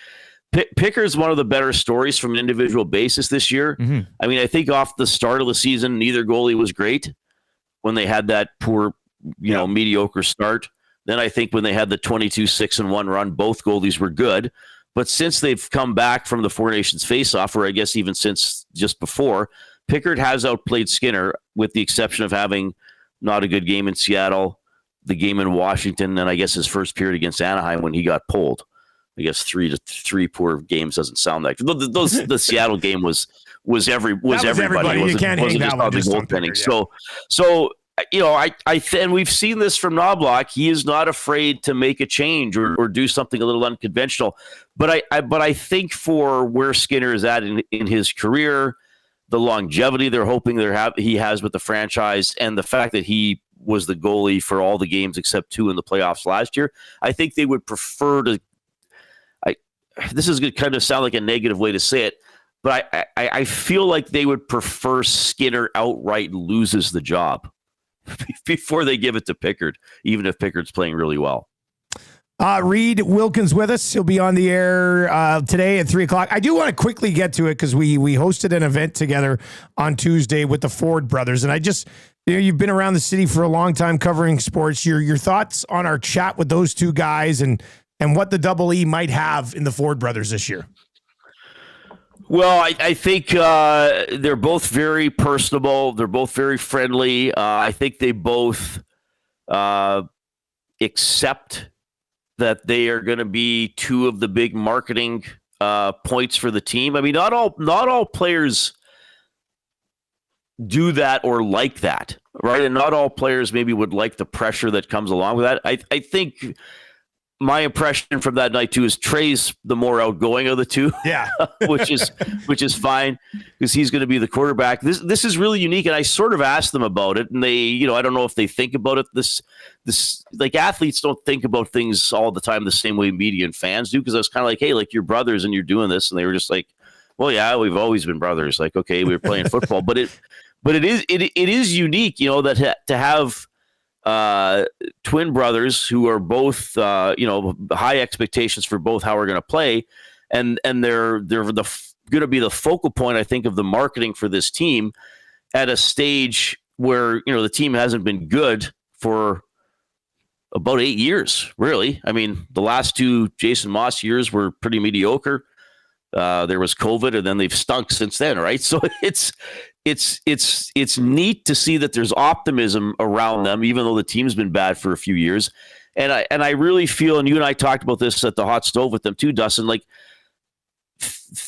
Pickard's one of the better stories from an individual basis this year. Mm-hmm. I mean, I think off the start of the season, neither goalie was great when they had that poor, mediocre start. Then I think when they had the 22-6-1 run, both goalies were good. But since they've come back from the Four Nations face-off, or I guess even since just before, Pickard has outplayed Skinner with the exception of having not a good game in Seattle, the game in Washington, and I guess his first period against Anaheim when he got pulled. I guess 3 poor games doesn't sound like the Seattle game was everybody. You can't hang that one just on Pickard, yeah. So and we've seen this from Knobloch. He is not afraid to make a change or do something a little unconventional. But I think for where Skinner is at in his career, the longevity they're hoping he has with the franchise, and the fact that he was the goalie for all the games except 2 in the playoffs last year, I think they would prefer to. This is going to kind of sound like a negative way to say it, but I feel like they would prefer Skinner outright loses the job before they give it to Pickard, even if Pickard's playing really well. Reid Wilkins with us. He'll be on the air today at 3:00. I do want to quickly get to it because we hosted an event together on Tuesday with the Ford brothers, and I just, you've been around the city for a long time covering sports. Your thoughts on our chat with those two guys and what the Double E might have in the Ford brothers this year? Well, I think they're both very personable. They're both very friendly. I think they both accept that they are going to be 2 of the big marketing points for the team. I mean, not all players do that or like that, right? And not all players maybe would like the pressure that comes along with that. I think my impression from that night too is Trey's the more outgoing of the two. Yeah. which is fine because he's going to be the quarterback. This is really unique, and I sort of asked them about it, and they, I don't know if they think about it. This like athletes don't think about things all the time the same way media and fans do. Because I was kind of like, hey, like you're brothers and you're doing this, and they were just like, well, yeah, we've always been brothers. Like, okay, we were playing football, but it is unique, that to have twin brothers who are both, high expectations for both how we're going to play. And they're going to be the focal point, I think, of the marketing for this team at a stage where, the team hasn't been good for about 8 years, really. I mean, the last 2 Jason Moss years were pretty mediocre. There was COVID, and then they've stunk since then, right? So it's neat to see that there's optimism around them, even though the team's been bad for a few years. And I really feel, and you and I talked about this at the hot stove with them too, Dustin, like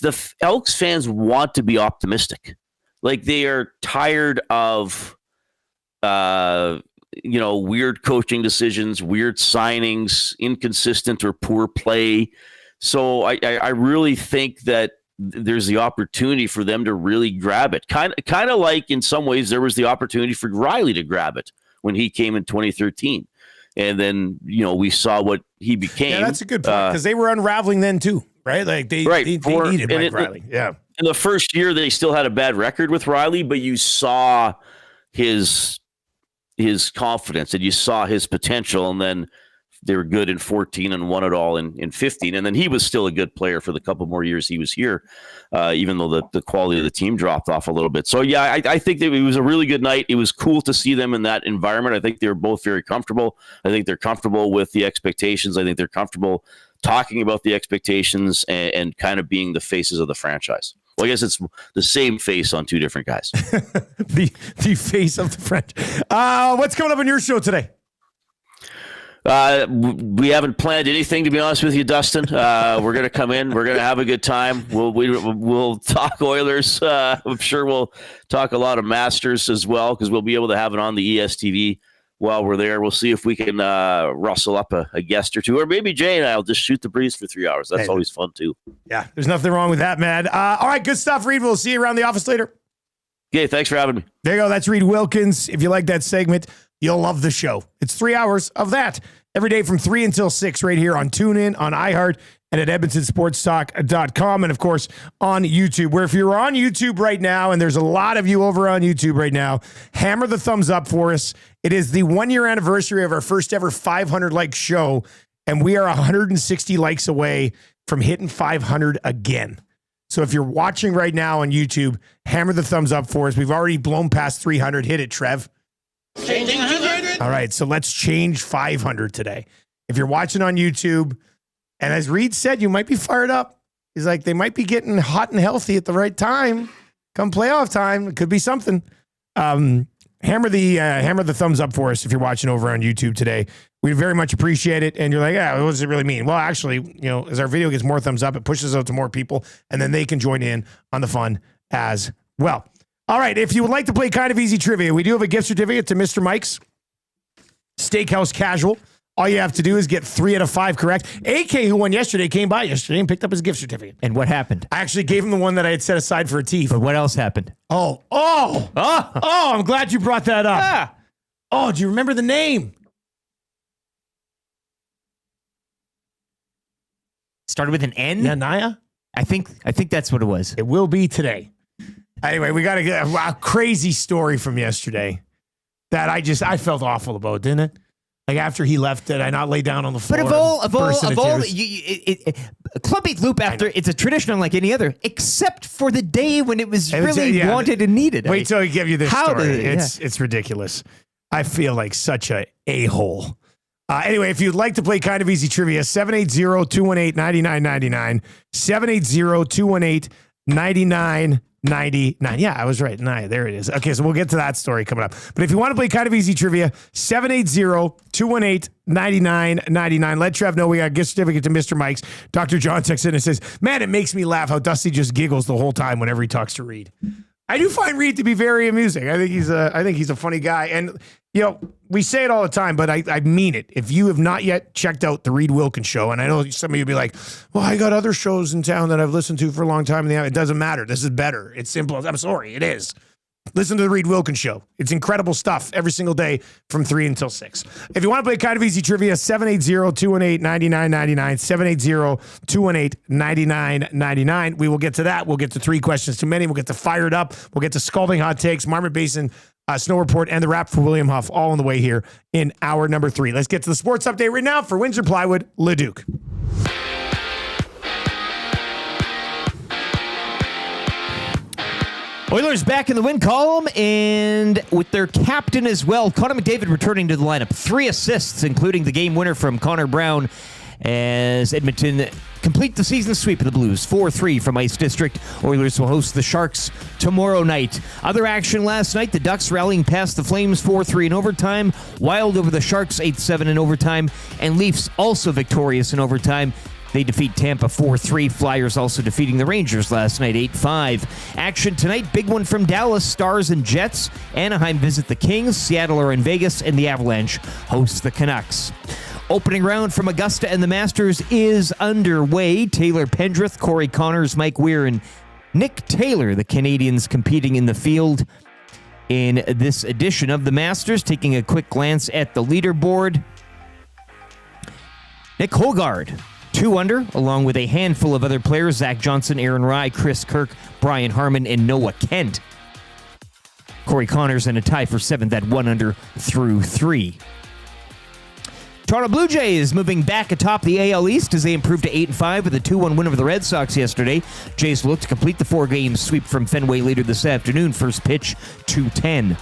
the Elks fans want to be optimistic. Like they are tired of, weird coaching decisions, weird signings, inconsistent or poor play. So I really think that there's the opportunity for them to really grab it. Kind of like in some ways there was the opportunity for Riley to grab it when he came in 2013. And then, we saw what he became. Yeah, that's a good point because they were unraveling then too, right? Like they needed Mike Riley. Yeah. In the first year, they still had a bad record with Riley, but you saw his confidence and you saw his potential, and then they were good in 14 and won it all in 15. And then he was still a good player for the couple more years he was here, even though the quality of the team dropped off a little bit. So, yeah, I think that it was a really good night. It was cool to see them in that environment. I think they were both very comfortable. I think they're comfortable with the expectations. I think they're comfortable talking about the expectations and kind of being the faces of the franchise. Well, I guess it's the same face on 2 different guys. the face of the franchise. What's coming up on your show today? We haven't planned anything, to be honest with you, Dustin. We're going to come in. We're going to have a good time. We'll talk Oilers. I'm sure we'll talk a lot of Masters as well, because we'll be able to have it on the ESTV while we're there. We'll see if we can rustle up a guest or two, or maybe Jay and I will just shoot the breeze for 3 hours. That's always fun too. Yeah, there's nothing wrong with that, man. All right, good stuff, Reid. We'll see you around the office later. Okay, thanks for having me. There you go. That's Reid Wilkins. If you like that segment, you'll love the show. It's 3 hours of that every day from 3 until 6 right here on TuneIn, on iHeart, and at EdmontonSportsTalk.com, and, of course, on YouTube, where if you're on YouTube right now, and there's a lot of you over on YouTube right now, hammer the thumbs up for us. It is the 1-year anniversary of our first ever 500-like show, and we are 160 likes away from hitting 500 again. So if you're watching right now on YouTube, hammer the thumbs up for us. We've already blown past 300. Hit it, Trev. Changing 100. All right, so let's change 500 today. If you're watching on YouTube, and as Reid said, you might be fired up. He's like, they might be getting hot and healthy at the right time. Come playoff time, it could be something. Hammer the thumbs up for us if you're watching over on YouTube today. We very much appreciate it. And you're like, yeah, what does it really mean? Well, actually, as our video gets more thumbs up, it pushes out to more people, and then they can join in on the fun as well. All right, if you would like to play Kind of Easy Trivia, we do have a gift certificate to Mr. Mike's Steakhouse Casual. All you have to do is get 3 out of 5 correct. AK, who won yesterday, came by yesterday and picked up his gift certificate. And what happened? I actually gave him the one that I had set aside for a tee. But what else happened? Oh, I'm glad you brought that up. Ah. Oh, do you remember the name? Started with an N? Yeah, Naya? I think that's what it was. It will be today. Anyway, we got to get a crazy story from yesterday that I felt awful about, didn't it? Like after he left, did I not lay down on the floor? But of all, Club 8 Loop after, it's a tradition unlike any other, except for the day when it was really wanted and needed. Wait till I give you this story. It's ridiculous. I feel like such a a-hole. Anyway, if you'd like to play Kind of Easy Trivia, 780-218-9999, 780-218-9999. Yeah, I was right. There it is. Okay, so we'll get to that story coming up. But if you want to play Kind of Easy Trivia, 780-218-9999. Let Trev know we got a gift certificate to Mr. Mike's. Dr. John texts in and says, man, it makes me laugh how Dusty just giggles the whole time whenever he talks to Reid. I do find Reid to be very amusing. I think he's a funny guy. And, we say it all the time, but I mean it. If you have not yet checked out the Reid Wilkins Show, and I know some of you be like, well, I got other shows in town that I've listened to for a long time. It doesn't matter. This is better. It's simple. I'm sorry. It is. Listen to the Reid Wilkins Show. It's incredible stuff every single day from 3 until 6. If you want to play kind of easy trivia, 780-218-9999, 780-218-9999. We will get to that. We'll get to 3 questions too many. We'll get to Fired Up. We'll get to Scalding Hot Takes, Marmot Basin, Snow Report, and the wrap for William Huff, all on the way here in hour number 3. Let's get to the sports update right now for Windsor Plywood, Leduc. Oilers back in the win column, and with their captain as well, Connor McDavid returning to the lineup. 3 assists, including the game winner from Connor Brown, as Edmonton complete the season sweep of the Blues. 4-3 from Ice District. Oilers will host the Sharks tomorrow night. Other action last night, the Ducks rallying past the Flames 4-3 in overtime. Wild over the Sharks 8-7 in overtime. And Leafs also victorious in overtime. They defeat Tampa 4-3. Flyers also defeating the Rangers last night 8-5. Action tonight, big one from Dallas, Stars and Jets. Anaheim visit the Kings. Seattle are in Vegas, and the Avalanche hosts the Canucks. Opening round from Augusta and the Masters is underway. Taylor Pendrith, Corey Connors, Mike Weir, and Nick Taylor, the Canadians competing in the field in this edition of the Masters. Taking a quick glance at the leaderboard. Nick Hogard, 2 under, along with a handful of other players, Zach Johnson, Aaron Rye, Chris Kirk, Brian Harmon, and Noah Kent. Corey Connors in a tie for 7th at 1 under through 3. Toronto Blue Jays moving back atop the AL East as they improved to 8-5 with a 2-1 win over the Red Sox yesterday. Jays look to complete the 4-game sweep from Fenway later this afternoon. First pitch, 2:10.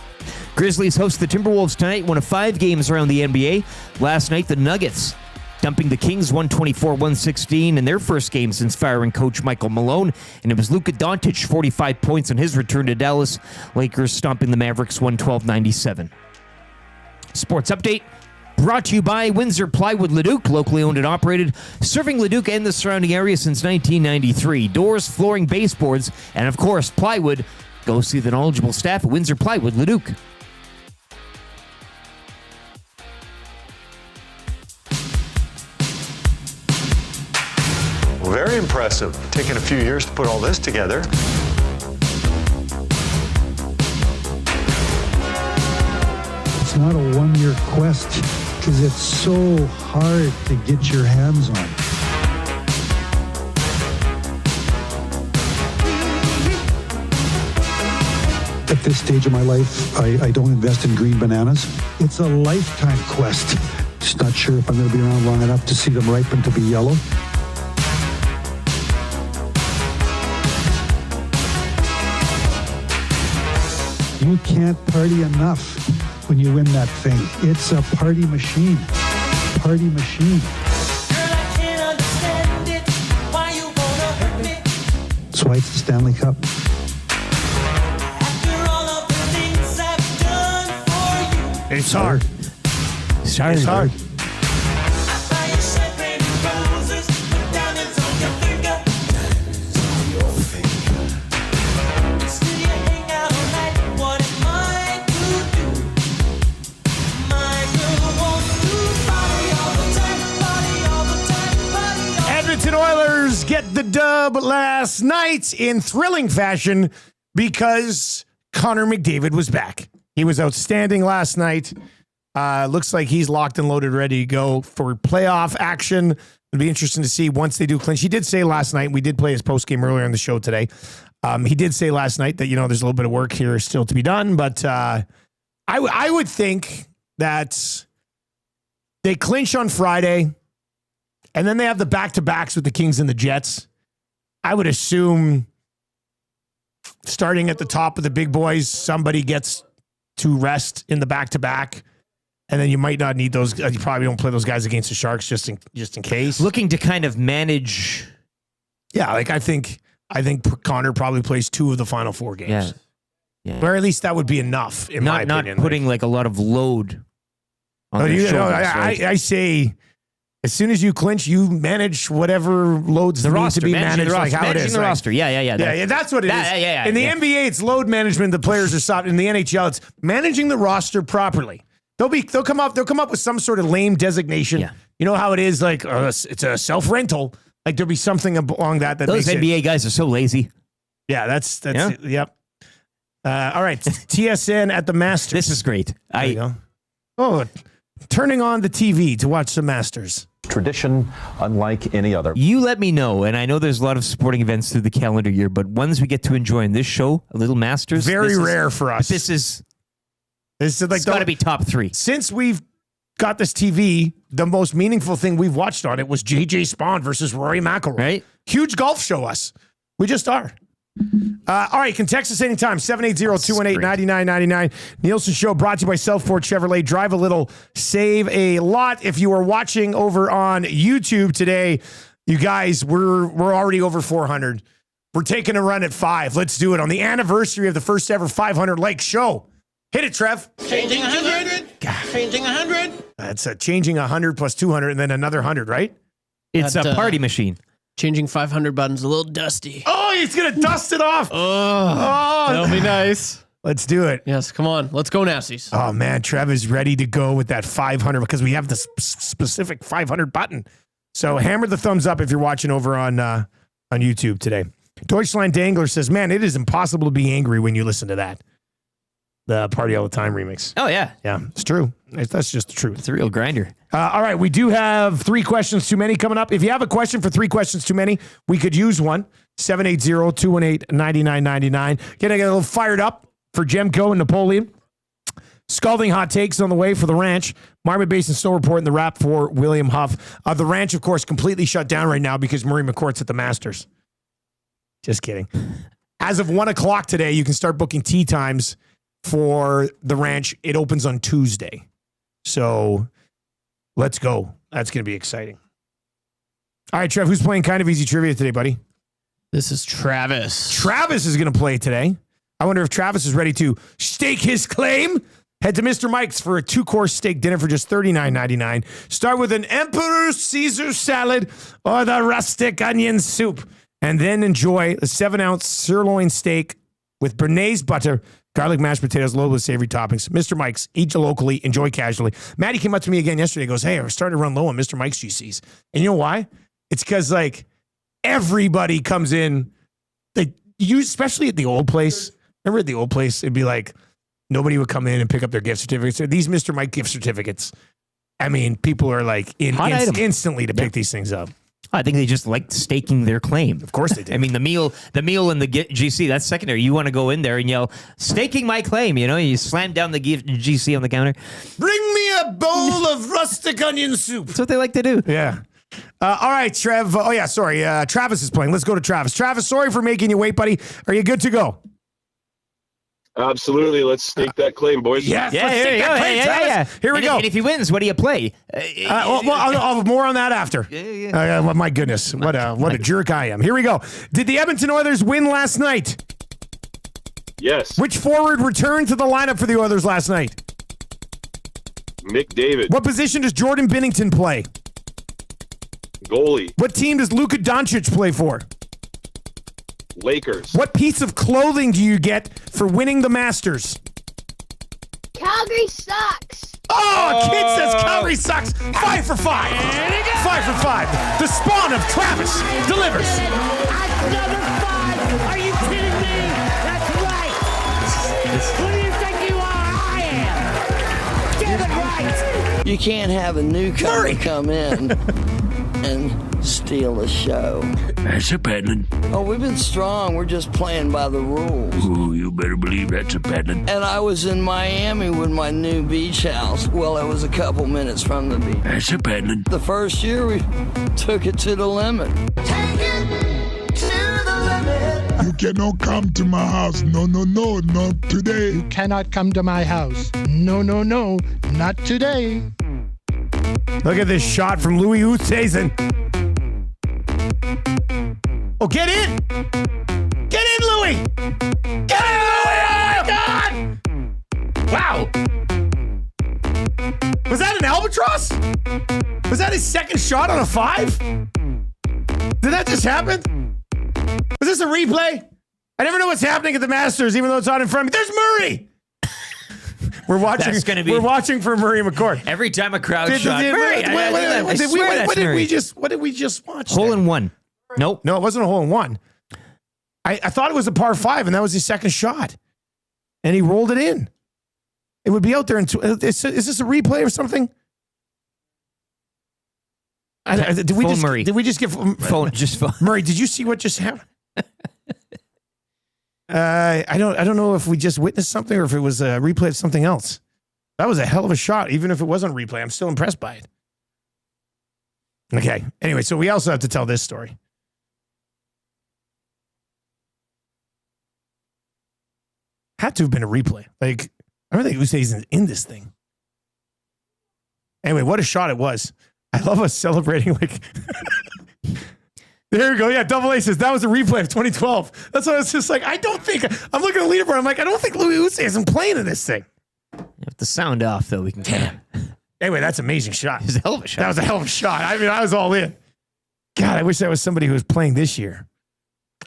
Grizzlies host the Timberwolves tonight, one of 5 games around the NBA. Last night, the Nuggets dumping the Kings 124-116 in their first game since firing coach Michael Malone. And it was Luka Doncic, 45 points on his return to Dallas. Lakers stomping the Mavericks 112-97. Sports update brought to you by Windsor Plywood Leduc, locally owned and operated, serving Leduc and the surrounding area since 1993. Doors, flooring, baseboards, and of course, plywood. Go see the knowledgeable staff at Windsor Plywood Leduc. Very impressive. Taking a few years to put all this together. It's not a one-year quest because it's so hard to get your hands on. At this stage of my life, I don't invest in green bananas. It's a lifetime quest. Just not sure if I'm going to be around long enough to see them ripen to be yellow. You can't party enough when you win that thing. It's a party machine. Party machine. That's why it's the Stanley Cup. It's hard. It's hard. It's hard. Oilers get the dub last night in thrilling fashion because Connor McDavid was back. He was outstanding last night. Looks like he's locked and loaded, ready to go for playoff action. It'll be interesting to see once they do clinch. He did say last night, we did play his postgame earlier on the show today. He did say last night that, there's a little bit of work here still to be done, but I would think that they clinch on Friday. And then they have the back-to-backs with the Kings and the Jets. I would assume starting at the top of the big boys, somebody gets to rest in the back-to-back. And then you might not need those. You probably don't play those guys against the Sharks just in case. Looking to kind of manage. Yeah, I think Connor probably plays 2 of the final 4 games. Yeah. Or at least that would be enough, in my opinion. Not putting like a lot of load on their shoulders. Right? I say, as soon as you clinch, you manage whatever loads need to be managed, like how it is. The roster. Yeah. That's what it is. In the NBA, it's load management. The players are soft. In the NHL, it's managing the roster properly. They'll come up with some sort of lame designation. Yeah. You know how it is, like it's a self-rental. Like there'll be something along that Those makes NBA guys are so lazy. Yeah, that's yep. All right, TSN at the Masters. This is great. There you go. Oh, turning on the TV to watch the Masters. Tradition unlike any other. You let me know, and I know there's a lot of sporting events through the calendar year, but ones we get to enjoy in this show, a little Masters. Very rare for us. This is like it's got to be top 3. Since we've got this TV, the most meaningful thing we've watched on it was JJ Spawn versus Rory McIlroy. Right? Huge golf show us. We just are. All right, you can text us anytime, 780-218-9999. Nielson Show brought to you by Southport Chevrolet. Drive a little, save a lot. If you are watching over on YouTube today, you guys, we're already over 400. We're taking a run at 5. Let's do it on the anniversary of the first ever 500 like show. Hit it, Trev. Changing 100. Changing 100. That's changing 100 plus 200 and then another 100, right? It's a party machine. Changing 500 buttons, a little dusty. Oh, he's going to dust it off. Oh, that'll be nice. Let's do it. Yes, come on. Let's go, Nasties. Oh, man, Trev is ready to go with that 500 because we have the specific 500 button. So hammer the thumbs up if you're watching over on YouTube today. Deutschland Dangler says, man, it is impossible to be angry when you listen to that. The Party All the Time remix. Oh, yeah. Yeah, it's true. That's just the truth. It's a real grinder. All right, we do have 3 questions too many coming up. If you have a question for 3 questions too many, we could use one. 780-218-9999. Getting a little fired up for Jemco and Napoleon. Scalding hot takes on the way for the Ranch. Marmot Basin Snow Report and the wrap for William Huff. The Ranch, of course, completely shut down right now because Murray McCourt's at the Masters. Just kidding. As of 1 o'clock today, you can start booking tee times for the Ranch. It opens on Tuesday. So let's go. That's going to be exciting. All right, Trev, who's playing Kind of Easy Trivia today, buddy? This is Travis. Travis is going to play today. I wonder if Travis is ready to stake his claim. Head to Mr. Mike's for a 2-course steak dinner for just $39.99. Start with an Emperor Caesar salad or the rustic onion soup. And then enjoy a 7-ounce sirloin steak with béarnaise butter, garlic mashed potatoes, loaded with savory toppings. Mr. Mike's, eat locally, enjoy casually. Maddie came up to me again yesterday and goes, hey, I'm starting to run low on Mr. Mike's GCs. And you know why? It's because, like, everybody comes in, especially at the old place. Remember at the old place, it'd be like, nobody would come in and pick up their gift certificates. These Mr. Mike gift certificates, I mean, people are like instantly to pick these things up. I think they just like staking their claim. Of course they do. I mean, the meal and the GC, that's secondary. You want to go in there and yell, staking my claim. You know, you slam down the GC on the counter. Bring me a bowl of rustic onion soup. That's what they like to do. Yeah. All right, Trev. Travis is playing. Let's go to Travis. Travis, sorry for making you wait, buddy. Are you good to go? Absolutely. Let's stake that claim, boys. Yes, let's stake that claim, Travis. Here we go. And if he wins, what do you play? I'll more on that after. My goodness. What a jerk I am. Here we go. Did the Edmonton Oilers win last night? Yes. Which forward returned to the lineup for the Oilers last night? McDavid. What position does Jordan Binnington play? Goalie. What team does Luka Doncic play for? Lakers. What piece of clothing do you get for winning the Masters? Calgary sucks. Oh, a kid says Calgary sucks. 5 for 5. 5 for 5. The spawn of Travis delivers. Another 5. Are you kidding me? That's right. Who do you think you are? I am. Get it right. You can't have a newcomer come in and steal the show. That's a paddling. Oh, we've been strong. We're just playing by the rules. Ooh, you better believe that's a paddling. And I was in Miami with my new beach house. Well, it was a couple minutes from the beach. That's a paddling. The first year, we took it to the limit. You cannot come to my house. No, not today. You cannot come to my house. No, not today. Look at this shot from Louis Oosthuizen. Oh, get in! Get in, Louis! Get in, Louis! Oh, my God! Wow. Was that an albatross? Was that his second shot on a 5? Did that just happen? Was this a replay? I never know what's happening at the Masters, even though it's on in front of me. There's Murray! We're watching. That's gonna be- We're watching for Murray McCord. Every time a crowd Did- shot, did- Murray, wait, I wait, do that. wait, I did we- swear that's what did Murray. we just watch? Hole there? in one. Nope. No, it wasn't a hole in one. I thought it was a par 5, and that was his second shot, and he rolled it in. It would be out there. Is this a replay or something? Did we Phone just? Murray. Did we just get Phone? Just phone. Murray? Did you see what just happened? I don't know if we just witnessed something or if it was a replay of something else. That was a hell of a shot, even if it wasn't a replay. I'm still impressed by it. Okay. Anyway, so we also have to tell this story. Had to have been a replay. Like, I don't think Usay's in this thing. Anyway, what a shot it was. I love us celebrating like... There you go. Yeah, Double A says that was a replay of 2012. That's why I was just like, I don't think... I'm looking at the leaderboard. I'm like, I don't think Louis Usay isn't playing in this thing. If the sound off, though, we can kind of... Anyway, that's an amazing shot. It was a hell of a shot. That was a hell of a shot. I mean, I was all in. God, I wish that was somebody who was playing this year.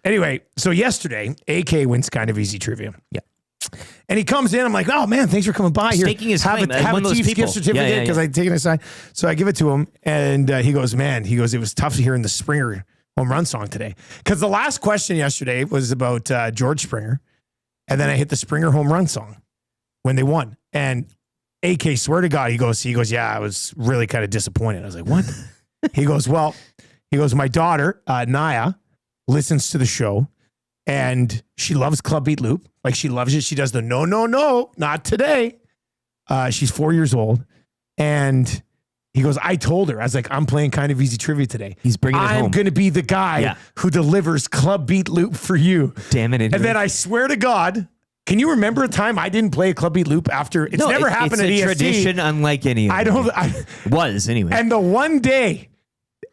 Anyway, so yesterday, AK wins Kind of Easy Trivia. Yeah. And he comes in. I'm like, oh, man, thanks for coming by here. Staking his have claim. a One of those Chiefs people. gift certificate because I take it aside. So I give it to him. And he goes, it was tough hearing the Springer home run song today. Because the last question yesterday was about George Springer. And then I hit the Springer home run song when they won. And AK, swear to God, he goes, yeah, I was really kind of disappointed. I was like, what? He goes, my daughter, Naya, listens to the show and she loves Club Beat Loop. Like she loves it. She does the no, not today. She's 4 years old. And he goes, I told her, I was like, I'm playing Kind of Easy Trivia today. He's bringing it home. I'm going to be the guy who delivers Club Beat Loop for you. Damn it. And then I swear to God, can you remember a time I didn't play a Club Beat Loop after? It's never happened at EST. It's a tradition unlike any other. Was anyway. And the one day,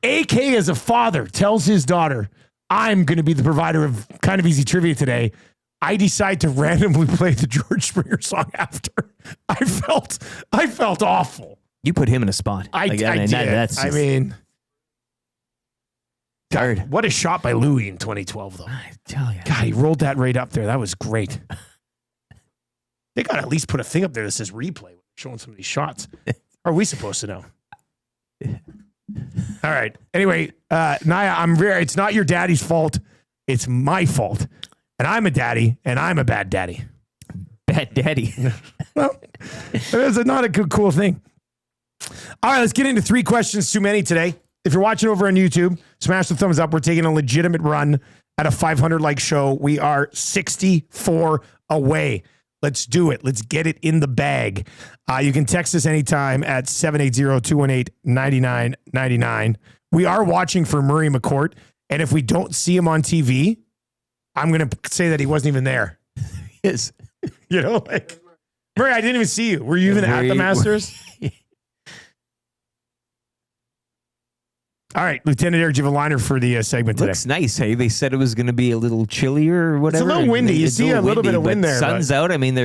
AK as a father tells his daughter, I'm going to be the provider of Kind of Easy Trivia today. I decide to randomly play the George Springer song after. I felt awful. You put him in a spot. I did. That's just, God, what a shot by Louis in 2012, though. I tell you. God, he rolled that right up there. That was great. They got to at least put a thing up there that says replay, showing some of these shots. Are we supposed to know? All right. Anyway, Naya, it's not your daddy's fault. It's my fault. And I'm a daddy, and I'm a bad daddy. Bad daddy. Well, it's not a good, cool thing. All right, let's get into 3 questions too many today. If you're watching over on YouTube, smash the thumbs up. We're taking a legitimate run at a 500-like show. We are 64 away. Let's do it. Let's get it in the bag. You can text us anytime at 780-218-9999. We are watching for Murray McCourt, and if we don't see him on TV, I'm going to say that he wasn't even there. Yes. You know, like, Murray, I didn't even see you. Were you even at the Masters? All right, Lieutenant Eric, do you have a liner for the segment today? Looks nice. Hey, they said it was going to be a little chillier or whatever. It's a little windy. You see a little bit of wind there. Sun's out. I mean,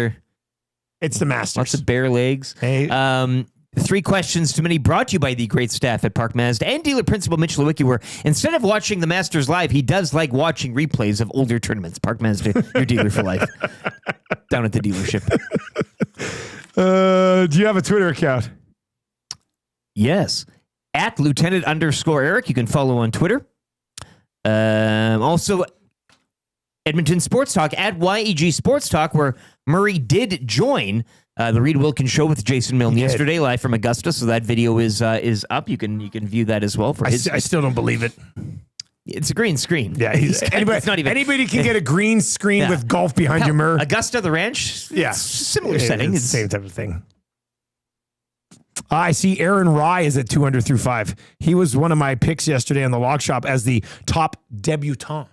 it's the Masters. Lots of bare legs. Hey. 3 questions too many, brought to you by the great staff at Park Mazda and dealer principal Mitch Lewicki, where instead of watching the Masters live, he does like watching replays of older tournaments. Park Mazda, your dealer for life. Down at the dealership. Do you have a Twitter account? Yes. At Lieutenant_Eric. You can follow on Twitter. Also, Edmonton Sports Talk at YEG Sports Talk, where Murray did join the Reid Wilkins show with Jason Milne yesterday, live from Augusta. So that video is up. You can view that as well. I still don't believe it. It's a green screen. Yeah, anybody can get a green screen with golf behind you, Murr. Augusta, the ranch. Yeah, similar setting. It's the same type of thing. I see Aaron Rye is at 200 through 5. He was one of my picks yesterday on the Lock Shop as the top debutant.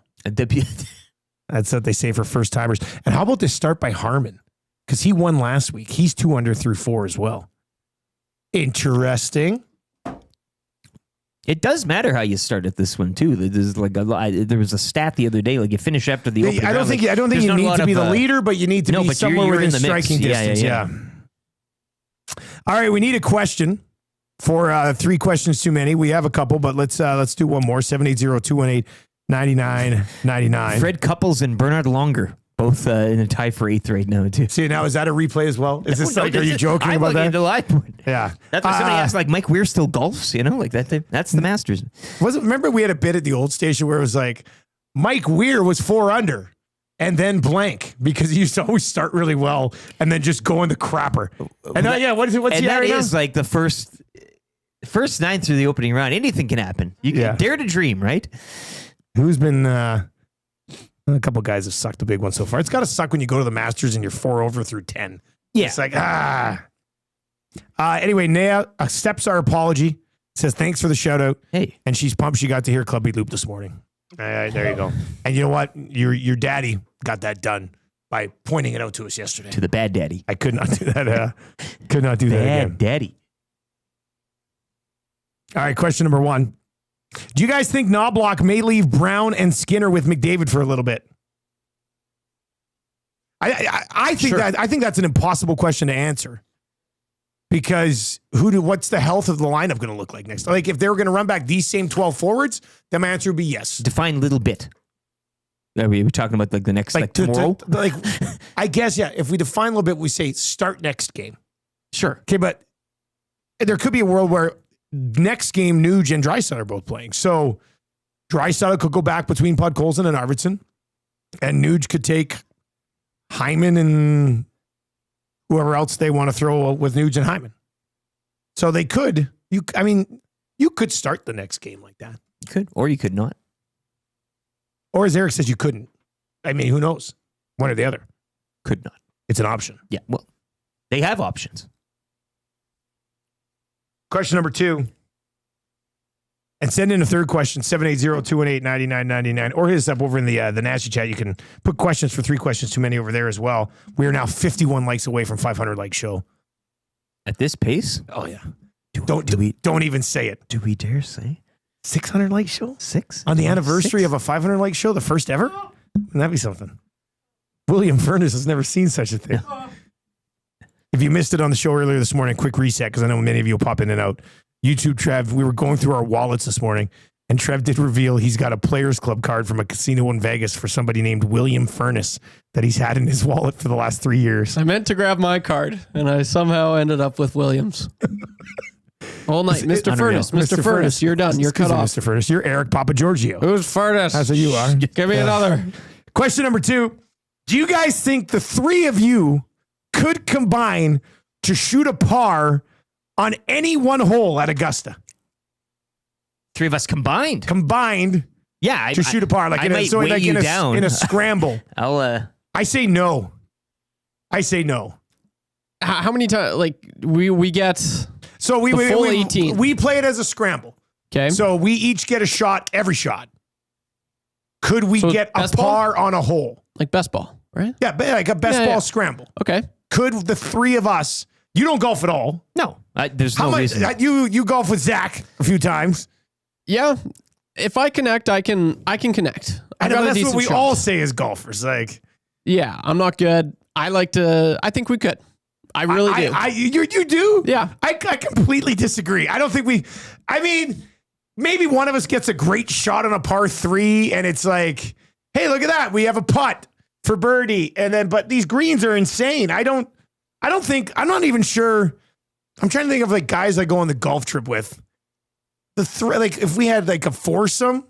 That's what they say for first timers. And how about this start by Harmon? Because he won last week. He's 200 through 4 as well. Interesting. It does matter how you start at this one too. There's like there was a stat the other day, like you finish after the opening. I don't think you need to be the leader, but you need to be somewhere within striking distance. Yeah. All right, we need a question for 3 questions too many. We have a couple, but let's do one more. 780-218-9999. Fred Couples and Bernard Longer Both in a tie for 8th right now, too. See, now, is that a replay as well? Is this are you joking about that? The live point. Yeah. That's why somebody asked, like, Mike Weir still golfs, like that. That's the Masters. Remember we had a bit at the old station where it was like, Mike Weir was 4 under and then blank because he used to always start really well and then just go in the crapper. And what is it? What's and the that right is now? like the first 9 through the opening round. Anything can happen. You can dare to dream, right? Who's been a couple guys have sucked a big one so far. It's got to suck when you go to the Masters and you're 4 over through 10. Yeah. It's like, Anyway, Naya accepts our apology, says thanks for the shout out. Hey. And she's pumped she got to hear Clubby Loop this morning. There you go. And you know what? Your daddy got that done by pointing it out to us yesterday. To the bad daddy. I could not do that. Could not do that again. Bad daddy. All right, question number 1. Do you guys think Knobloch may leave Brown and Skinner with McDavid for a little bit? I think I think that's an impossible question to answer because what's the health of the lineup going to look like next? Like if they were going to run back these same 12 forwards, then my answer would be yes. Define little bit. Are we talking about like the next tomorrow? I guess if we define a little bit, we say start next game. Sure. Okay, but there could be a world where next game, Nuge and Draisaitl are both playing. So Draisaitl could go back between Podkolzin and Arvidsson, and Nuge could take Hyman and whoever else they want to throw with Nuge and Hyman. So they could. You could start the next game like that. You could, or you could not. Or as Eric says, you couldn't. I mean, who knows? One or the other. Could not. It's an option. Yeah, well, they have options. Question number 2. And send in a third question, 780-218-9999. Or hit us up over in the Nasty Chat. You can put questions for 3 questions too many over there as well. We are now 51 likes away from 500 like show. At this pace? Oh, yeah. Don't even say it. Do we dare say? 600 like show? 6? On the anniversary of a 500 like show, the first ever? Wouldn't that be something? William Furness has never seen such a thing. If you missed it on the show earlier this morning, quick reset, because I know many of you will pop in and out. YouTube, Trev, we were going through our wallets this morning, and Trev did reveal he's got a Players Club card from a casino in Vegas for somebody named William Furness that he's had in his wallet for the last 3 years. I meant to grab my card, and I somehow ended up with Williams. All night, Mr. Furness. Mr. Furness, you're done. You're cut off. Mr. Furness, you're Eric Papa Giorgio. Who's Furness? That's what you are. Give me another. Question number 2. Do you guys think the 3 of you could combine to shoot a par on any one hole at Augusta? 3 of us combined. Yeah, to shoot a par, like in a scramble. I say no. How many times? Like we get so we full 18. We play it as a scramble. Okay. So we each get a shot every shot. Could we get a par on a hole? Like best ball, right? Yeah, like a best ball scramble. Okay. Could the 3 of us? You don't golf at all. No, there's no reason. You golf with Zach a few times. Yeah, if I connect, I can connect. I know that's what we all say as golfers. Like, yeah, I'm not good. I think we could. I really do. You do? Yeah. I completely disagree. I don't think maybe one of us gets a great shot on a par 3, and it's like, hey, look at that. We have a putt for birdie, but these greens are insane. I'm not even sure. I'm trying to think of like guys I go on the golf trip with. Like if we had like a foursome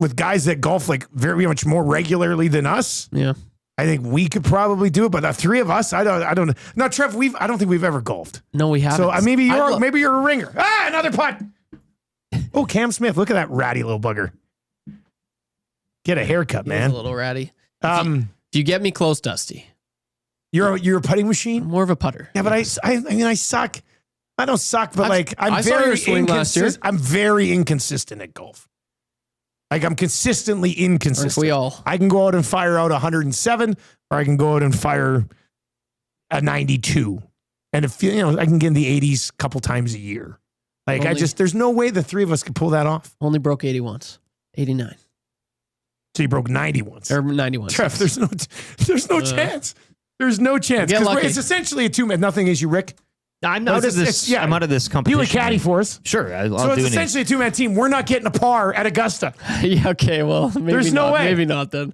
with guys that golf like very much more regularly than us. Yeah. I think we could probably do it, but the 3 of us, I don't know. Now, Trev, I don't think we've ever golfed. No, we haven't. So maybe you're a ringer. Another putt. Oh, Cam Smith, look at that ratty little bugger. Get a haircut, man. He's a little ratty. If you get me close, Dusty. You're a putting machine? More of a putter. Yeah, but I suck. I don't suck, but I saw your swing last year. I'm very inconsistent at golf. Like I'm consistently inconsistent. Aren't we all? I can go out and fire out 107, or I can go out and fire a 92. And if I can get in the 80s a couple times a year. Like there's no way the 3 of us could pull that off. Only broke 80 once. 89. So you broke 90 once. Or 91. Trev, there's no chance. There's no chance. Because it's essentially a 2-man. Nothing is you, Rick. I'm out of this. I'm out of this competition. You a caddy for us. Sure. I'll so do it's essentially a 2-man team. We're not getting a par at Augusta. Yeah, okay. Well, maybe there's no way. Maybe not then.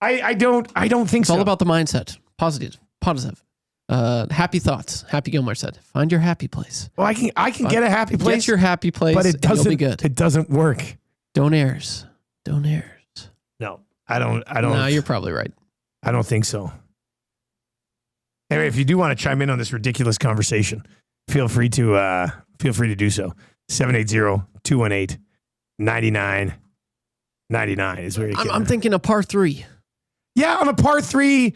I don't think It's all about the mindset. Positive. Happy thoughts. Happy Gilmore said, find your happy place. Well, I can get a happy place. Get your happy place, but it doesn't. You'll be good. It doesn't work. Don't airs. No, I don't. No, you're probably right. I don't think so. Anyway, if you do want to chime in on this ridiculous conversation, feel free to do so. 780-218-9999 is where you can. I'm thinking a par 3. Yeah, on a par 3.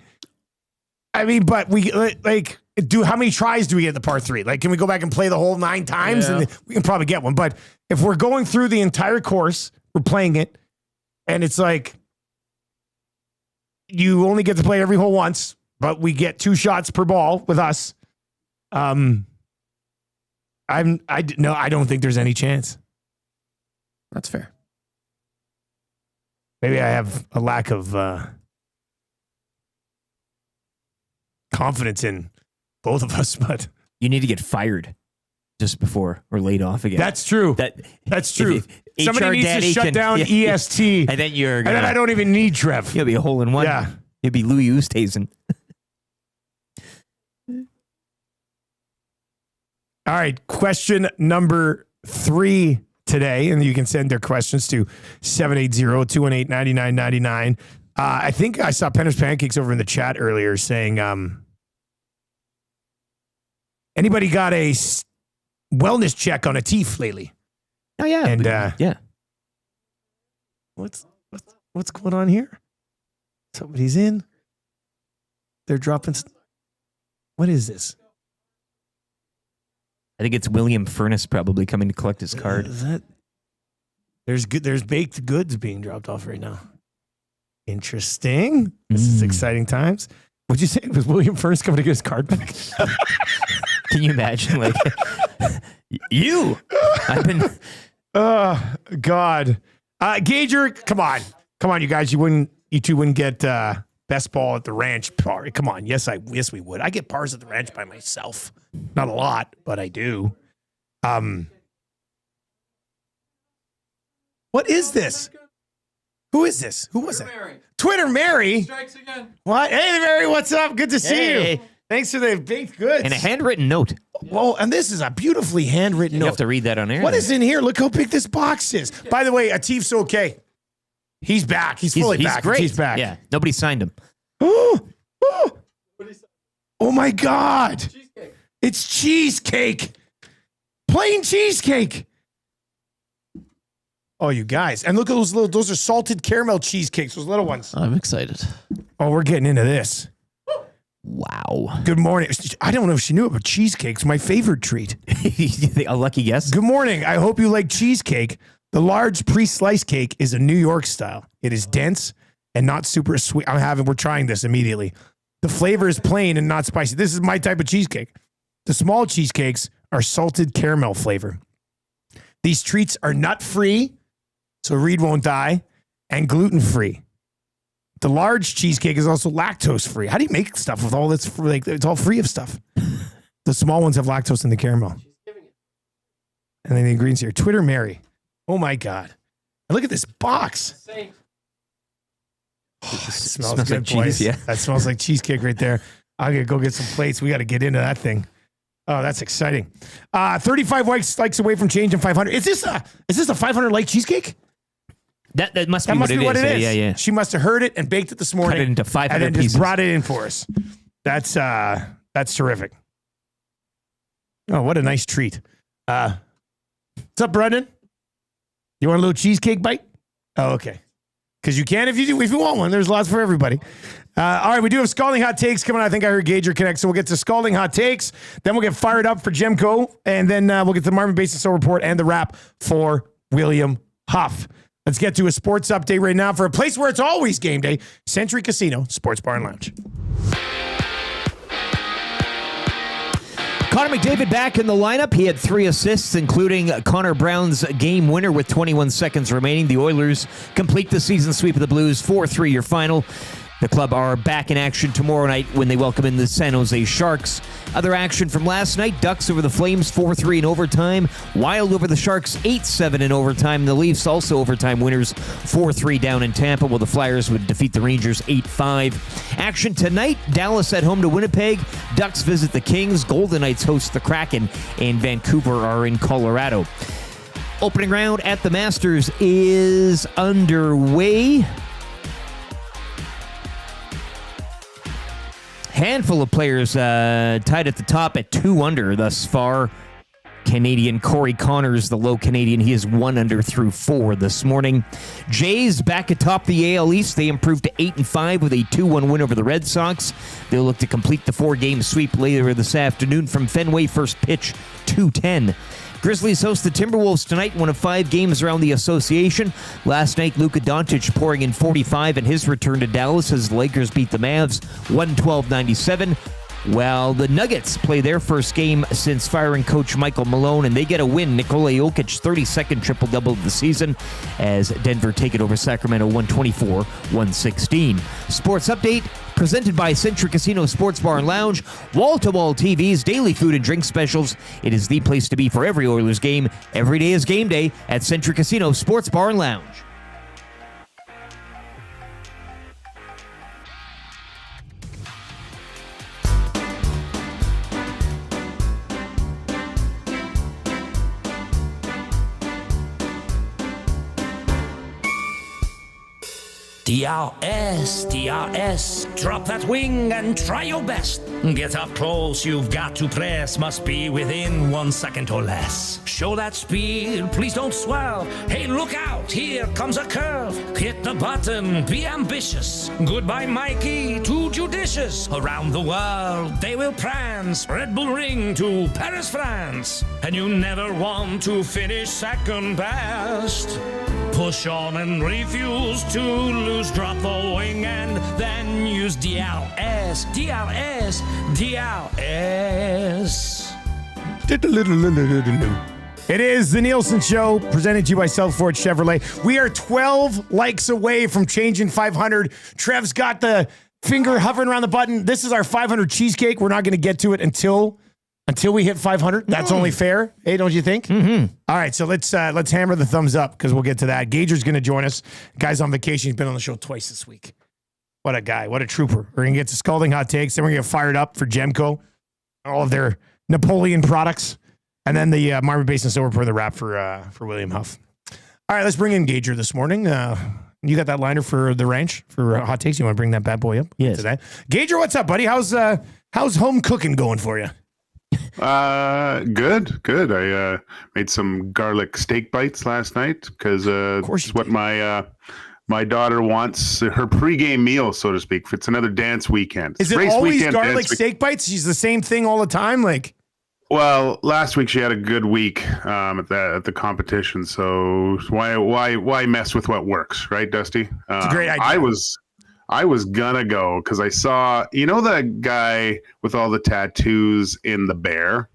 I mean, but we like how many tries do we get at the par 3? Like, can we go back and play the whole 9 times? Yeah. And we can probably get one. But if we're going through the entire course, we're playing it, and it's like you only get to play every hole once, but we get 2 shots per ball with us. I don't think there's any chance. That's fair. Maybe I have a lack of confidence in both of us, but you need to get fired just before or laid off again. That's true. That's true. If somebody needs to shut down EST, and then I don't even need Trev. You'll be a hole in one. Yeah, you'll be Louis Oosthuizen. All right, question number 3 today, and you can send their questions to 780-218-9999. I think I saw Penner's Pancakes over in the chat earlier saying, anybody got a wellness check on a teeth lately? Oh yeah, and yeah. What's going on here? Somebody's in. They're dropping. What is this? I think it's William Furnace probably coming to collect his card. Is that? There's baked goods being dropped off right now. Interesting. This is exciting times. What'd you say? Was William Furnace coming to get his card back? Can you imagine? Like you? I've been. Oh God, Gager, come on, you guys. You two wouldn't get best ball at the ranch par. Come on, yes we would. I get pars at the ranch by myself. Not a lot, but I do. What is this? Who is this? Who was it? Twitter Mary. Strikes again. What? Hey, Mary, what's up? Good to see you. Thanks for the baked goods. And a handwritten note. Whoa, and this is a beautifully handwritten note. You have to read that on air. What is in here? Look how big this box is. By the way, Atif's okay. He's back. He's fully back. Great. He's back. Yeah, nobody signed him. Oh my God. Cheesecake. It's cheesecake. Plain cheesecake. Oh, you guys. And look at those are salted caramel cheesecakes, those little ones. I'm excited. Oh, we're getting into this. Wow. Good morning. I don't know if she knew it, but cheesecake's my favorite treat. A lucky guess. Good morning. I hope you like cheesecake. The large pre-sliced cake is a New York style. It is dense and not super sweet. We're trying this immediately. The flavor is plain and not spicy. This is my type of cheesecake. The small cheesecakes are salted caramel flavor. These treats are nut-free, so Reid won't die, and gluten-free. The large cheesecake is also lactose-free. How do you make stuff with all this? It's all free of stuff. The small ones have lactose in the caramel. And then the ingredients here. Twitter Mary. Oh, my God. And look at this box. Oh, it smells good, like boys. cheese, yeah. That smells like cheesecake right there. I'm going to go get some plates. We got to get into that thing. Oh, that's exciting. 35 likes away from changing 500. Is this a 500 like cheesecake? That must be what it is. Yeah. She must have heard it and baked it this morning. Cut it into 500 and then pieces. just brought it in for us. That's terrific. Oh, what a nice treat. What's up, Brendan? You want a little cheesecake bite? Oh, okay. Because you can if you want one. There's lots for everybody. All right, we do have Scalding Hot Takes coming. I think I heard Gager connect, so we'll get to Scalding Hot Takes. Then we'll get fired up for Jemco, and then we'll get to the Marvin Basis report and the wrap for William Huff. Let's get to a sports update right now for a place where it's always game day, Century Casino Sports Bar and Lounge. Connor McDavid back in the lineup. He had 3 assists, including Connor Brown's game winner with 21 seconds remaining. The Oilers complete the season sweep of the Blues, 4-3 your final. The club are back in action tomorrow night when they welcome in the San Jose Sharks. Other action from last night, Ducks over the Flames 4-3 in overtime. Wild over the Sharks 8-7 in overtime. The Leafs also overtime winners 4-3 down in Tampa, while the Flyers would defeat the Rangers 8-5. Action tonight, Dallas at home to Winnipeg. Ducks visit the Kings. Golden Knights host the Kraken, and Vancouver are in Colorado. Opening round at the Masters is underway. Handful of players tied at the top at 2 under thus far. Canadian Corey Connors, the low Canadian, he is 1 under through 4 this morning. Jays back atop the AL East. They improved to 8-5 with a 2-1 win over the Red Sox. They'll look to complete the 4-game sweep later this afternoon from Fenway. First pitch 2:10. Grizzlies host the Timberwolves tonight, one of 5 games around the association. Last night, Luka Doncic pouring in 45 in his return to Dallas as the Lakers beat the Mavs 112-97. Well, the Nuggets play their first game since firing coach Michael Malone, and they get a win. Nikola Jokic, 32nd triple-double of the season, as Denver take it over Sacramento 124-116. Sports Update, presented by Century Casino Sports Bar and Lounge. Wall-to-wall TVs, daily food and drink specials. It is the place to be for every Oilers game. Every day is game day at Century Casino Sports Bar and Lounge. DRS, DRS, drop that wing and try your best. Get up close, you've got to press, must be within 1 second or less. Show that speed, please don't swell. Hey, look out, here comes a curve. Hit the button, be ambitious. Goodbye, Mikey, too judicious. Around the world, they will prance. Red Bull Ring to Paris, France. And you never want to finish second best. Push on and refuse to lose, drop the wing and then use DRS, DRS, DRS. It is the Nielson Show, presented to you by South Ford Chevrolet. We are 12 likes away from changing 500. Trev's got the finger hovering around the button. This is our 500 cheesecake. We're not going to get to it until we hit 500. That's only fair. Hey, don't you think? Mm-hmm. All right, so let's hammer the thumbs up because we'll get to that. Gager's going to join us. Guy's on vacation. He's been on the show twice this week. What a guy. What a trooper. We're going to get to scalding hot takes. Then we're going to get fired up for Gemco, all of their Napoleon products. And then the Marvin Basin Silver for the wrap for William Huff. All right, let's bring in Gager this morning. You got that liner for the ranch for hot takes? You want to bring that bad boy up? Yes. Today? Gager, what's up, buddy? How's home cooking going for you? Good. I made some garlic steak bites last night because it's what my daughter wants, her pregame meal, so to speak. It's another dance weekend. Is it Race always weekend, garlic steak bites? She's the same thing all the time, like. Well, last week she had a good week at the competition, so why mess with what works, right, Dusty? It's a great idea. I was gonna go because I saw, the guy with all the tattoos in The Bear.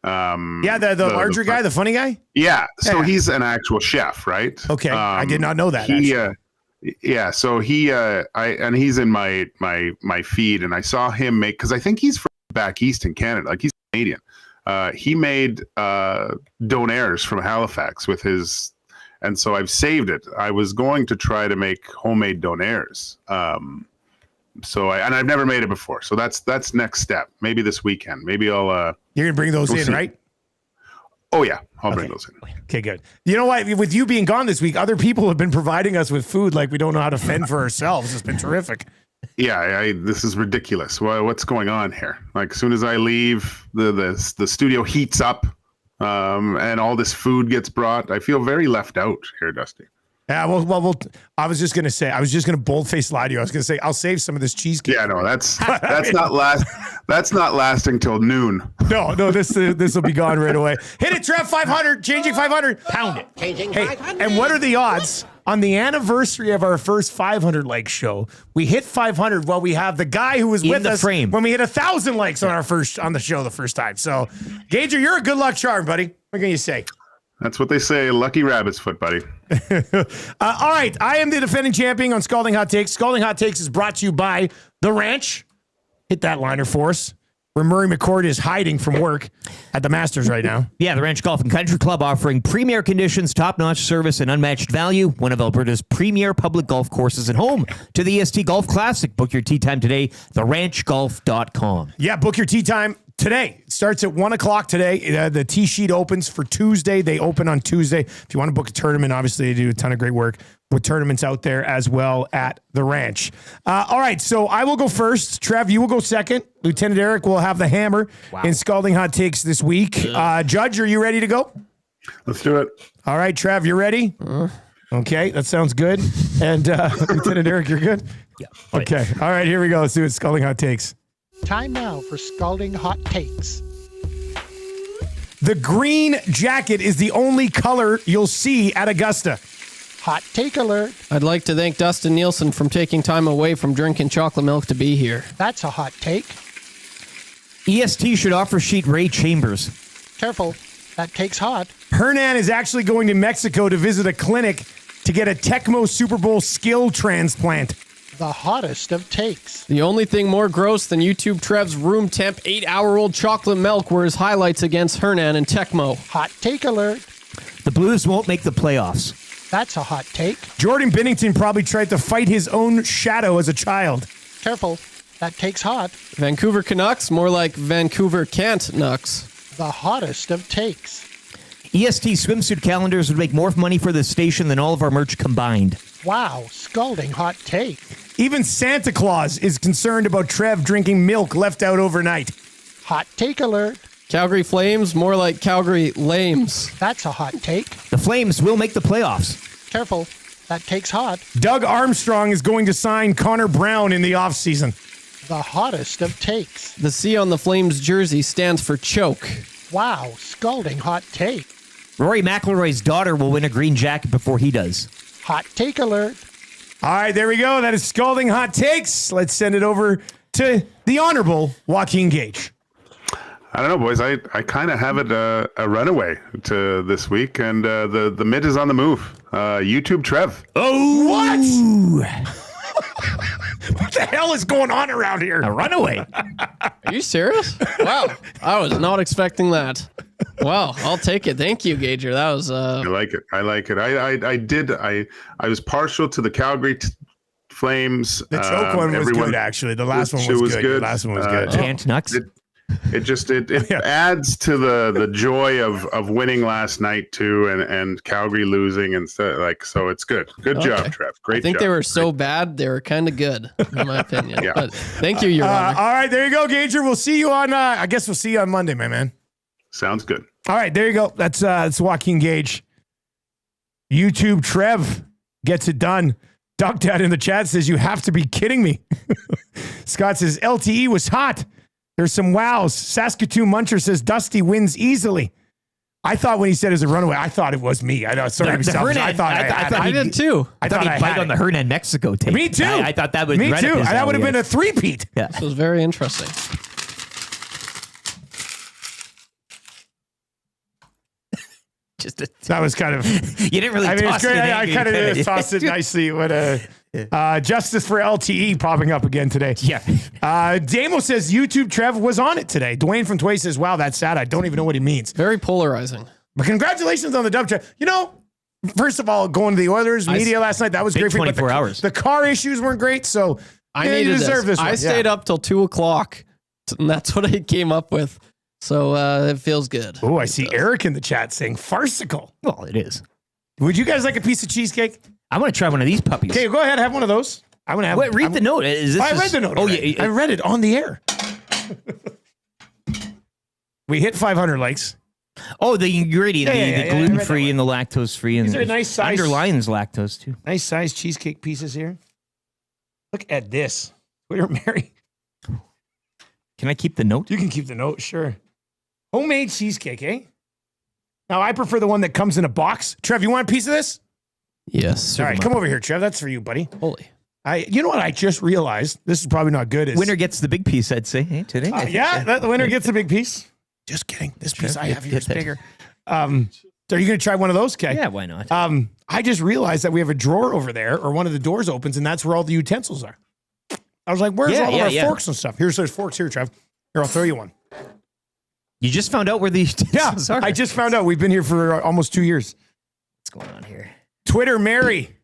The larger guy, the funny guy. Yeah, so he's an actual chef, right? Okay, I did not know that. So he's in my feed, and I saw him make, because I think he's from back east in Canada, like he's Canadian. He made donaires from Halifax with his. And so I've saved it. I was going to try to make homemade donaires. And I've never made it before. So that's next step. Maybe this weekend. Maybe I'll. You're gonna bring those in, right? Oh yeah, I'll bring those in. Okay, good. You know what? With you being gone this week, other people have been providing us with food like we don't know how to fend for ourselves. It's been terrific. Yeah, this is ridiculous. What's going on here? Like, as soon as I leave, the studio heats up. And all this food gets brought. I feel very left out here, Dusty. Yeah, well, I was just gonna say, I was just gonna boldface lie to you. I was gonna say, I'll save some of this cheesecake. Yeah, no, that's not lasting till noon. No, this will be gone right away. Hit it, Trev. 500, changing 500, pound it. Changing Hey, 500. and what are the odds on the anniversary of our first 500 like show? We hit 500 while we have the guy who was with us when we hit 1,000 likes on the show the first time. So, Gager, you're a good luck charm, buddy. What can you say? That's what they say. Lucky rabbit's foot, buddy. All right. I am the defending champion on Scalding Hot Takes. Scalding Hot Takes is brought to you by The Ranch. Hit that liner for us. Where Murray McCord is hiding from work at the Masters right now. Yeah, the Ranch Golf and Country Club offering premier conditions, top-notch service, and unmatched value. One of Alberta's premier public golf courses and home to the EST Golf Classic. Book your tee time today, theranchgolf.com. Yeah, book your tee time today. It starts at 1 o'clock today. The tee sheet opens for Tuesday. They open on Tuesday. If you want to book a tournament, obviously they do a ton of great work with tournaments out there as well at the Ranch. All right, so I will go first. Trev, you will go second. Lieutenant Eric will have the hammer in Scalding Hot Takes this week. Judge, are you ready to go? Let's do it. All right, Trev, you ready? Okay, that sounds good. And Lieutenant Eric, you're good? Yeah. Okay. All right, here we go. Let's do it. Scalding Hot Takes. Time now for Scalding Hot Takes. The green jacket is the only color you'll see at Augusta. Hot take alert. I'd like to thank Dustin Nielson from taking time away from drinking chocolate milk to be here. That's a hot take. EST should offer sheet Ray Chambers. Careful. That take's hot. Hernan is actually going to Mexico to visit a clinic to get a Tecmo Super Bowl skill transplant. The hottest of takes. The only thing more gross than YouTube Trev's room temp 8-hour-old chocolate milk were his highlights against Hernan and Tecmo. Hot take alert. The Blues won't make the playoffs. That's a hot take. Jordan Binnington probably tried to fight his own shadow as a child. Careful. That take's hot. Vancouver Canucks, more like Vancouver can't Nucks. The hottest of takes. EST swimsuit calendars would make more money for this station than all of our merch combined. Wow, scalding hot take. Even Santa Claus is concerned about Trev drinking milk left out overnight. Hot take alert. Calgary Flames, more like Calgary Lames. That's a hot take. The Flames will make the playoffs. Careful. That take's hot. Doug Armstrong is going to sign Connor Brown in the offseason. The hottest of takes. The C on the Flames jersey stands for choke. Wow, scalding hot take. Rory McIlroy's daughter will win a green jacket before he does. Hot take alert. All right, there we go. That is Scalding Hot Takes. Let's send it over to the Honorable Joaquin Gage. I don't know, boys. I kind of have it a runaway to this week, and the mid is on the move. YouTube Trev. Oh, what? What the hell is going on around here? A runaway. Are you serious? Wow. I was not expecting that. Wow. I'll take it. Thank you, Gager. That was I like it. I was partial to the Calgary Flames. The choke one was good, actually. The last one was good. The last one was good. Can't Nucks. It adds to the joy of winning last night too, and Calgary losing and so it's good. Good job, Trev. Great. I think job. they were so bad they were kind of good, in my opinion. Yeah. But thank you, Your Honor. All right, there you go, Gager. We'll see you on. I guess we'll see you on Monday, my man. Sounds good. All right, there you go. That's Joaquin Gage. YouTube Trev gets it done. Duck Dad in the chat says, you have to be kidding me. Scott says, LTE was hot. There's some wows. Saskatoon Muncher says, Dusty wins easily. I thought when he said it was a runaway, I thought it was me. I know. Sorry to be selfish. I thought I did too. I thought he'd bite on the Hernan Mexico tape. Me too. I thought that would Me right too. up his That would have alley. been a three-peat. Yeah. This was very interesting. That was kind of. You didn't really. I mean, toss it's great. it in, I kind of just tossed it nicely. What justice for LTE popping up again today. Yeah. Damo says YouTube Trev was on it today. Dwayne from Tway says, "Wow, that's sad. I don't even know what he means." Very polarizing. But congratulations on the dub check. You know, first of all, going to the Oilers media last night, that was great. 24 hours. The car issues weren't great, so you deserve this. I stayed up till 2:00, and that's what I came up with. So it feels good. Oh, I see Eric in the chat saying farcical. Well, it is. Would you guys like a piece of cheesecake? I want to try one of these puppies. Okay, go ahead, have one of those. I want to have. Wait, read the note. Is this I read the note. Oh, already. yeah. I read it on the air. We hit 500 likes. Oh, the ingredient, the gluten-free and the lactose-free. And These are nice size. underlines lactose, too. Nice size cheesecake pieces here. Look at this. We're Mary. Can I keep the note? You can keep the note, sure. Homemade cheesecake, eh? Now, I prefer the one that comes in a box. Trev, you want a piece of this? Yes. All right, come over here, Trev. That's for you, buddy. Holy. You know what I just realized? This is probably not good. Winner gets the big piece, I'd say, today. The winner gets the big piece. Just kidding. This piece I have here is bigger. Are you going to try one of those? Okay. Yeah, why not? I just realized that we have a drawer over there, or one of the doors opens, and that's where all the utensils are. I was like, where's all of our forks and stuff? There's forks here, Trev. Here, I'll throw you one. You just found out where the utensils are? I just found out. We've been here for almost 2 years. What's going on here? Twitter, Mary.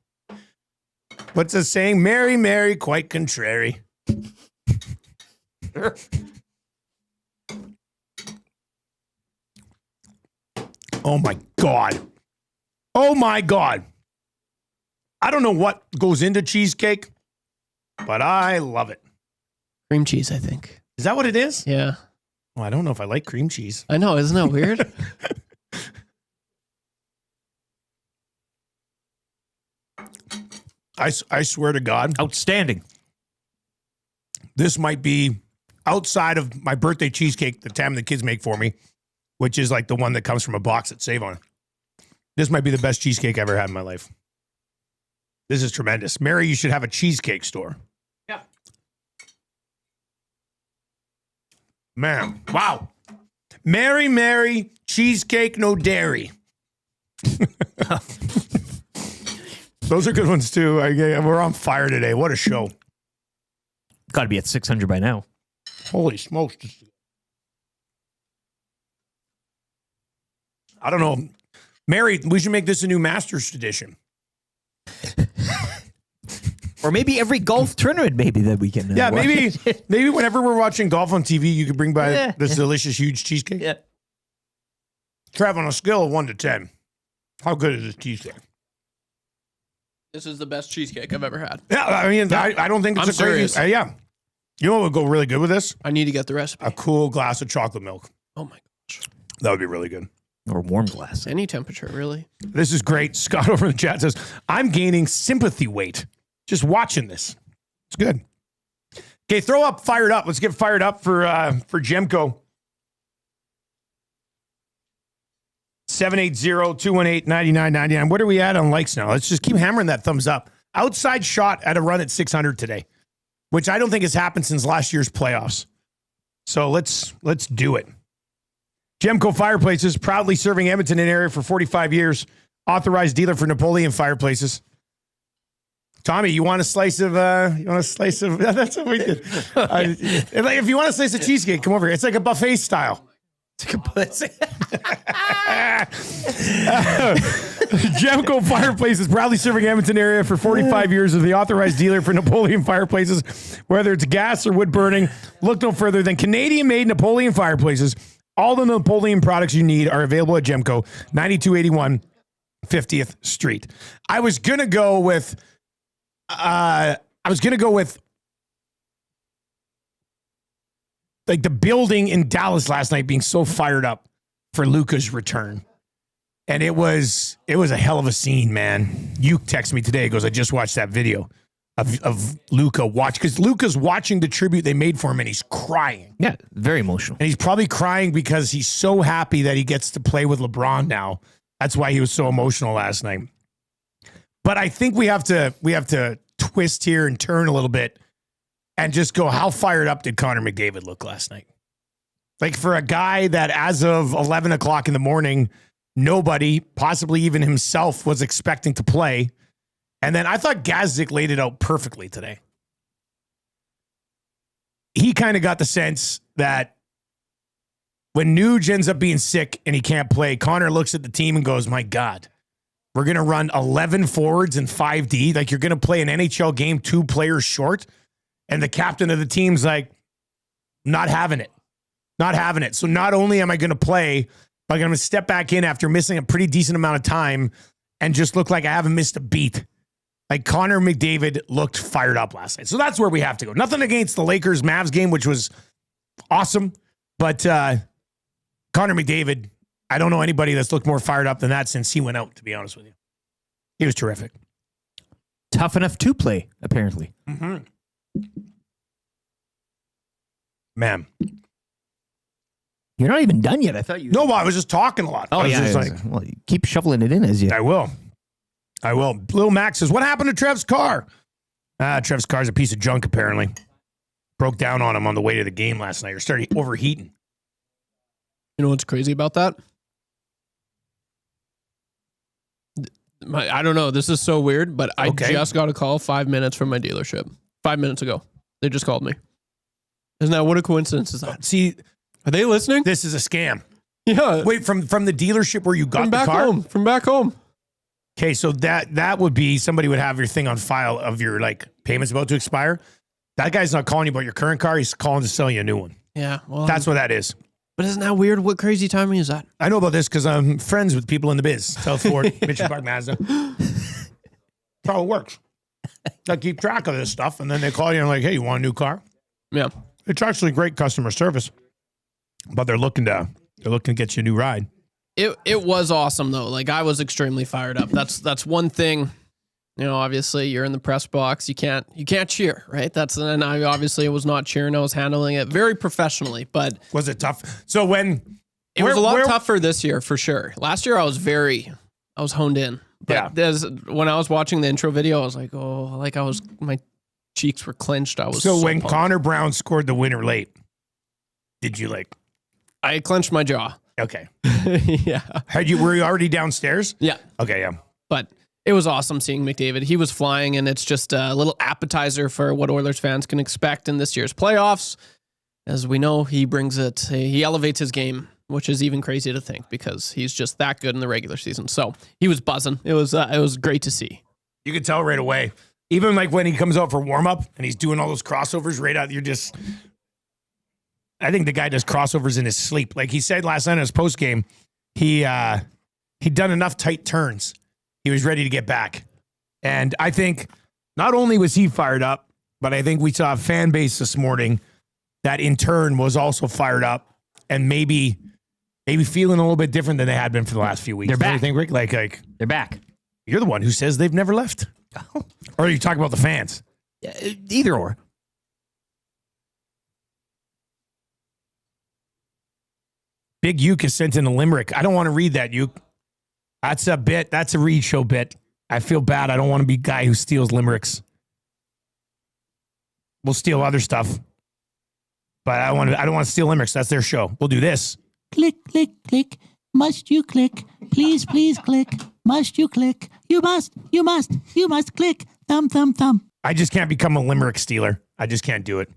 What's the saying? Mary, Mary, quite contrary. Oh, my God. Oh, my God. I don't know what goes into cheesecake, but I love it. Cream cheese, I think. Is that what it is? Yeah. Well, I don't know if I like cream cheese. I know. Isn't that weird? I swear to God. Outstanding. This might be outside of my birthday cheesecake the time the kids make for me, which is like the one that comes from a box at Save-On. This might be the best cheesecake I ever had in my life. This is tremendous. Mary, you should have a cheesecake store. Yeah. Man, wow. Mary, Mary, cheesecake, no dairy. Those are good ones too. We're on fire today. What a show. Got to be at 600 by now. Holy smokes. I don't know. Mary, we should make this a new Masters tradition. Or maybe every golf tournament, maybe that we can. Yeah, maybe whenever we're watching golf on TV, you could bring by this delicious, huge cheesecake. Yeah. Trev, on a scale of 1 to 10, how good is this cheesecake? This is the best cheesecake I've ever had. Yeah, I mean, I don't think it's I'm a crazy. serious. Yeah. You know what would go really good with this? I need to get the recipe. A cool glass of chocolate milk. Oh my gosh. That would be really good. Or warm glass. Any temperature, really. This is great. Scott over in the chat says, I'm gaining sympathy weight just watching this. It's good. Okay, throw up fired up. Let's get fired up for Jemko. 780-218-9999. What are we at on likes now? Let's just keep hammering that thumbs up. Outside shot at a run at 600 today, which I don't think has happened since last year's playoffs. So let's do it. Jemko Fireplaces, proudly serving Edmonton and area for 45 years. Authorized dealer for Napoleon Fireplaces. Tommy, you want a slice of, that's what we did. If you want a slice of cheesecake, come over here. It's like a buffet style. Jemko Fireplaces, proudly serving Edmonton area for 45 years as the authorized dealer for Napoleon Fireplaces. Whether it's gas or wood burning, look no further than Canadian-made Napoleon Fireplaces. All the Napoleon products you need are available at Jemko, 9281 50th Street. I was gonna go with like the building in Dallas last night being so fired up for Luka's return. And it was a hell of a scene, man. You texted me today, goes, I just watched that video of Luka because Luka's watching the tribute they made for him and he's crying. Yeah, very emotional. And he's probably crying because he's so happy that he gets to play with LeBron now. That's why he was so emotional last night. But I think we have to twist here and turn a little bit and just go, how fired up did Connor McDavid look last night? Like for a guy that as of 11 o'clock in the morning, nobody, possibly even himself, was expecting to play. And then I thought Gazdic laid it out perfectly today. He kind of got the sense that when Nuge ends up being sick and he can't play, Connor looks at the team and goes, my God, we're going to run 11 forwards and 5D. Like you're going to play an NHL game 2 players short. And the captain of the team's like, not having it. Not having it. So not only am I going to play, but I'm going to step back in after missing a pretty decent amount of time and just look like I haven't missed a beat. Like Connor McDavid looked fired up last night. So that's where we have to go. Nothing against the Lakers-Mavs game, which was awesome. But Connor McDavid, I don't know anybody that's looked more fired up than that since he went out, to be honest with you. He was terrific. Tough enough to play, apparently. Mm-hmm. Man. You're not even done yet. I thought you... No, well, I was just talking a lot. Oh, yeah. Well, keep shoveling it in as you... I will. Lil Max says, what happened to Trev's car? Trev's car's a piece of junk, apparently. Broke down on him on the way to the game last night or started overheating. You know what's crazy about that? I don't know. This is so weird, but I just got a call 5 minutes from my dealership. 5 minutes ago. They just called me. Isn't that what a coincidence is that? See, are they listening? This is a scam. Yeah. Wait, from the dealership where you got the car? From back home. Okay, so that would be somebody would have your thing on file of your like payments about to expire. That guy's not calling you about your current car. He's calling to sell you a new one. Yeah. Well, That's what that is. But isn't that weird? What crazy timing is that? I know about this because I'm friends with people in the biz. South Ford, Mitchell Park, Mazda. That's how it works. I keep track of this stuff, and then they call you and like, hey, you want a new car? Yeah. It's actually great customer service, but they're looking to get you a new ride. It was awesome though. Like I was extremely fired up. That's one thing. You know, obviously you're in the press box. You can't cheer, right? And I obviously was not cheering. I was handling it very professionally, but was it tough? So when it was a lot tougher this year for sure. Last year I was honed in. But when I was watching the intro video, I was like, my cheeks were clenched. I was so when pumped. Connor Brown scored the winner late, did you like? I clenched my jaw. Okay. Yeah. Were you already downstairs? Yeah. Okay. Yeah. But it was awesome seeing McDavid. He was flying, and it's just a little appetizer for what Oilers fans can expect in this year's playoffs. As we know, he elevates his game, which is even crazy to think because he's just that good in the regular season. So he was buzzing. It was great to see. You could tell right away. Even like when he comes out for warm up and he's doing all those crossovers right out, I think the guy does crossovers in his sleep. Like he said last night in his post game, he'd done enough tight turns. He was ready to get back. And I think not only was he fired up, but I think we saw a fan base this morning that in turn was also fired up and maybe feeling a little bit different than they had been for the last few weeks. They're back. What do you think, Rick? Like they're back. You're the one who says they've never left. Or are you talking about the fans? Either or. Big Uke is sent in a limerick. I don't want to read that, Uke. That's a bit. That's a Reid Show bit. I feel bad. I don't want to be a guy who steals limericks. We'll steal other stuff. But I don't want to steal limericks. That's their show. We'll do this. Click, click, click. Must you click? Please, please click. Must you click? You must click. Thumb, thumb, thumb. I just can't become a limerick stealer. I just can't do it.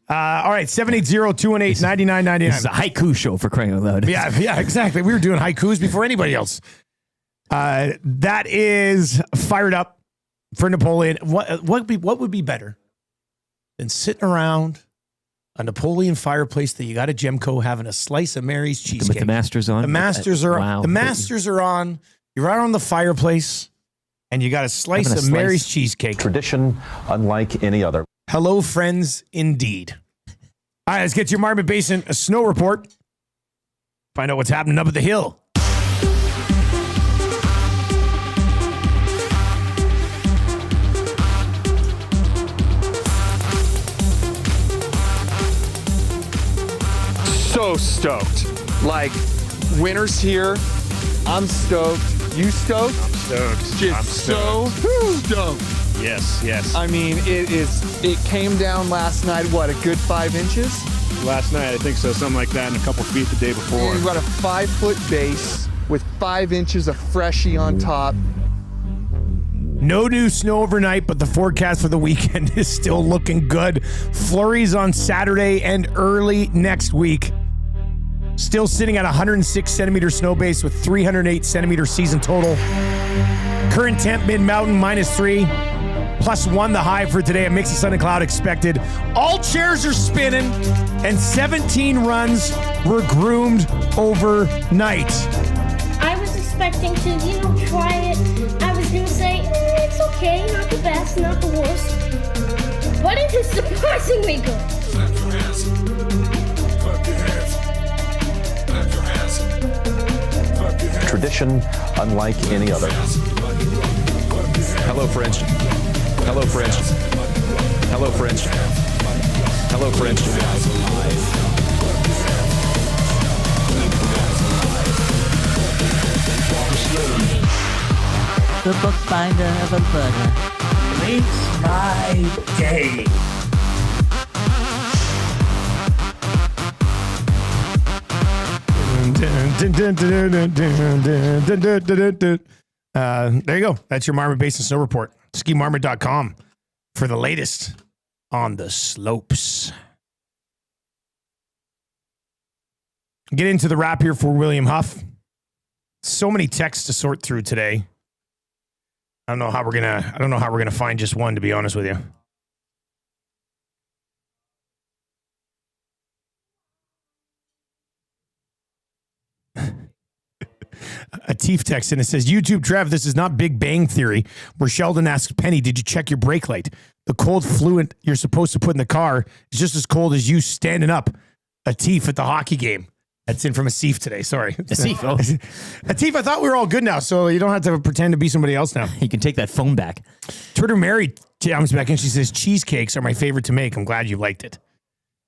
All right, 780-218-9999. This is a haiku show for crying out loud. Yeah, exactly. We were doing haikus before anybody else. That is fired up for Napoleon. What would be better than sitting around a Napoleon fireplace that you got at Gemco having a slice of Mary's cheesecake? With the Masters on? The Masters are wow. The Masters are on. You're out on the fireplace, and you got a slice of Mary's cheesecake. Tradition unlike any other. Hello, friends, indeed. All right, let's get to your Marmot Basin snow report. Find out what's happening up at the hill. So stoked. Like, winter's here. I'm stoked. You stoked? I'm stoked. Just so stoked. Yes. I mean, it came down last night, what, a good 5 inches? Last night, I think so. Something like that, and a couple feet the day before. And you've got a 5-foot base with 5 inches of freshie on top. No new snow overnight, but the forecast for the weekend is still looking good. Flurries on Saturday and early next week. Still sitting at 106 centimeter snow base with 308 centimeter season total. Current temp mid-mountain -3. +1 the high for today. A mix of sun and cloud expected. All chairs are spinning, and 17 runs were groomed overnight. I was expecting to, try it. I was going to say, it's okay, not the best, not the worst. But it is surprisingly good. Clap your hands. Clap your hands. Clap your hands. Clap your hands. Tradition unlike any other. Hello, French. Hello, French. Hello, French. Hello, French. The bookbinder of Alberta makes my day. There you go. That's your Marmot Basin Snow Report. SkiMarmot.com for the latest on the slopes. Get into the wrap here for William Huff. So many texts to sort through today. I don't know how we're gonna find just one, to be honest with you. A Teef text and it says, YouTube Trev, this is not Big Bang Theory, where Sheldon asks Penny, did you check your brake light? The cold fluid you're supposed to put in the car is just as cold as you standing up. A Teef at the hockey game. That's in from a Seef today. Sorry. A Seef. Oh. A Teef, I thought we were all good now, so you don't have to pretend to be somebody else now. You can take that phone back. Twitter Mary comes back and she says, cheesecakes are my favorite to make. I'm glad you liked it.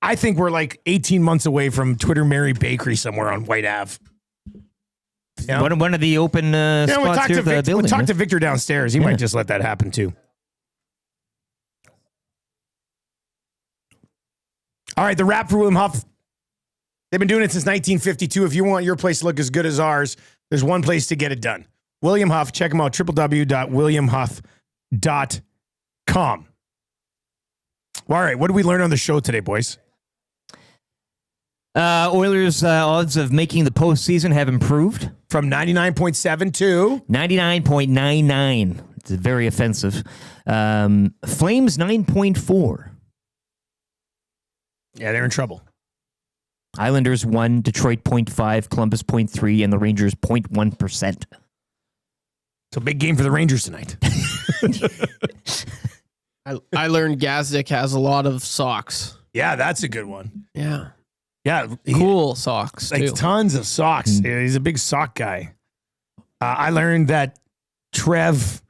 I think we're like 18 months away from Twitter Mary Bakery somewhere on White Ave. Yeah. One of the open spots here at the building. We'll talk to Victor downstairs. He might just let that happen too. All right, the wrap for William Huff. They've been doing it since 1952. If you want your place to look as good as ours, there's one place to get it done. William Huff. Check him out, www.williamhuff.com. All right, what did we learn on the show today, boys? Oilers' odds of making the postseason have improved. From 99.7 to? 99.99. It's very offensive. Flames 9.4. Yeah, they're in trouble. Islanders 1, Detroit 0.5, Columbus 0.3, and the Rangers 0.1%. It's a big game for the Rangers tonight. I learned Gazdic has a lot of socks. Yeah, that's a good one. Yeah. Yeah. Cool socks, like too. Tons of socks. Yeah, he's a big sock guy. I learned that Trev,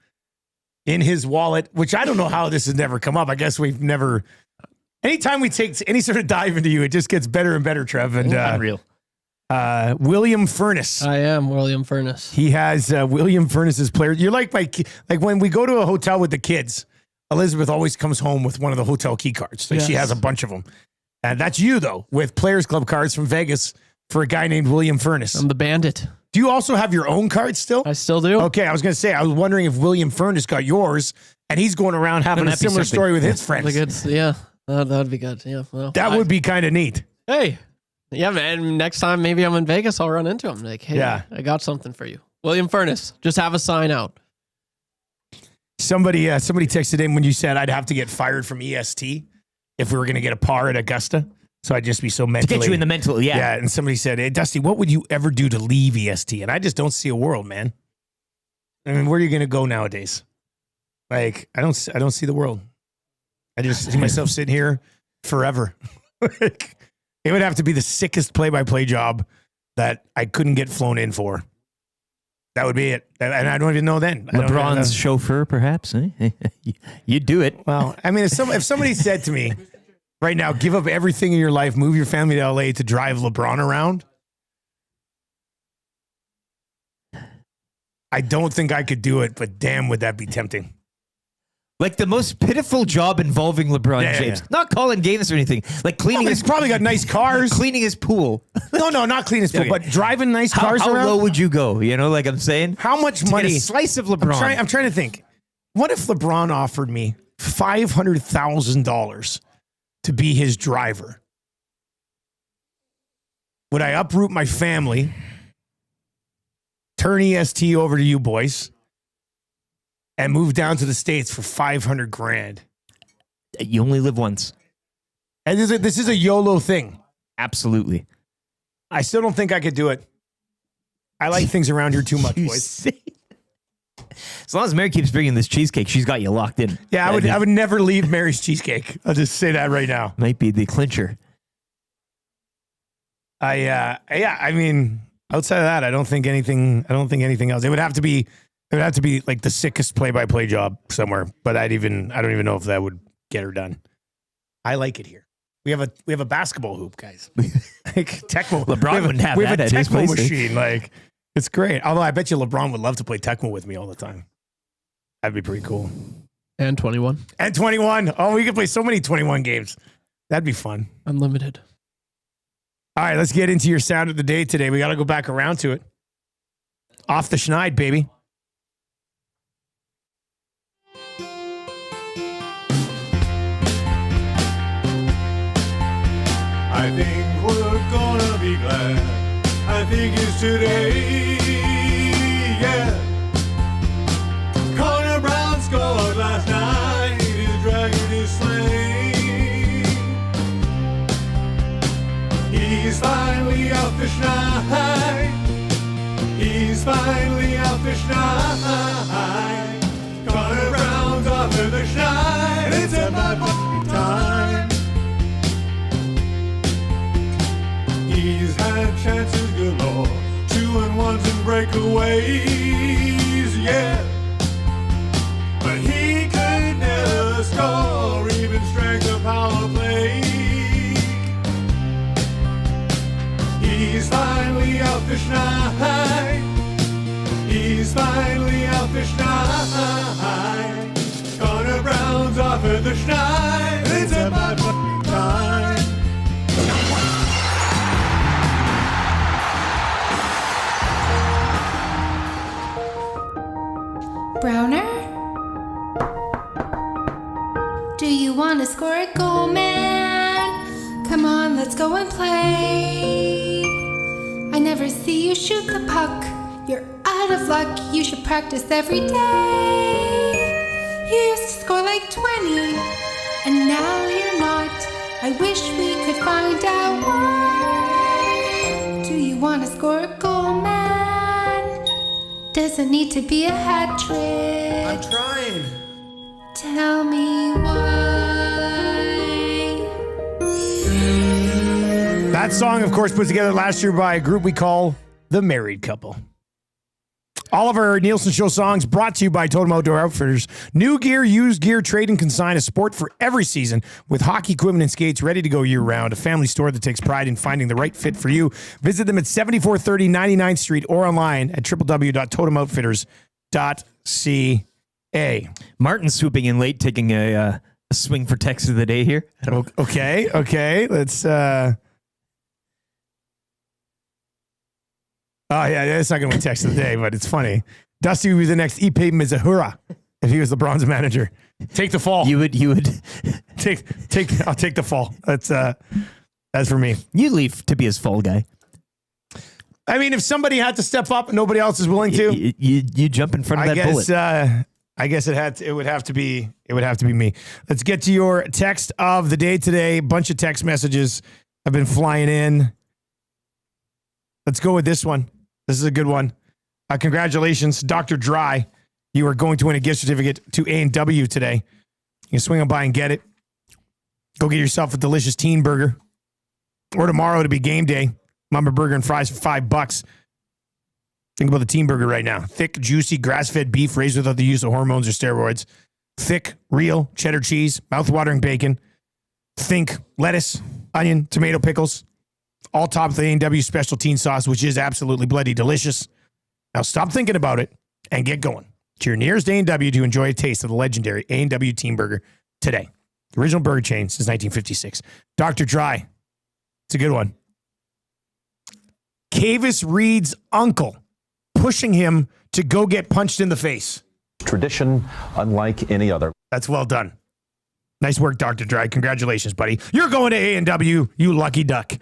in his wallet, which I don't know how this has never come up. I guess we've never... Anytime we take any sort of dive into you, it just gets better and better, Trev. And unreal. William Furnace. I am William Furnace. He has William Furnace's player. You're like when we go to a hotel with the kids, Elizabeth always comes home with one of the hotel key cards. Like She has a bunch of them. And that's you, though, with Players Club cards from Vegas for a guy named William Furnace. I'm the bandit. Do you also have your own cards still? I still do. Okay, I was going to say, I was wondering if William Furnace got yours and he's going around having a similar story with his friends. Yeah. That'd be good. Yeah. Well, that would be kind of neat. Hey. Yeah, man. Next time maybe I'm in Vegas, I'll run into him. Like, hey, I got something for you. William Furnace. Just have a sign out. Somebody texted in when you said I'd have to get fired from EST if we were going to get a par at Augusta. So I'd just be so mentally... To get you in the mental, yeah. Yeah, and somebody said, hey, Dusty, what would you ever do to leave EST? And I just don't see a world, man. I mean, where are you going to go nowadays? Like, I don't see the world. I just see myself sitting here forever. It would have to be the sickest play-by-play job that I couldn't get flown in for. That would be it. And I don't even know then. LeBron's chauffeur, perhaps. Eh? You'd do it. Well, I mean, if somebody said to me right now, give up everything in your life, move your family to LA to drive LeBron around, I don't think I could do it, but damn, would that be tempting. Like the most pitiful job involving LeBron James. Not calling games or anything. Like cleaning He's probably got nice cars. Cleaning his pool. No, not cleaning his pool, but driving nice cars how around. How low would you go? You know, like I'm saying? How much to money? Get a slice of LeBron. I'm trying to think. What if LeBron offered me $500,000 to be his driver? Would I uproot my family, turn EST over to you boys, and move down to the States for $500,000? You only live once. And this is a YOLO thing. Absolutely. I still don't think I could do it. I like things around here too much, boys. As long as Mary keeps bringing this cheesecake, she's got you locked in. Yeah, I would never leave Mary's cheesecake. I'll just say that right now. Might be the clincher. I mean, outside of that, I don't think anything else. It would have to be like the sickest play-by-play job somewhere, but I don't even know if that would get her done. I like it here. We have a basketball hoop, guys. Like Tecmo. LeBron wouldn't have that. We have a at his Tecmo place. machine. Like it's great. Although I bet you LeBron would love to play Tecmo with me all the time. That'd be pretty cool. And 21. And 21. Oh, we could play so many 21 games. That'd be fun. Unlimited. All right, let's get into your sound of the day today. We got to go back around to it. Off the schneid, baby. I think we're gonna be glad. I think it's today, yeah. Connor Brown scored last night. His dragon is slain. He's finally out fish night. He's finally out fish night. Connor Brown's off to the shine. It's about time. He's had chances galore, 2-1s and breakaways, yeah. But he could never score, even strength of power play. He's finally out fish night. He's finally out fish night. Connor Brown's off at the schneid. It's about time. Browner? Do you want to score a goal, man? Come on, let's go and play. I never see you shoot the puck. You're out of luck, you should practice every day. You used to score like 20, and now you're not. I wish we could find out why. Do you want to score a goal, man? Doesn't need to be a hat trick. I'm trying. Tell me why. That song, of course, put together last year by a group we call The Married Couple. All of our Nielson Show songs brought to you by Totem Outdoor Outfitters. New gear, used gear, trade and consign, a sport for every season with hockey equipment and skates ready to go year-round. A family store that takes pride in finding the right fit for you. Visit them at 7430 99th Street or online at www.totemoutfitters.ca. Martin swooping in late, taking a swing for text of the day here. Okay. Let's... Oh, yeah, it's not going to be text of the day, but it's funny. Dusty would be the next Ipe Mizahura if he was LeBron's manager. Take the fall. You would I'll take the fall. That's for me. You leave to be his fall guy. I mean, if somebody had to step up and nobody else is willing to, you jump in front of that bullet. I guess it would have to be me. Let's get to your text of the day today. Bunch of text messages have been flying in. Let's go with this one. This is a good one. Congratulations, Dr. Dry. You are going to win a gift certificate to A&W today. You can swing on by and get it. Go get yourself a delicious teen burger. Or tomorrow it'll be game day. Mama burger and fries for $5. Think about the teen burger right now. Thick, juicy, grass-fed beef raised without the use of hormones or steroids. Thick, real cheddar cheese, mouth-watering bacon. Think lettuce, onion, tomato, pickles. All topped with the A&W special teen sauce, which is absolutely bloody delicious. Now stop thinking about it and get going to your nearest A&W to enjoy a taste of the legendary A&W Teen Burger today. The original burger chain since 1956. Dr. Dry. It's a good one. Kavis Reed's uncle pushing him to go get punched in the face. Tradition unlike any other. That's well done. Nice work, Dr. Dry. Congratulations, buddy. You're going to A&W, you lucky duck.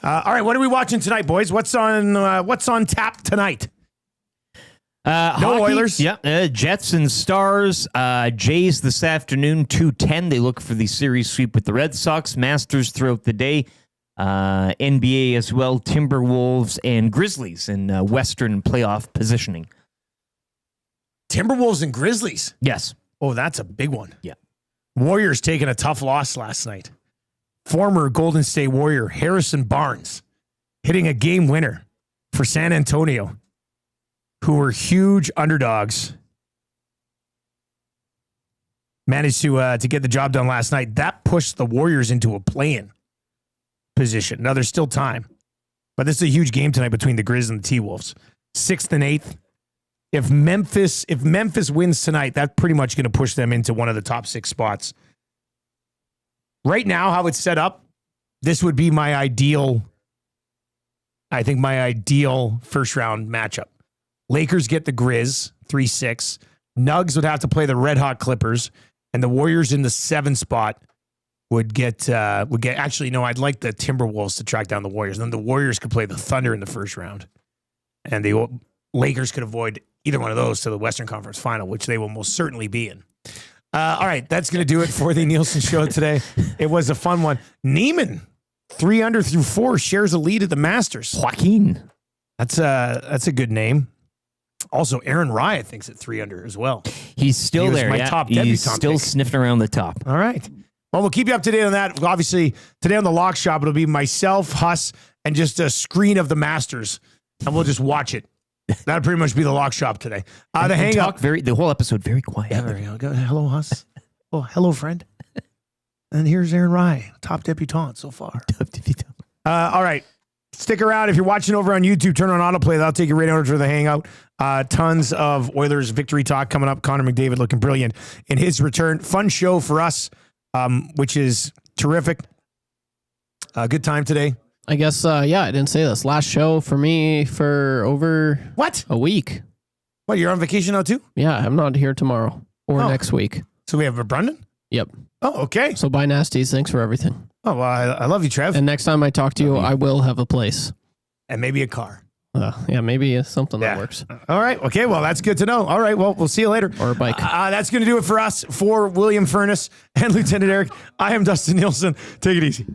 All right, what are we watching tonight, boys? What's on tap tonight? No hockey, Oilers. Yeah, Jets and Stars. Jays this afternoon, 2:10. They look for the series sweep with the Red Sox. Masters throughout the day. NBA as well. Timberwolves and Grizzlies in Western playoff positioning. Timberwolves and Grizzlies? Yes. Oh, that's a big one. Yeah. Warriors taking a tough loss last night. Former Golden State Warrior Harrison Barnes hitting a game winner for San Antonio, who were huge underdogs. Managed to get the job done last night. That pushed the Warriors into a play-in position. Now, there's still time. But this is a huge game tonight between the Grizz and the T-Wolves. 6th and 8th. If Memphis wins tonight, that's pretty much going to push them into one of the top 6 spots. Right now, how it's set up, this would be my ideal first round matchup. Lakers get the Grizz, 3-6. Nugs would have to play the Red Hot Clippers, and the Warriors in the 7 spot would get. Actually, no, I'd like the Timberwolves to track down the Warriors. Then the Warriors could play the Thunder in the first round, and the Lakers could avoid either one of those to the Western Conference Final, which they will most certainly be in. All right, that's going to do it for the Nielsen Show today. It was a fun one. Neiman, 3 under through 4, shares a lead at the Masters. Joaquin. That's a good name. Also, Aaron Rye, I think, is at 3 under as well. He's still there. My top debutant He's still pick. sniffing around the top. All right. Well, we'll keep you up to date on that. Obviously, today on the Lock Shop, it'll be myself, Huss, and just a screen of the Masters, and we'll just watch it. That'll pretty much be the Lock Shop today. The hang up. The whole episode very quiet. Yeah, there you go. Hello, Huss. Oh, hello, friend. And here's Aaron Rye, top debutante so far. All right. Stick around. If you're watching over on YouTube, turn on autoplay. That'll take you right over to the hangout. Tons of Oilers victory talk coming up. Connor McDavid looking brilliant in his return. Fun show for us, which is terrific. Good time today. I guess, I didn't say this. Last show for me for over a week. What, you're on vacation now too? Yeah, I'm not here tomorrow or next week. So we have a Brendan? Yep. Oh, okay. So bye, Nasties. Thanks for everything. Oh, well, I love you, Trev. And next time I talk to you, I will have a place. And maybe a car. Yeah, maybe something that works. All right. Okay. Well, that's good to know. All right. Well, we'll see you later. Or a bike. That's going to do it for us. For William Furness and Lieutenant Eric, I am Dustin Nielsen. Take it easy.